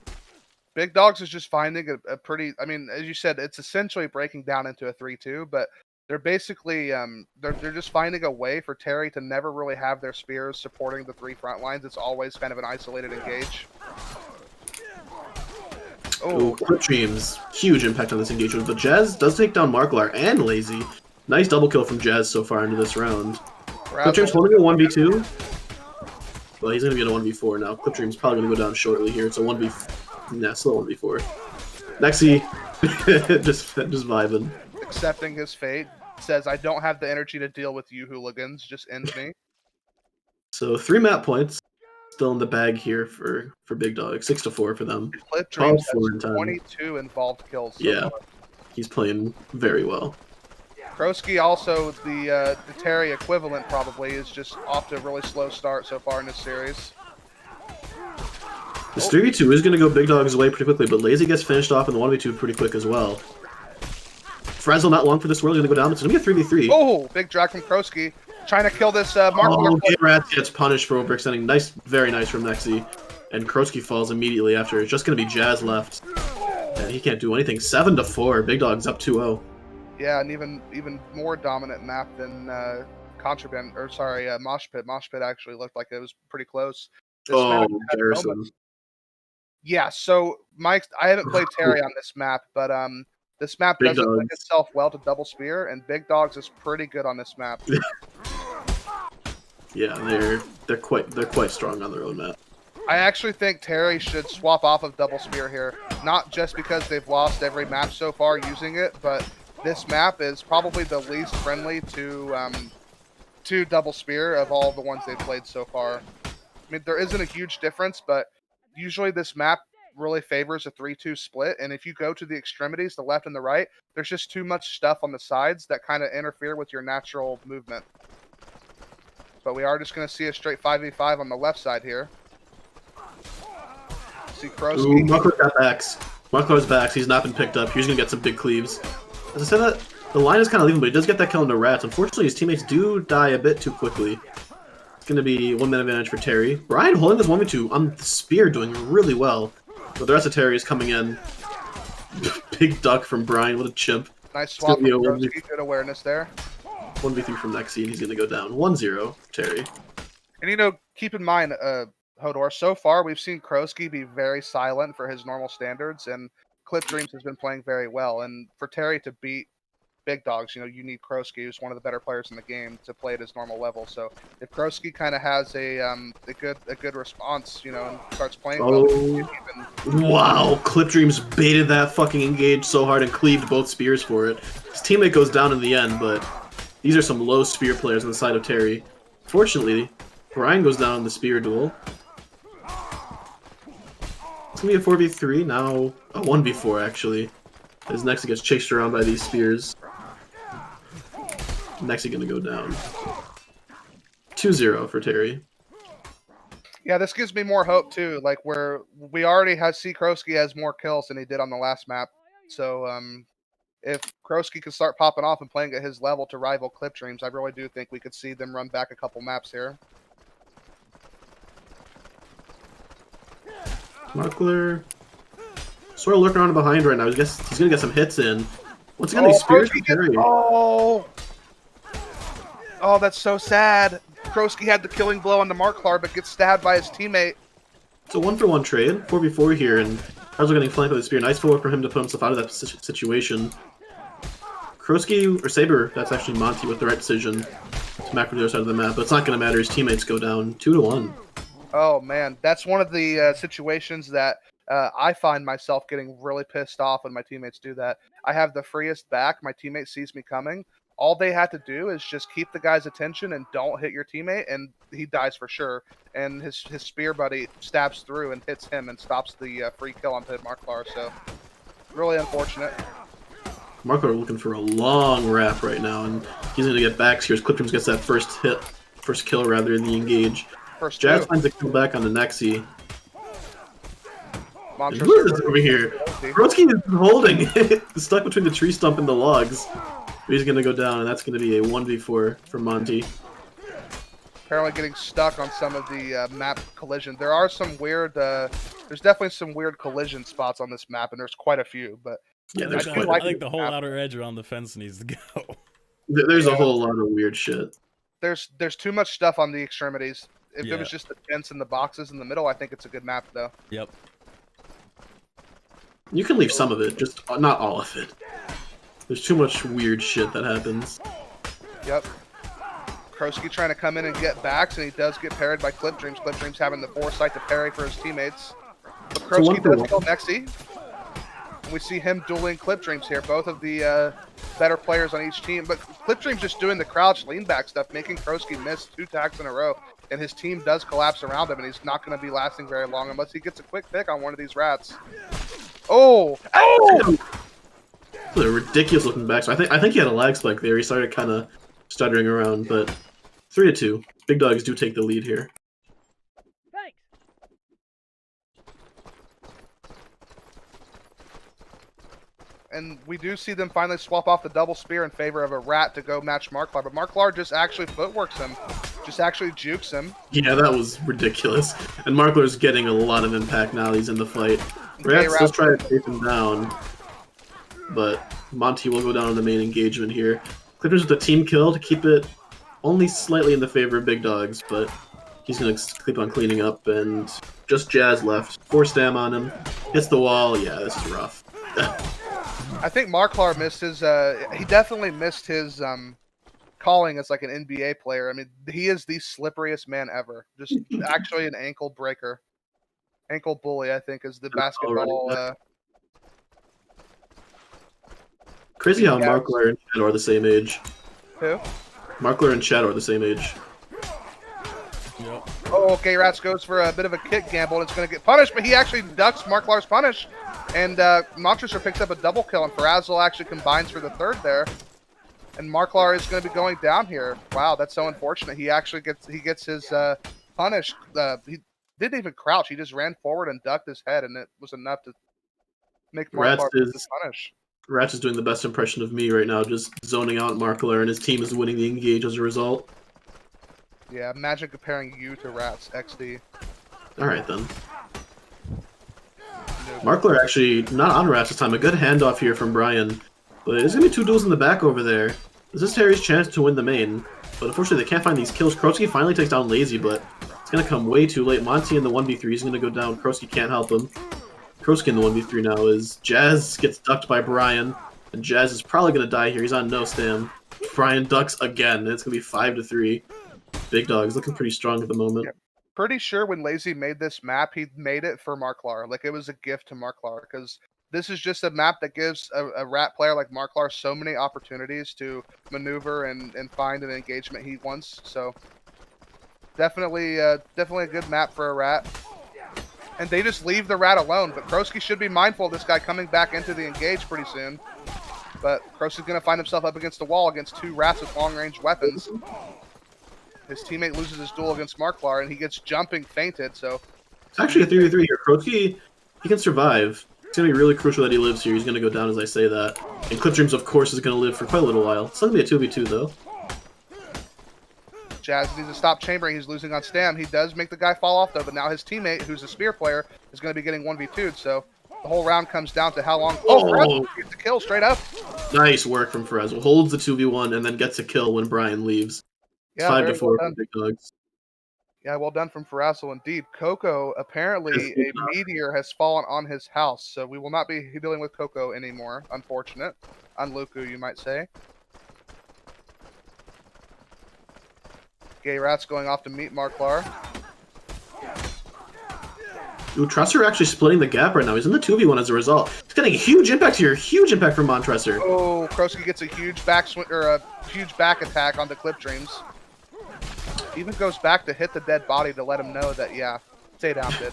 Big Dogs is just finding a pretty... I mean, as you said, it's essentially breaking down into a 3-2, but they're basically... they're just finding a way for Terry to never really have their spears supporting the 3 front lines. It's always kind of an isolated engage. Oh, Clip Dreams. Huge impact on this engagement. But Jazz does take down Marklar and Lazy. Nice double kill from Jazz so far into this round. Clip Dreams holding a 1v2. Well, he's going to get a 1v4 now. Clip Dreams probably going to go down shortly here. It's a 1v... Nah, still 1v4. Nexi, just vibing. Accepting his fate. Says, I don't have the energy to deal with you hooligans. Just end me. So 3 map points. Still in the bag here for Big Dog. 6-4 for them. Clip Dreams has 22 involved kills. So yeah, he's playing very well. Kroski also, the Terry equivalent probably, is just off to a really slow start so far in this series. The 3v2 is going to go Big Dog's way pretty quickly, but Lazy gets finished off in the 1v2 pretty quick as well. Frazzle not long for this world, is going to go down. It's going to be a 3v3. Oh, big drag from Kroski. Trying to kill this Mark. Oh, Gay Rats gets punished for overextending. Nice, very nice from Nexi. And Kroski falls immediately after. It's just going to be Jazz left. And he can't do anything. 7-4. Big Dog's up 2-0. Yeah, an even more dominant map than Contraband, or sorry, Mosh Pit. Mosh Pit actually looked like it was pretty close. This Oh, map had Garrison. moments. Yeah, so Mike, I haven't played Terry on this map, but this map Big doesn't lend Dogs. itself well to double spear, and Big Dogs is pretty good on this map. Yeah, they're quite strong on their own map. I actually think Terry should swap off of double spear here, not just because they've lost every map so far using it, but this map is probably the least friendly to double spear of all the ones they've played so far. I mean, there isn't a huge difference, but usually this map really favors a 3-2 split, and if you go to the extremities, the left and the right, there's just too much stuff on the sides that kind of interfere with your natural movement. But we are just going to see a straight 5v5 on the left side here. See Krosky. Ooh, Muckler's got backs. Muckler's backs. He's not been picked up. He's going to get some big cleaves. As I said, that the line is kind of even, but he does get that kill into Rats. Unfortunately, his teammates do die a bit too quickly. It's going to be 1 minute advantage for Terry. Brian holding this 1v2 on the spear, doing really well. But the rest of Terry is coming in. Big duck from Brian. What a chimp. Nice swap from Still Krosky. Good awareness there. 1v3 from Nexi, and he's going to go down. 1-0, Terry. And, you know, keep in mind, Hodor, so far we've seen Krosky be very silent for his normal standards, and Clip Dreams has been playing very well. And for Terry to beat Big Dogs, you know, you need Krosky, who's one of the better players in the game, to play at his normal level. So if Krosky kind of has a good response, you know, and starts playing well, Wow, Clip Dreams baited that fucking engage so hard and cleaved both spears for it. His teammate goes down in the end, but these are some low spear players on the side of Terry. Fortunately, Brian goes down in the spear duel. It's going to be a 4v3, now a 1v4 actually. As Nexi gets chased around by these spears. Nexi going to go down. 2-0 for Terry. Yeah, this gives me more hope too. Like we already see Krosky has more kills than he did on the last map. So if Krosky could start popping off and playing at his level to rival Clip Dreams, I really do think we could see them run back a couple maps here. Muckler sort of looking around behind right now. I guess he's gonna get some hits in. Once again, these spears from Terry. Oh, that's so sad. Krosky had the killing blow on the Marklar, but gets stabbed by his teammate. It's a 1-for-1 trade, 4v4 here, and Harzel getting flanked with a spear. Nice forward for him to put himself out of that situation. Krosky or Saber, that's actually Monty with the right decision to macro the other side of the map, but it's not going to matter. His teammates go down 2-1. Oh man, that's one of the situations that I find myself getting really pissed off when my teammates do that. I have the freest back. My teammate sees me coming. All they had to do is just keep the guy's attention and don't hit your teammate, and he dies for sure. And his spear buddy stabs through and hits him and stops the free kill on Pit Marklar. So really unfortunate. Marklar looking for a long wrap right now, and he's going to get backs here as Cliptrams gets that first kill rather in the engage. Jazz finds a kill back on the Nexi. Who is this over here? Krosky is holding stuck between the tree stump and the logs. He's going to go down, and that's going to be a 1v4 for Monty. Apparently getting stuck on some of the map collision. There are some weird, there's definitely some weird collision spots on this map, and there's quite a few. But yeah, I think the whole outer edge around the fence needs to go. There's a whole lot of weird shit. There's too much stuff on the extremities. If it was just the fence and the boxes in the middle, I think it's a good map, though. Yep. You can leave some of it, just not all of it. There's too much weird shit that happens. Yep. Krosky trying to come in and get backs, and he does get parried by Clip Dreams. Clip Dreams having the foresight to parry for his teammates. But Krosky does kill Nexi. And we see him dueling Clip Dreams here. Both of the better players on each team. But Clip Dreams just doing the crouch lean back stuff, making Krosky miss 2 tags in a row. And his team does collapse around him, and he's not going to be lasting very long unless he gets a quick pick on one of these rats. Oh! Oh! A ridiculous looking back. So I think he had a lag spike there. He started kind of stuttering around, but 3-2. Big Dogs do take the lead here. Thanks. And we do see them finally swap off the double spear in favor of a rat to go match Marklar. But Marklar just actually footworks him. Just actually jukes him. Yeah, that was ridiculous. And Marklar's getting a lot of impact now he's in the fight. Rats, let's try to take him down. but Monty will go down in the main engagement here. Clippers with a team kill to keep it only slightly in the favor of Big Dogs, but he's going to keep on cleaning up, and just Jazz left. 4 stam on him. Hits the wall. Yeah, this is rough. I think Marklar missed his. He definitely missed his calling as like an NBA player. I mean, he is the slipperiest man ever. Just actually an ankle breaker, ankle bully. I think is the basketball. Crazy how Markler and Shadow are the same age. Who? Markler and Shadow are the same age. Yep. Oh, okay. Rats goes for a bit of a kick gamble, and it's going to get punished, but he actually ducks Marklar's punish, and Montresor picks up a double kill, and Frazzle actually combines for the third there, and Marklar is going to be going down here. Wow, that's so unfortunate. He actually gets his punish. He didn't even crouch. He just ran forward and ducked his head, and it was enough to make Marklar get the punish. Rats is doing the best impression of me right now, just zoning out Markler, and his team is winning the engage as a result. Yeah, imagine comparing you to Rats XD. Alright then. Markler actually not on Rats this time. A good handoff here from Brian. But there's going to be 2 duels in the back over there. This is Terry's chance to win the main. But unfortunately they can't find these kills. Kroski finally takes down Lazy, but it's going to come way too late. Monty in the 1v3 is going to go down. Kroski can't help him. Kroski in the 1v3 now is Jazz gets ducked by Brian. And Jazz is probably going to die here. He's on no stam. Brian ducks again. And it's going to be 5-3. Big Dog's looking pretty strong at the moment. Yeah. Pretty sure when Lazy made this map, he made it for Marklar. Like, it was a gift to Marklar, because this is just a map that gives a rat player like Marklar so many opportunities to maneuver and find an engagement he wants. So definitely a good map for a rat. And they just leave the rat alone. But Kroski should be mindful of this guy coming back into the engage pretty soon. But Kroski's going to find himself up against the wall against 2 rats with long-range weapons. His teammate loses his duel against Marklar, and he gets jumping fainted, so... It's actually a 3v3 here. Kroski, he can survive. It's going to be really crucial that he lives here. He's going to go down as I say that. And Clipdreams, of course, is going to live for quite a little while. It's going to be a 2v2, though. Jazz needs to stop chambering. He's losing on stam. He does make the guy fall off, though, but now his teammate, who's a spear player, is going to be getting 1v2'd, so the whole round comes down to how long... Oh, Frazzle gets the kill straight up! Nice work from Frazzle. Holds the 2v1 and then gets a kill when Brian leaves. It's Yeah, 5-4 for Big Dogs. Yeah, well done from Frazzle indeed. Coco, apparently a meteor has fallen on his house, so we will not be dealing with Coco anymore. Unfortunate. Unluku, you might say. Gay Rat's going off to meet Marklar. Ooh, Tresser actually splitting the gap right now. He's in the 2v1 as a result. He's getting a huge impact here. Huge impact from Montresor. Oh, Kroski gets a huge back swing or a huge back attack onto Clipdreams. Even goes back to hit the dead body to let him know that, yeah, stay down, bitch.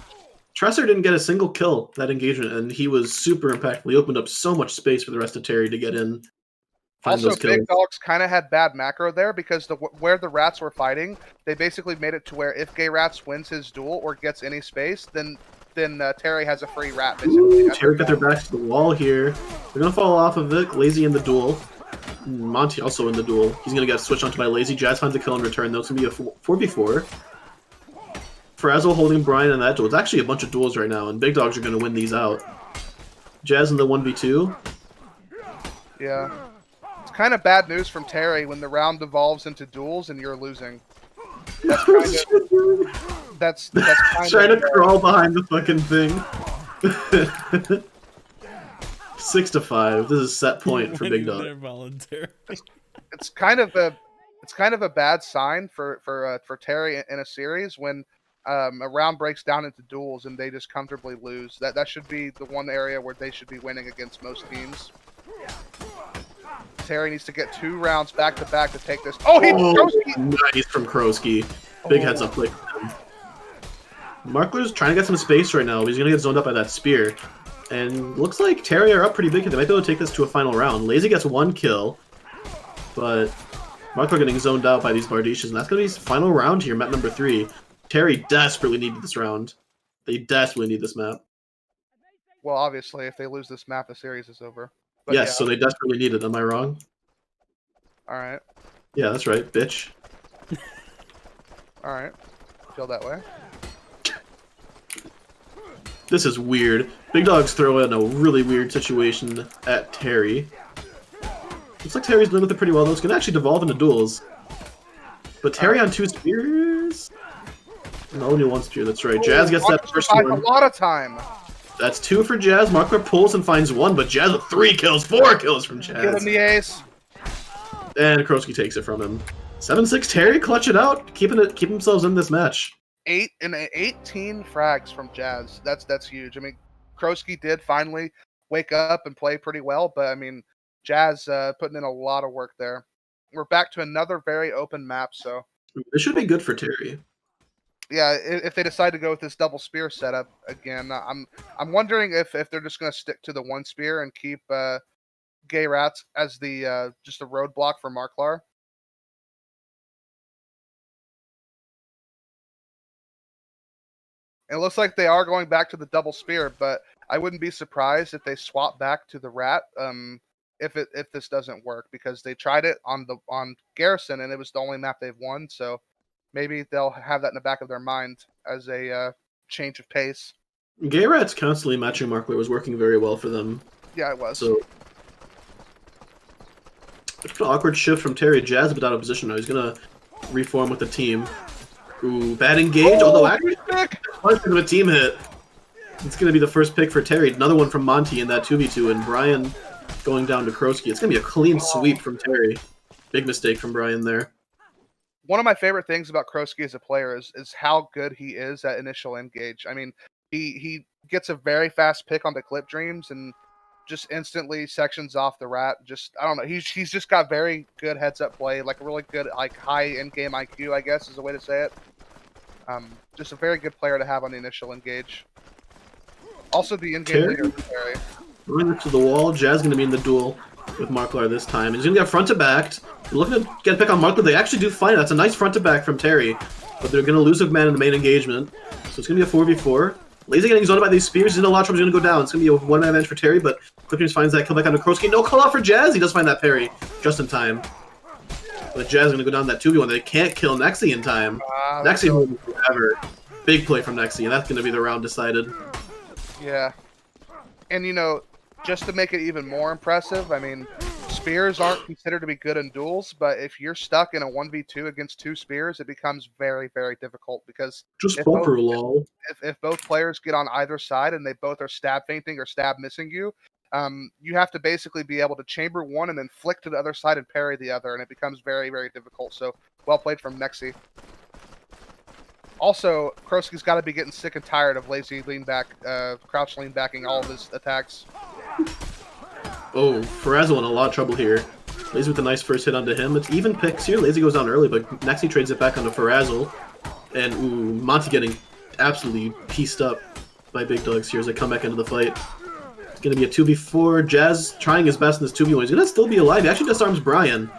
Tresser didn't get a single kill that engagement, and he was super impactful. He opened up so much space for the rest of Terry to get in. Also, Big Dogs kind of had bad macro there because where the rats were fighting, they basically made it to where if Gay Rats wins his duel or gets any space, then Terry has a free rat, basically. Ooh, Terry got their backs to the wall here. They're going to fall off of it. Lazy in the duel. Monty also in the duel. He's going to get switched onto by Lazy. Jazz finds a kill in return, though. It's going to be a 4v4. Frazzle holding Brian in that duel. It's actually a bunch of duels right now, and Big Dogs are going to win these out. Jazz in the 1v2. Yeah. It's kind of bad news from Terry when the round devolves into duels and you're losing. That's kind of... that's kind trying of... to crawl behind the fucking thing. 6-5. This is a set point for Big Dog. It's kind of a bad sign for Terry in a series when a round breaks down into duels and they just comfortably lose. That should be the one area where they should be winning against most teams. Terry needs to get 2 rounds back to back to take this. Oh, nice from Kroski. Big heads up play for him. Markler's trying to get some space right now. He's gonna get zoned up by that spear. And looks like Terry are up pretty big. They might be able to take this to a final round. Lazy gets 1 kill, but Markler getting zoned out by these Bardishas, and that's gonna be his final round here, map number 3. Terry desperately needed this round. They desperately need this map. Well, obviously, if they lose this map, the series is over. But yes, yeah. So they desperately need it. Am I wrong? All right. Yeah, that's right, bitch. All right. Feel that way. This is weird. Big Dogs throw in a really weird situation at Terry. Looks like Terry's doing with it pretty well, though. It's going to actually devolve into duels. But Terry on 2 spears? No, only 1 spear, that's right. Jazz gets that first A one. lot of time. That's 2 for Jazz. Markler pulls and finds 1, but Jazz with 3 kills, 4 kills from Get Jazz. him the ace. And Krosky takes it from him. 7-6 Terry, clutch it out, keep themselves in this match. 18 frags from Jazz. That's huge. I mean, Krosky did finally wake up and play pretty well, but I mean, Jazz putting in a lot of work there. We're back to another very open map, so This should be good for Terry. yeah, if they decide to go with this double spear setup again, I'm wondering if they're just going to stick to the 1 spear and keep Gay Rats as the just a roadblock for Marklar. It looks like they are going back to the double spear, but I wouldn't be surprised if they swap back to the rat if this doesn't work, because they tried it on Garrison and it was the only map they've won. So maybe they'll have that in the back of their mind as a change of pace. Gay Rat's constantly matching Markler was working very well for them. Yeah, it was. So it's an awkward shift from Terry. Jazz a bit out of position now. He's gonna reform with the team. Ooh, bad engage, although actually of a team hit. It's going to be the first pick for Terry. Another one from Monty in that 2v2, and Brian going down to Krosky. It's going to be a clean sweep from Terry. Big mistake from Brian there. One of my favorite things about Krosky as a player is how good he is at initial engage. I mean, he gets a very fast pick onto Clip Dreams and just instantly sections off the rat. Just, I don't know, he's just got very good heads-up play, like a really good, like, high in-game IQ, I guess is the way to say it. Just a very good player to have on the initial engage. Also the in-game leader for Terry. Running to the wall. Jazz going to be in the duel with Marklar this time. He's going to get front to back. Looking to get a pick on Marklar. They actually do find it. That's a nice front to back from Terry. But they're going to lose a man in the main engagement. So it's going to be a 4v4. Lazy getting zoned by these spears. He's in a lot of trouble. He's going to go down. It's going to be a one-man advantage for Terry, but Clippers finds that kill back onto Krosky. No call out for Jazz. He does find that parry just in time. But Jazz is going to go down that 2v1. They can't kill Nexi in time. Nexi holding forever. Big play from Nexi, and that's going to be the round decided. Yeah. And, you know, just to make it even more impressive, I mean, spears aren't considered to be good in duels, but if you're stuck in a 1v2 against 2 spears, it becomes very, very difficult because Just bumper lol. If both players get on either side and they both are stab feinting or stab missing you, you have to basically be able to chamber one and then flick to the other side and parry the other, and it becomes very, very difficult. So, well played from Nexi. Also, Krosky's got to be getting sick and tired of lazy lean back, crouch lean backing all of his attacks. Oh, Frazzle in a lot of trouble here. Lazy with a nice first hit onto him. It's even picks here. Lazy goes down early, but Nexi trades it back onto Frazzle. And ooh, Monty getting absolutely pieced up by Big Dogs here as they come back into the fight. It's going to be a 2v4. Jazz trying his best in this 2v1. He's going to still be alive. He actually disarms Brian.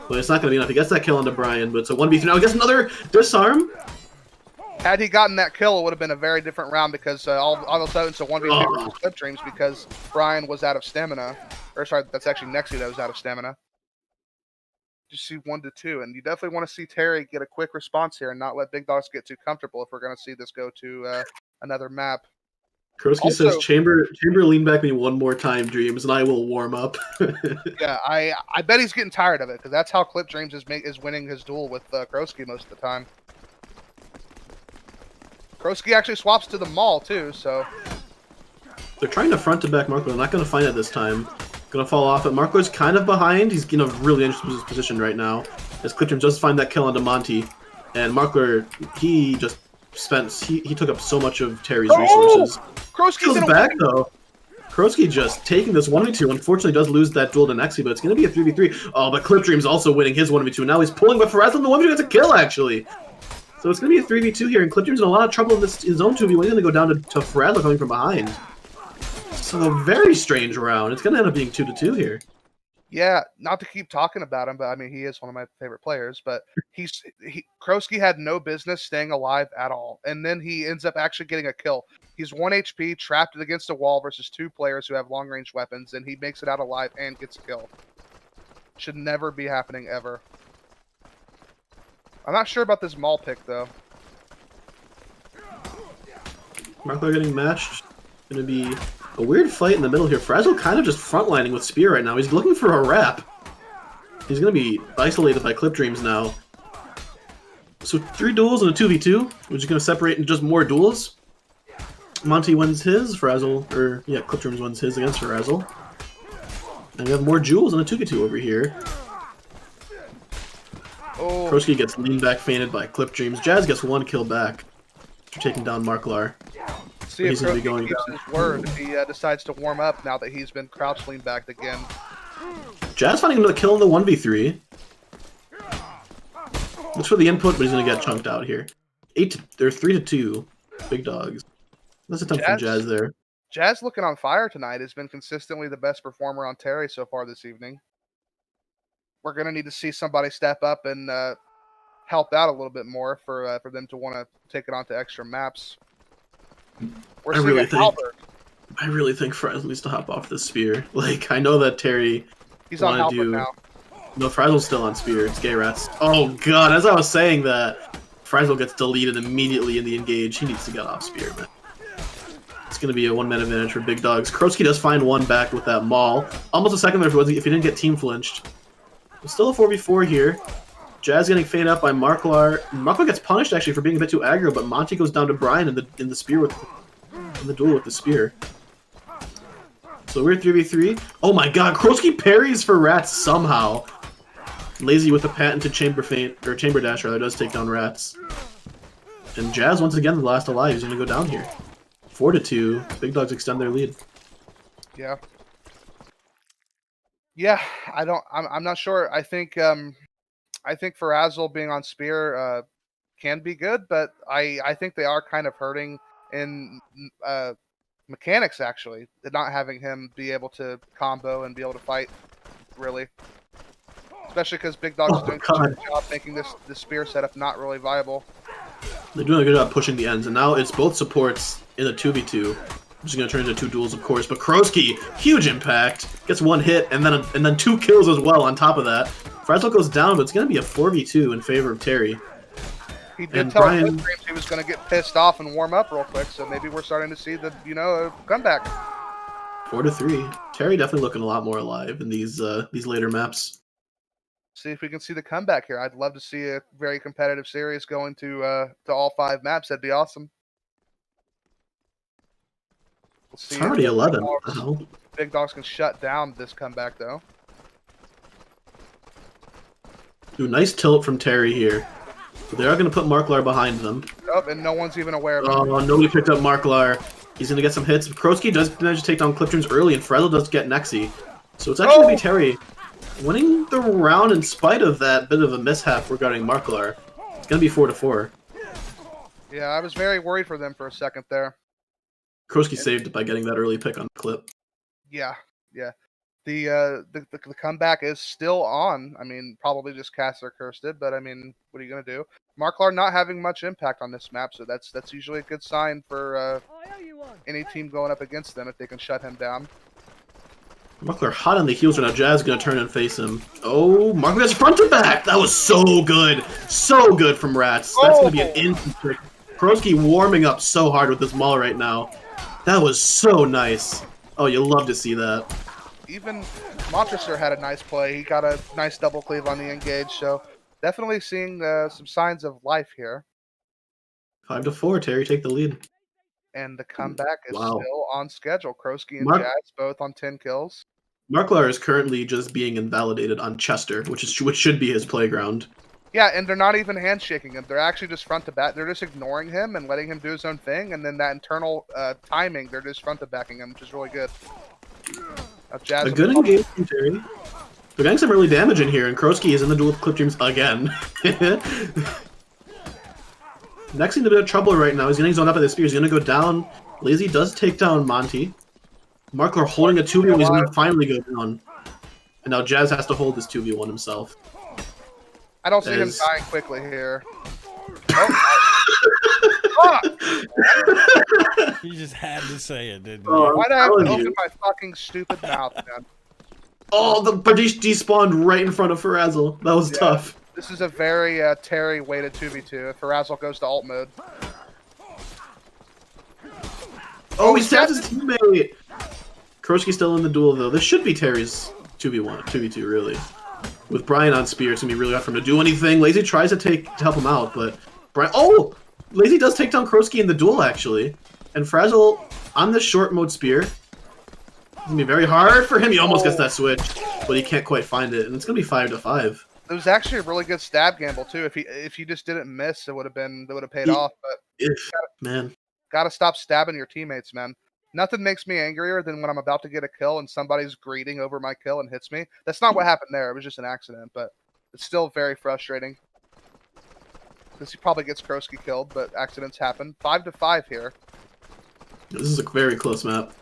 But it's not going to be enough. He gets that kill onto Brian, but it's a 1v3. Now he gets another disarm. Had he gotten that kill, it would have been a very different round because all of a sudden it's a 1v2 versus Clip Dreams because Brian was out of stamina. Or sorry, that's actually Nexi that was out of stamina. You see 1-2, and you definitely want to see Terry get a quick response here and not let Big Dogs get too comfortable if we're going to see this go to another map. Krosky says, Chamber lean back me one more time, Dreams, and I will warm up. Yeah, I bet he's getting tired of it because that's how Clip Dreams is winning his duel with Krosky most of the time. Krosky actually swaps to the mall too, so they're trying to front to back Markler. They're not going to find it this time. Going to fall off, but Markler's kind of behind. He's in a really interesting position right now. As Clipton just find that kill onto Monty, and Markler, he just spent he took up so much of Terry's resources. Krosky's in back though. Krosky just taking this 1v2. Unfortunately, does lose that duel to Nexi, but it's going to be a 3v3. Oh, but Clip Dream's also winning his 1v2. Now he's pulling, but Farazan, the 1v2 gets a kill actually. So it's going to be a 3v2 here, and Clip Dream's in a lot of trouble in his own 2v1. He's going to go down to Farazan coming from behind. So a very strange round. It's going to end up being 2-2 here. Yeah, not to keep talking about him, but I mean, he is one of my favorite players, but Krosky had no business staying alive at all. And then he ends up actually getting a kill. He's 1 HP, trapped against a wall versus 2 players who have long-range weapons, and he makes it out alive and gets a kill. Should never be happening ever. I'm not sure about this mall pick, though. Markler getting matched. Gonna be a weird fight in the middle here. Frazzle kind of just frontlining with Spear right now. He's looking for a wrap. He's gonna be isolated by Clip Dreams now. So 3 duels and a 2v2, which is gonna separate into just more duels. Monty wins his, Frazzle, or yeah, Clip Dreams wins his against Frazzle. And we have more jewels and a 2v2 over here. Oh. Kroski gets lean back feinted by Clip Dreams. Jazz gets 1 kill back after taking down Marklar. See if He's gonna be Kroski going keeps down. his word if he decides to warm up now that he's been crouch lean backed again. Jazz finding another kill in the 1v3. Looks for the input, but he's gonna get chunked out here. 3-2. Big Dogs. That's a attempt from Jazz there. Jazz looking on fire tonight has been consistently the best performer on Terry so far this evening. We're gonna need to see somebody step up and help out a little bit more for them to want to take it onto extra maps. We're seeing a Halberd. I really think Frazzle needs to hop off the Spear. Like, I know that Terry He's on Halberd now. No, Frazzle's still on Spear. It's Gay Rats. Oh god, as I was saying that, Frazzle gets deleted immediately in the engage. He needs to get off Spear, man. It's going to be a 1-man advantage for Big Dogs. Kroski does find 1 back with that Maul. Almost a second there if he didn't get team flinched. But still a 4v4 here. Jazz getting faded up by Marklar. Marklar gets punished actually for being a bit too aggro, but Monty goes down to Brian in the Spear in the duel with the Spear. So we're 3v3. Oh my god, Kroski parries for Rats somehow. Lazy with the patented chamber feint, or chamber dash rather, does take down Rats. And Jazz once again the last alive. He's gonna go down here. 4-2. Big Dogs extend their lead. Yeah. Yeah, I'm not sure. I think Frazzle being on Spear can be good, but I think they are kind of hurting in mechanics actually. Not having him be able to combo and be able to fight really. Especially because Big Dogs is doing such a good job making this Spear setup not really viable. They're doing a good job pushing the ends, and now it's both supports in a 2v2. Which is going to turn into 2 duels, of course. But Kroski, huge impact, gets 1 hit, and then 2 kills as well on top of that. Frazzle goes down, but it's going to be a 4v2 in favor of Terry. He did tell Brian he was going to get pissed off and warm up real quick, so maybe we're starting to see the a comeback. 4-3. Terry definitely looking a lot more alive in these later maps. See if we can see the comeback here. I'd love to see a very competitive series going to all 5 maps. That'd be awesome. We'll see. It's already 11. Big Dogs can shut down this comeback, though. Ooh, nice tilt from Terry here. So they are going to put Marklar behind them. Oh, and no one's even aware of it. Oh, nobody picked up Marklar. He's going to get some hits. Kroski does manage to take down Clip Dreams early, and Frazzle does get Nexi. So it's actually going to be Terry winning the round in spite of that bit of a mishap regarding Marklar. It's going to be 4-4. Yeah, I was very worried for them for a second there. Kroski saved it by getting that early pick on the clip. Yeah, yeah. The comeback is still on. I mean, probably just Caster cursed it, but I mean, what are you gonna do? Marklar not having much impact on this map, so that's usually a good sign for any team going up against them if they can shut him down. Marklar hot on the heels right now. Jazz gonna turn and face him. Oh, Marklar gets front to back. That was so good, so good from Rats. That's gonna be an instant trick. Kroski warming up so hard with this maul right now. That was so nice. Oh, you love to see that. Even Montresor had a nice play. He got a nice double cleave on the engage, so definitely seeing some signs of life here. 5-4, Terry take the lead. And the comeback is still on schedule. Kroski and Jazz both on 10 kills. Marklar is currently just being invalidated on Chester, which should be his playground. Yeah, and they're not even handshaking him. They're actually just front to back. They're just ignoring him and letting him do his own thing. And then that internal timing, they're just front to backing him, which is really good. A good engagement from Terry. They're getting some early damage in here, and Kroski is in the duel with Clip Dreams again. Next in a bit of trouble right now. He's getting zoned up at the spear. He's going to go down. Lazy does take down Monty. Marklar holding a 2v1. He's going to finally go down. And now Jazz has to hold this 2v1 himself. I don't see him dying quickly here. Oh. You just had to say it, didn't you? Why'd I have to open my fucking stupid mouth, man? Oh, the Bardiche despawned right in front of Frazzle. That was tough. This is a very Terry-weighted 2v2 if Frazzle goes to alt mode. Oh, he stabs his teammate! Kroski's still in the duel, though. This should be Terry's 2v1, 2v2, really. With Brian on spear, it's gonna be really hard for him to do anything. Lazy tries to help him out, but Brian. Oh, Lazy does take down Kroski in the duel actually, and Frazzle on the short mode spear. It's gonna be very hard for him. He almost gets that switch, but he can't quite find it, and it's gonna be 5-5. It was actually a really good stab gamble too. If he just didn't miss, it would have paid off. But Man, gotta stop stabbing your teammates, man. Nothing makes me angrier than when I'm about to get a kill and somebody's greeting over my kill and hits me. That's not what happened there. It was just an accident, but it's still very frustrating. Because he probably gets Kroski killed, but accidents happen. 5-5 here. this is a very close map.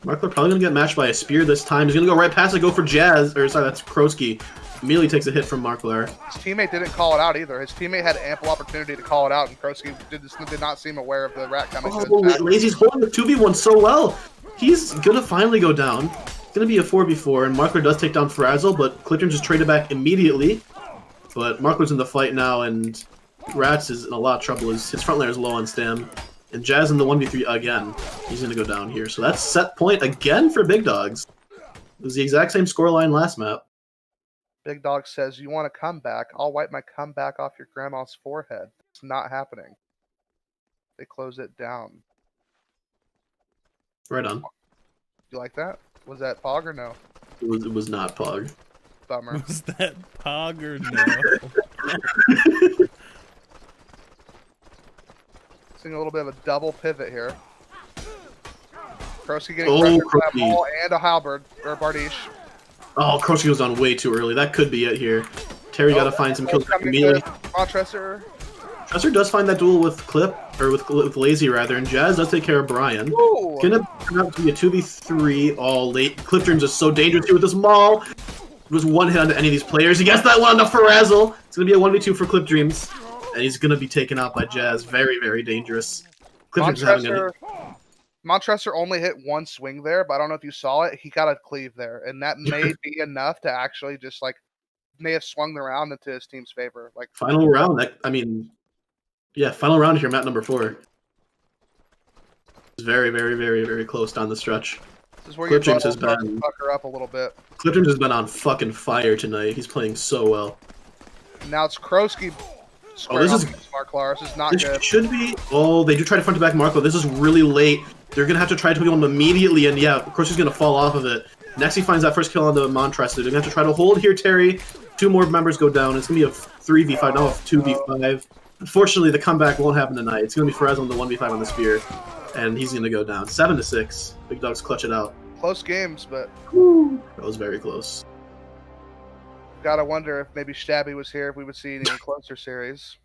Markler probably gonna get matched by a spear this time. He's gonna go right past it, go for Jazz, or sorry, that's Kroski. Immediately takes a hit from Markler. His teammate didn't call it out either. His teammate had ample opportunity to call it out, and Kroski did not seem aware of the rat coming. Oh, Lazy's holding the 2v1 so well. He's gonna finally go down. It's gonna be a 4v4, and Markler does take down Frazzle, but Clifton just traded back immediately. But Markler's in the fight now, and Rats is in a lot of trouble. His front laner is low on stam. And Jazz in the 1v3 again. He's gonna go down here. So that's set point again for Big Dogs. It was the exact same scoreline last map. Big Dog says, "You want a comeback? I'll wipe my comeback off your grandma's forehead." It's not happening. They close it down. Right on. You like that? Was that Pog or no? It was not Pog. Bummer. Was that Pog or no? Seeing a little bit of a double pivot here. Kroski getting pressured by a ball and a halberd, or Bardiche. Oh, Kroski goes down way too early. That could be it here. Terry gotta find some kills immediately. Montressor. Tresser does find that duel with Clip, or with Lazy rather, and Jazz does take care of Brian. Ooh. Gonna turn out to be a 2v3 all late. Clifton's just so dangerous here with this maul. Was one hit onto any of these players. He gets that one onto Frazzle. It's gonna be a 1v2 for Clip Dreams. And he's gonna be taken out by Jazz. Very, very dangerous. Clip Dreams having a Montressor only hit one swing there, but I don't know if you saw it. He got a cleave there, and that may be enough to actually just may have swung the round into his team's favor. Final round. Final round here, map number 4. It's very, very, very, very close down the stretch. This is where Clip your Dreams has bubble been fuck her up a little bit. Clip Dreams has been on fucking fire tonight. He's playing so well. Now it's Kroski. This is Marklar. This is not this good. should be. Oh, they do try to front to back Marco. This is really late. They're gonna have to try to kill him immediately, and yeah, of course he's gonna fall off of it. Next, he finds that first kill on the Montress. They're gonna have to try to hold here, Terry. 2 more members go down. It's gonna be a 3v5, not a 2v5. Unfortunately, the comeback won't happen tonight. It's gonna be Faraz on the 1v5 on the spear, and he's gonna go down 7-6. Big Dogs clutch it out. Close games, but That was very close. gotta wonder if maybe Stabby was here, if we would see an even closer series.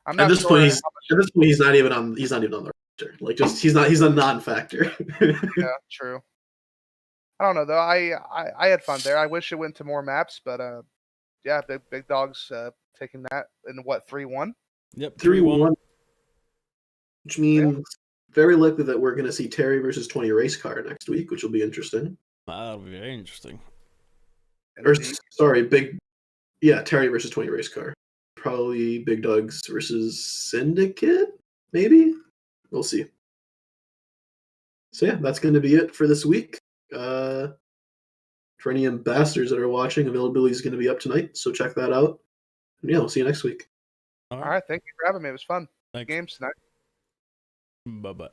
I'm At not this sure point, how much- he's not even on. He's not even on the roster. He's a non-factor. Yeah, true. I don't know though. I had fun there. I wish it went to more maps, but yeah, big Dogs taking that in what 3-1. Yep, 3-1. Which means very likely that we're gonna see Terry versus 20 race car next week, which will be interesting. That'll be very interesting. Or sorry, Terry versus 20 race car. Probably Big Dogs versus Syndicate, maybe? We'll see. So yeah, that's going to be it for this week. For any ambassadors that are watching, availability is going to be up tonight, so check that out. And yeah, we'll see you next week. All right, thank you for having me. It was fun. Thanks. Games tonight. Bye-bye.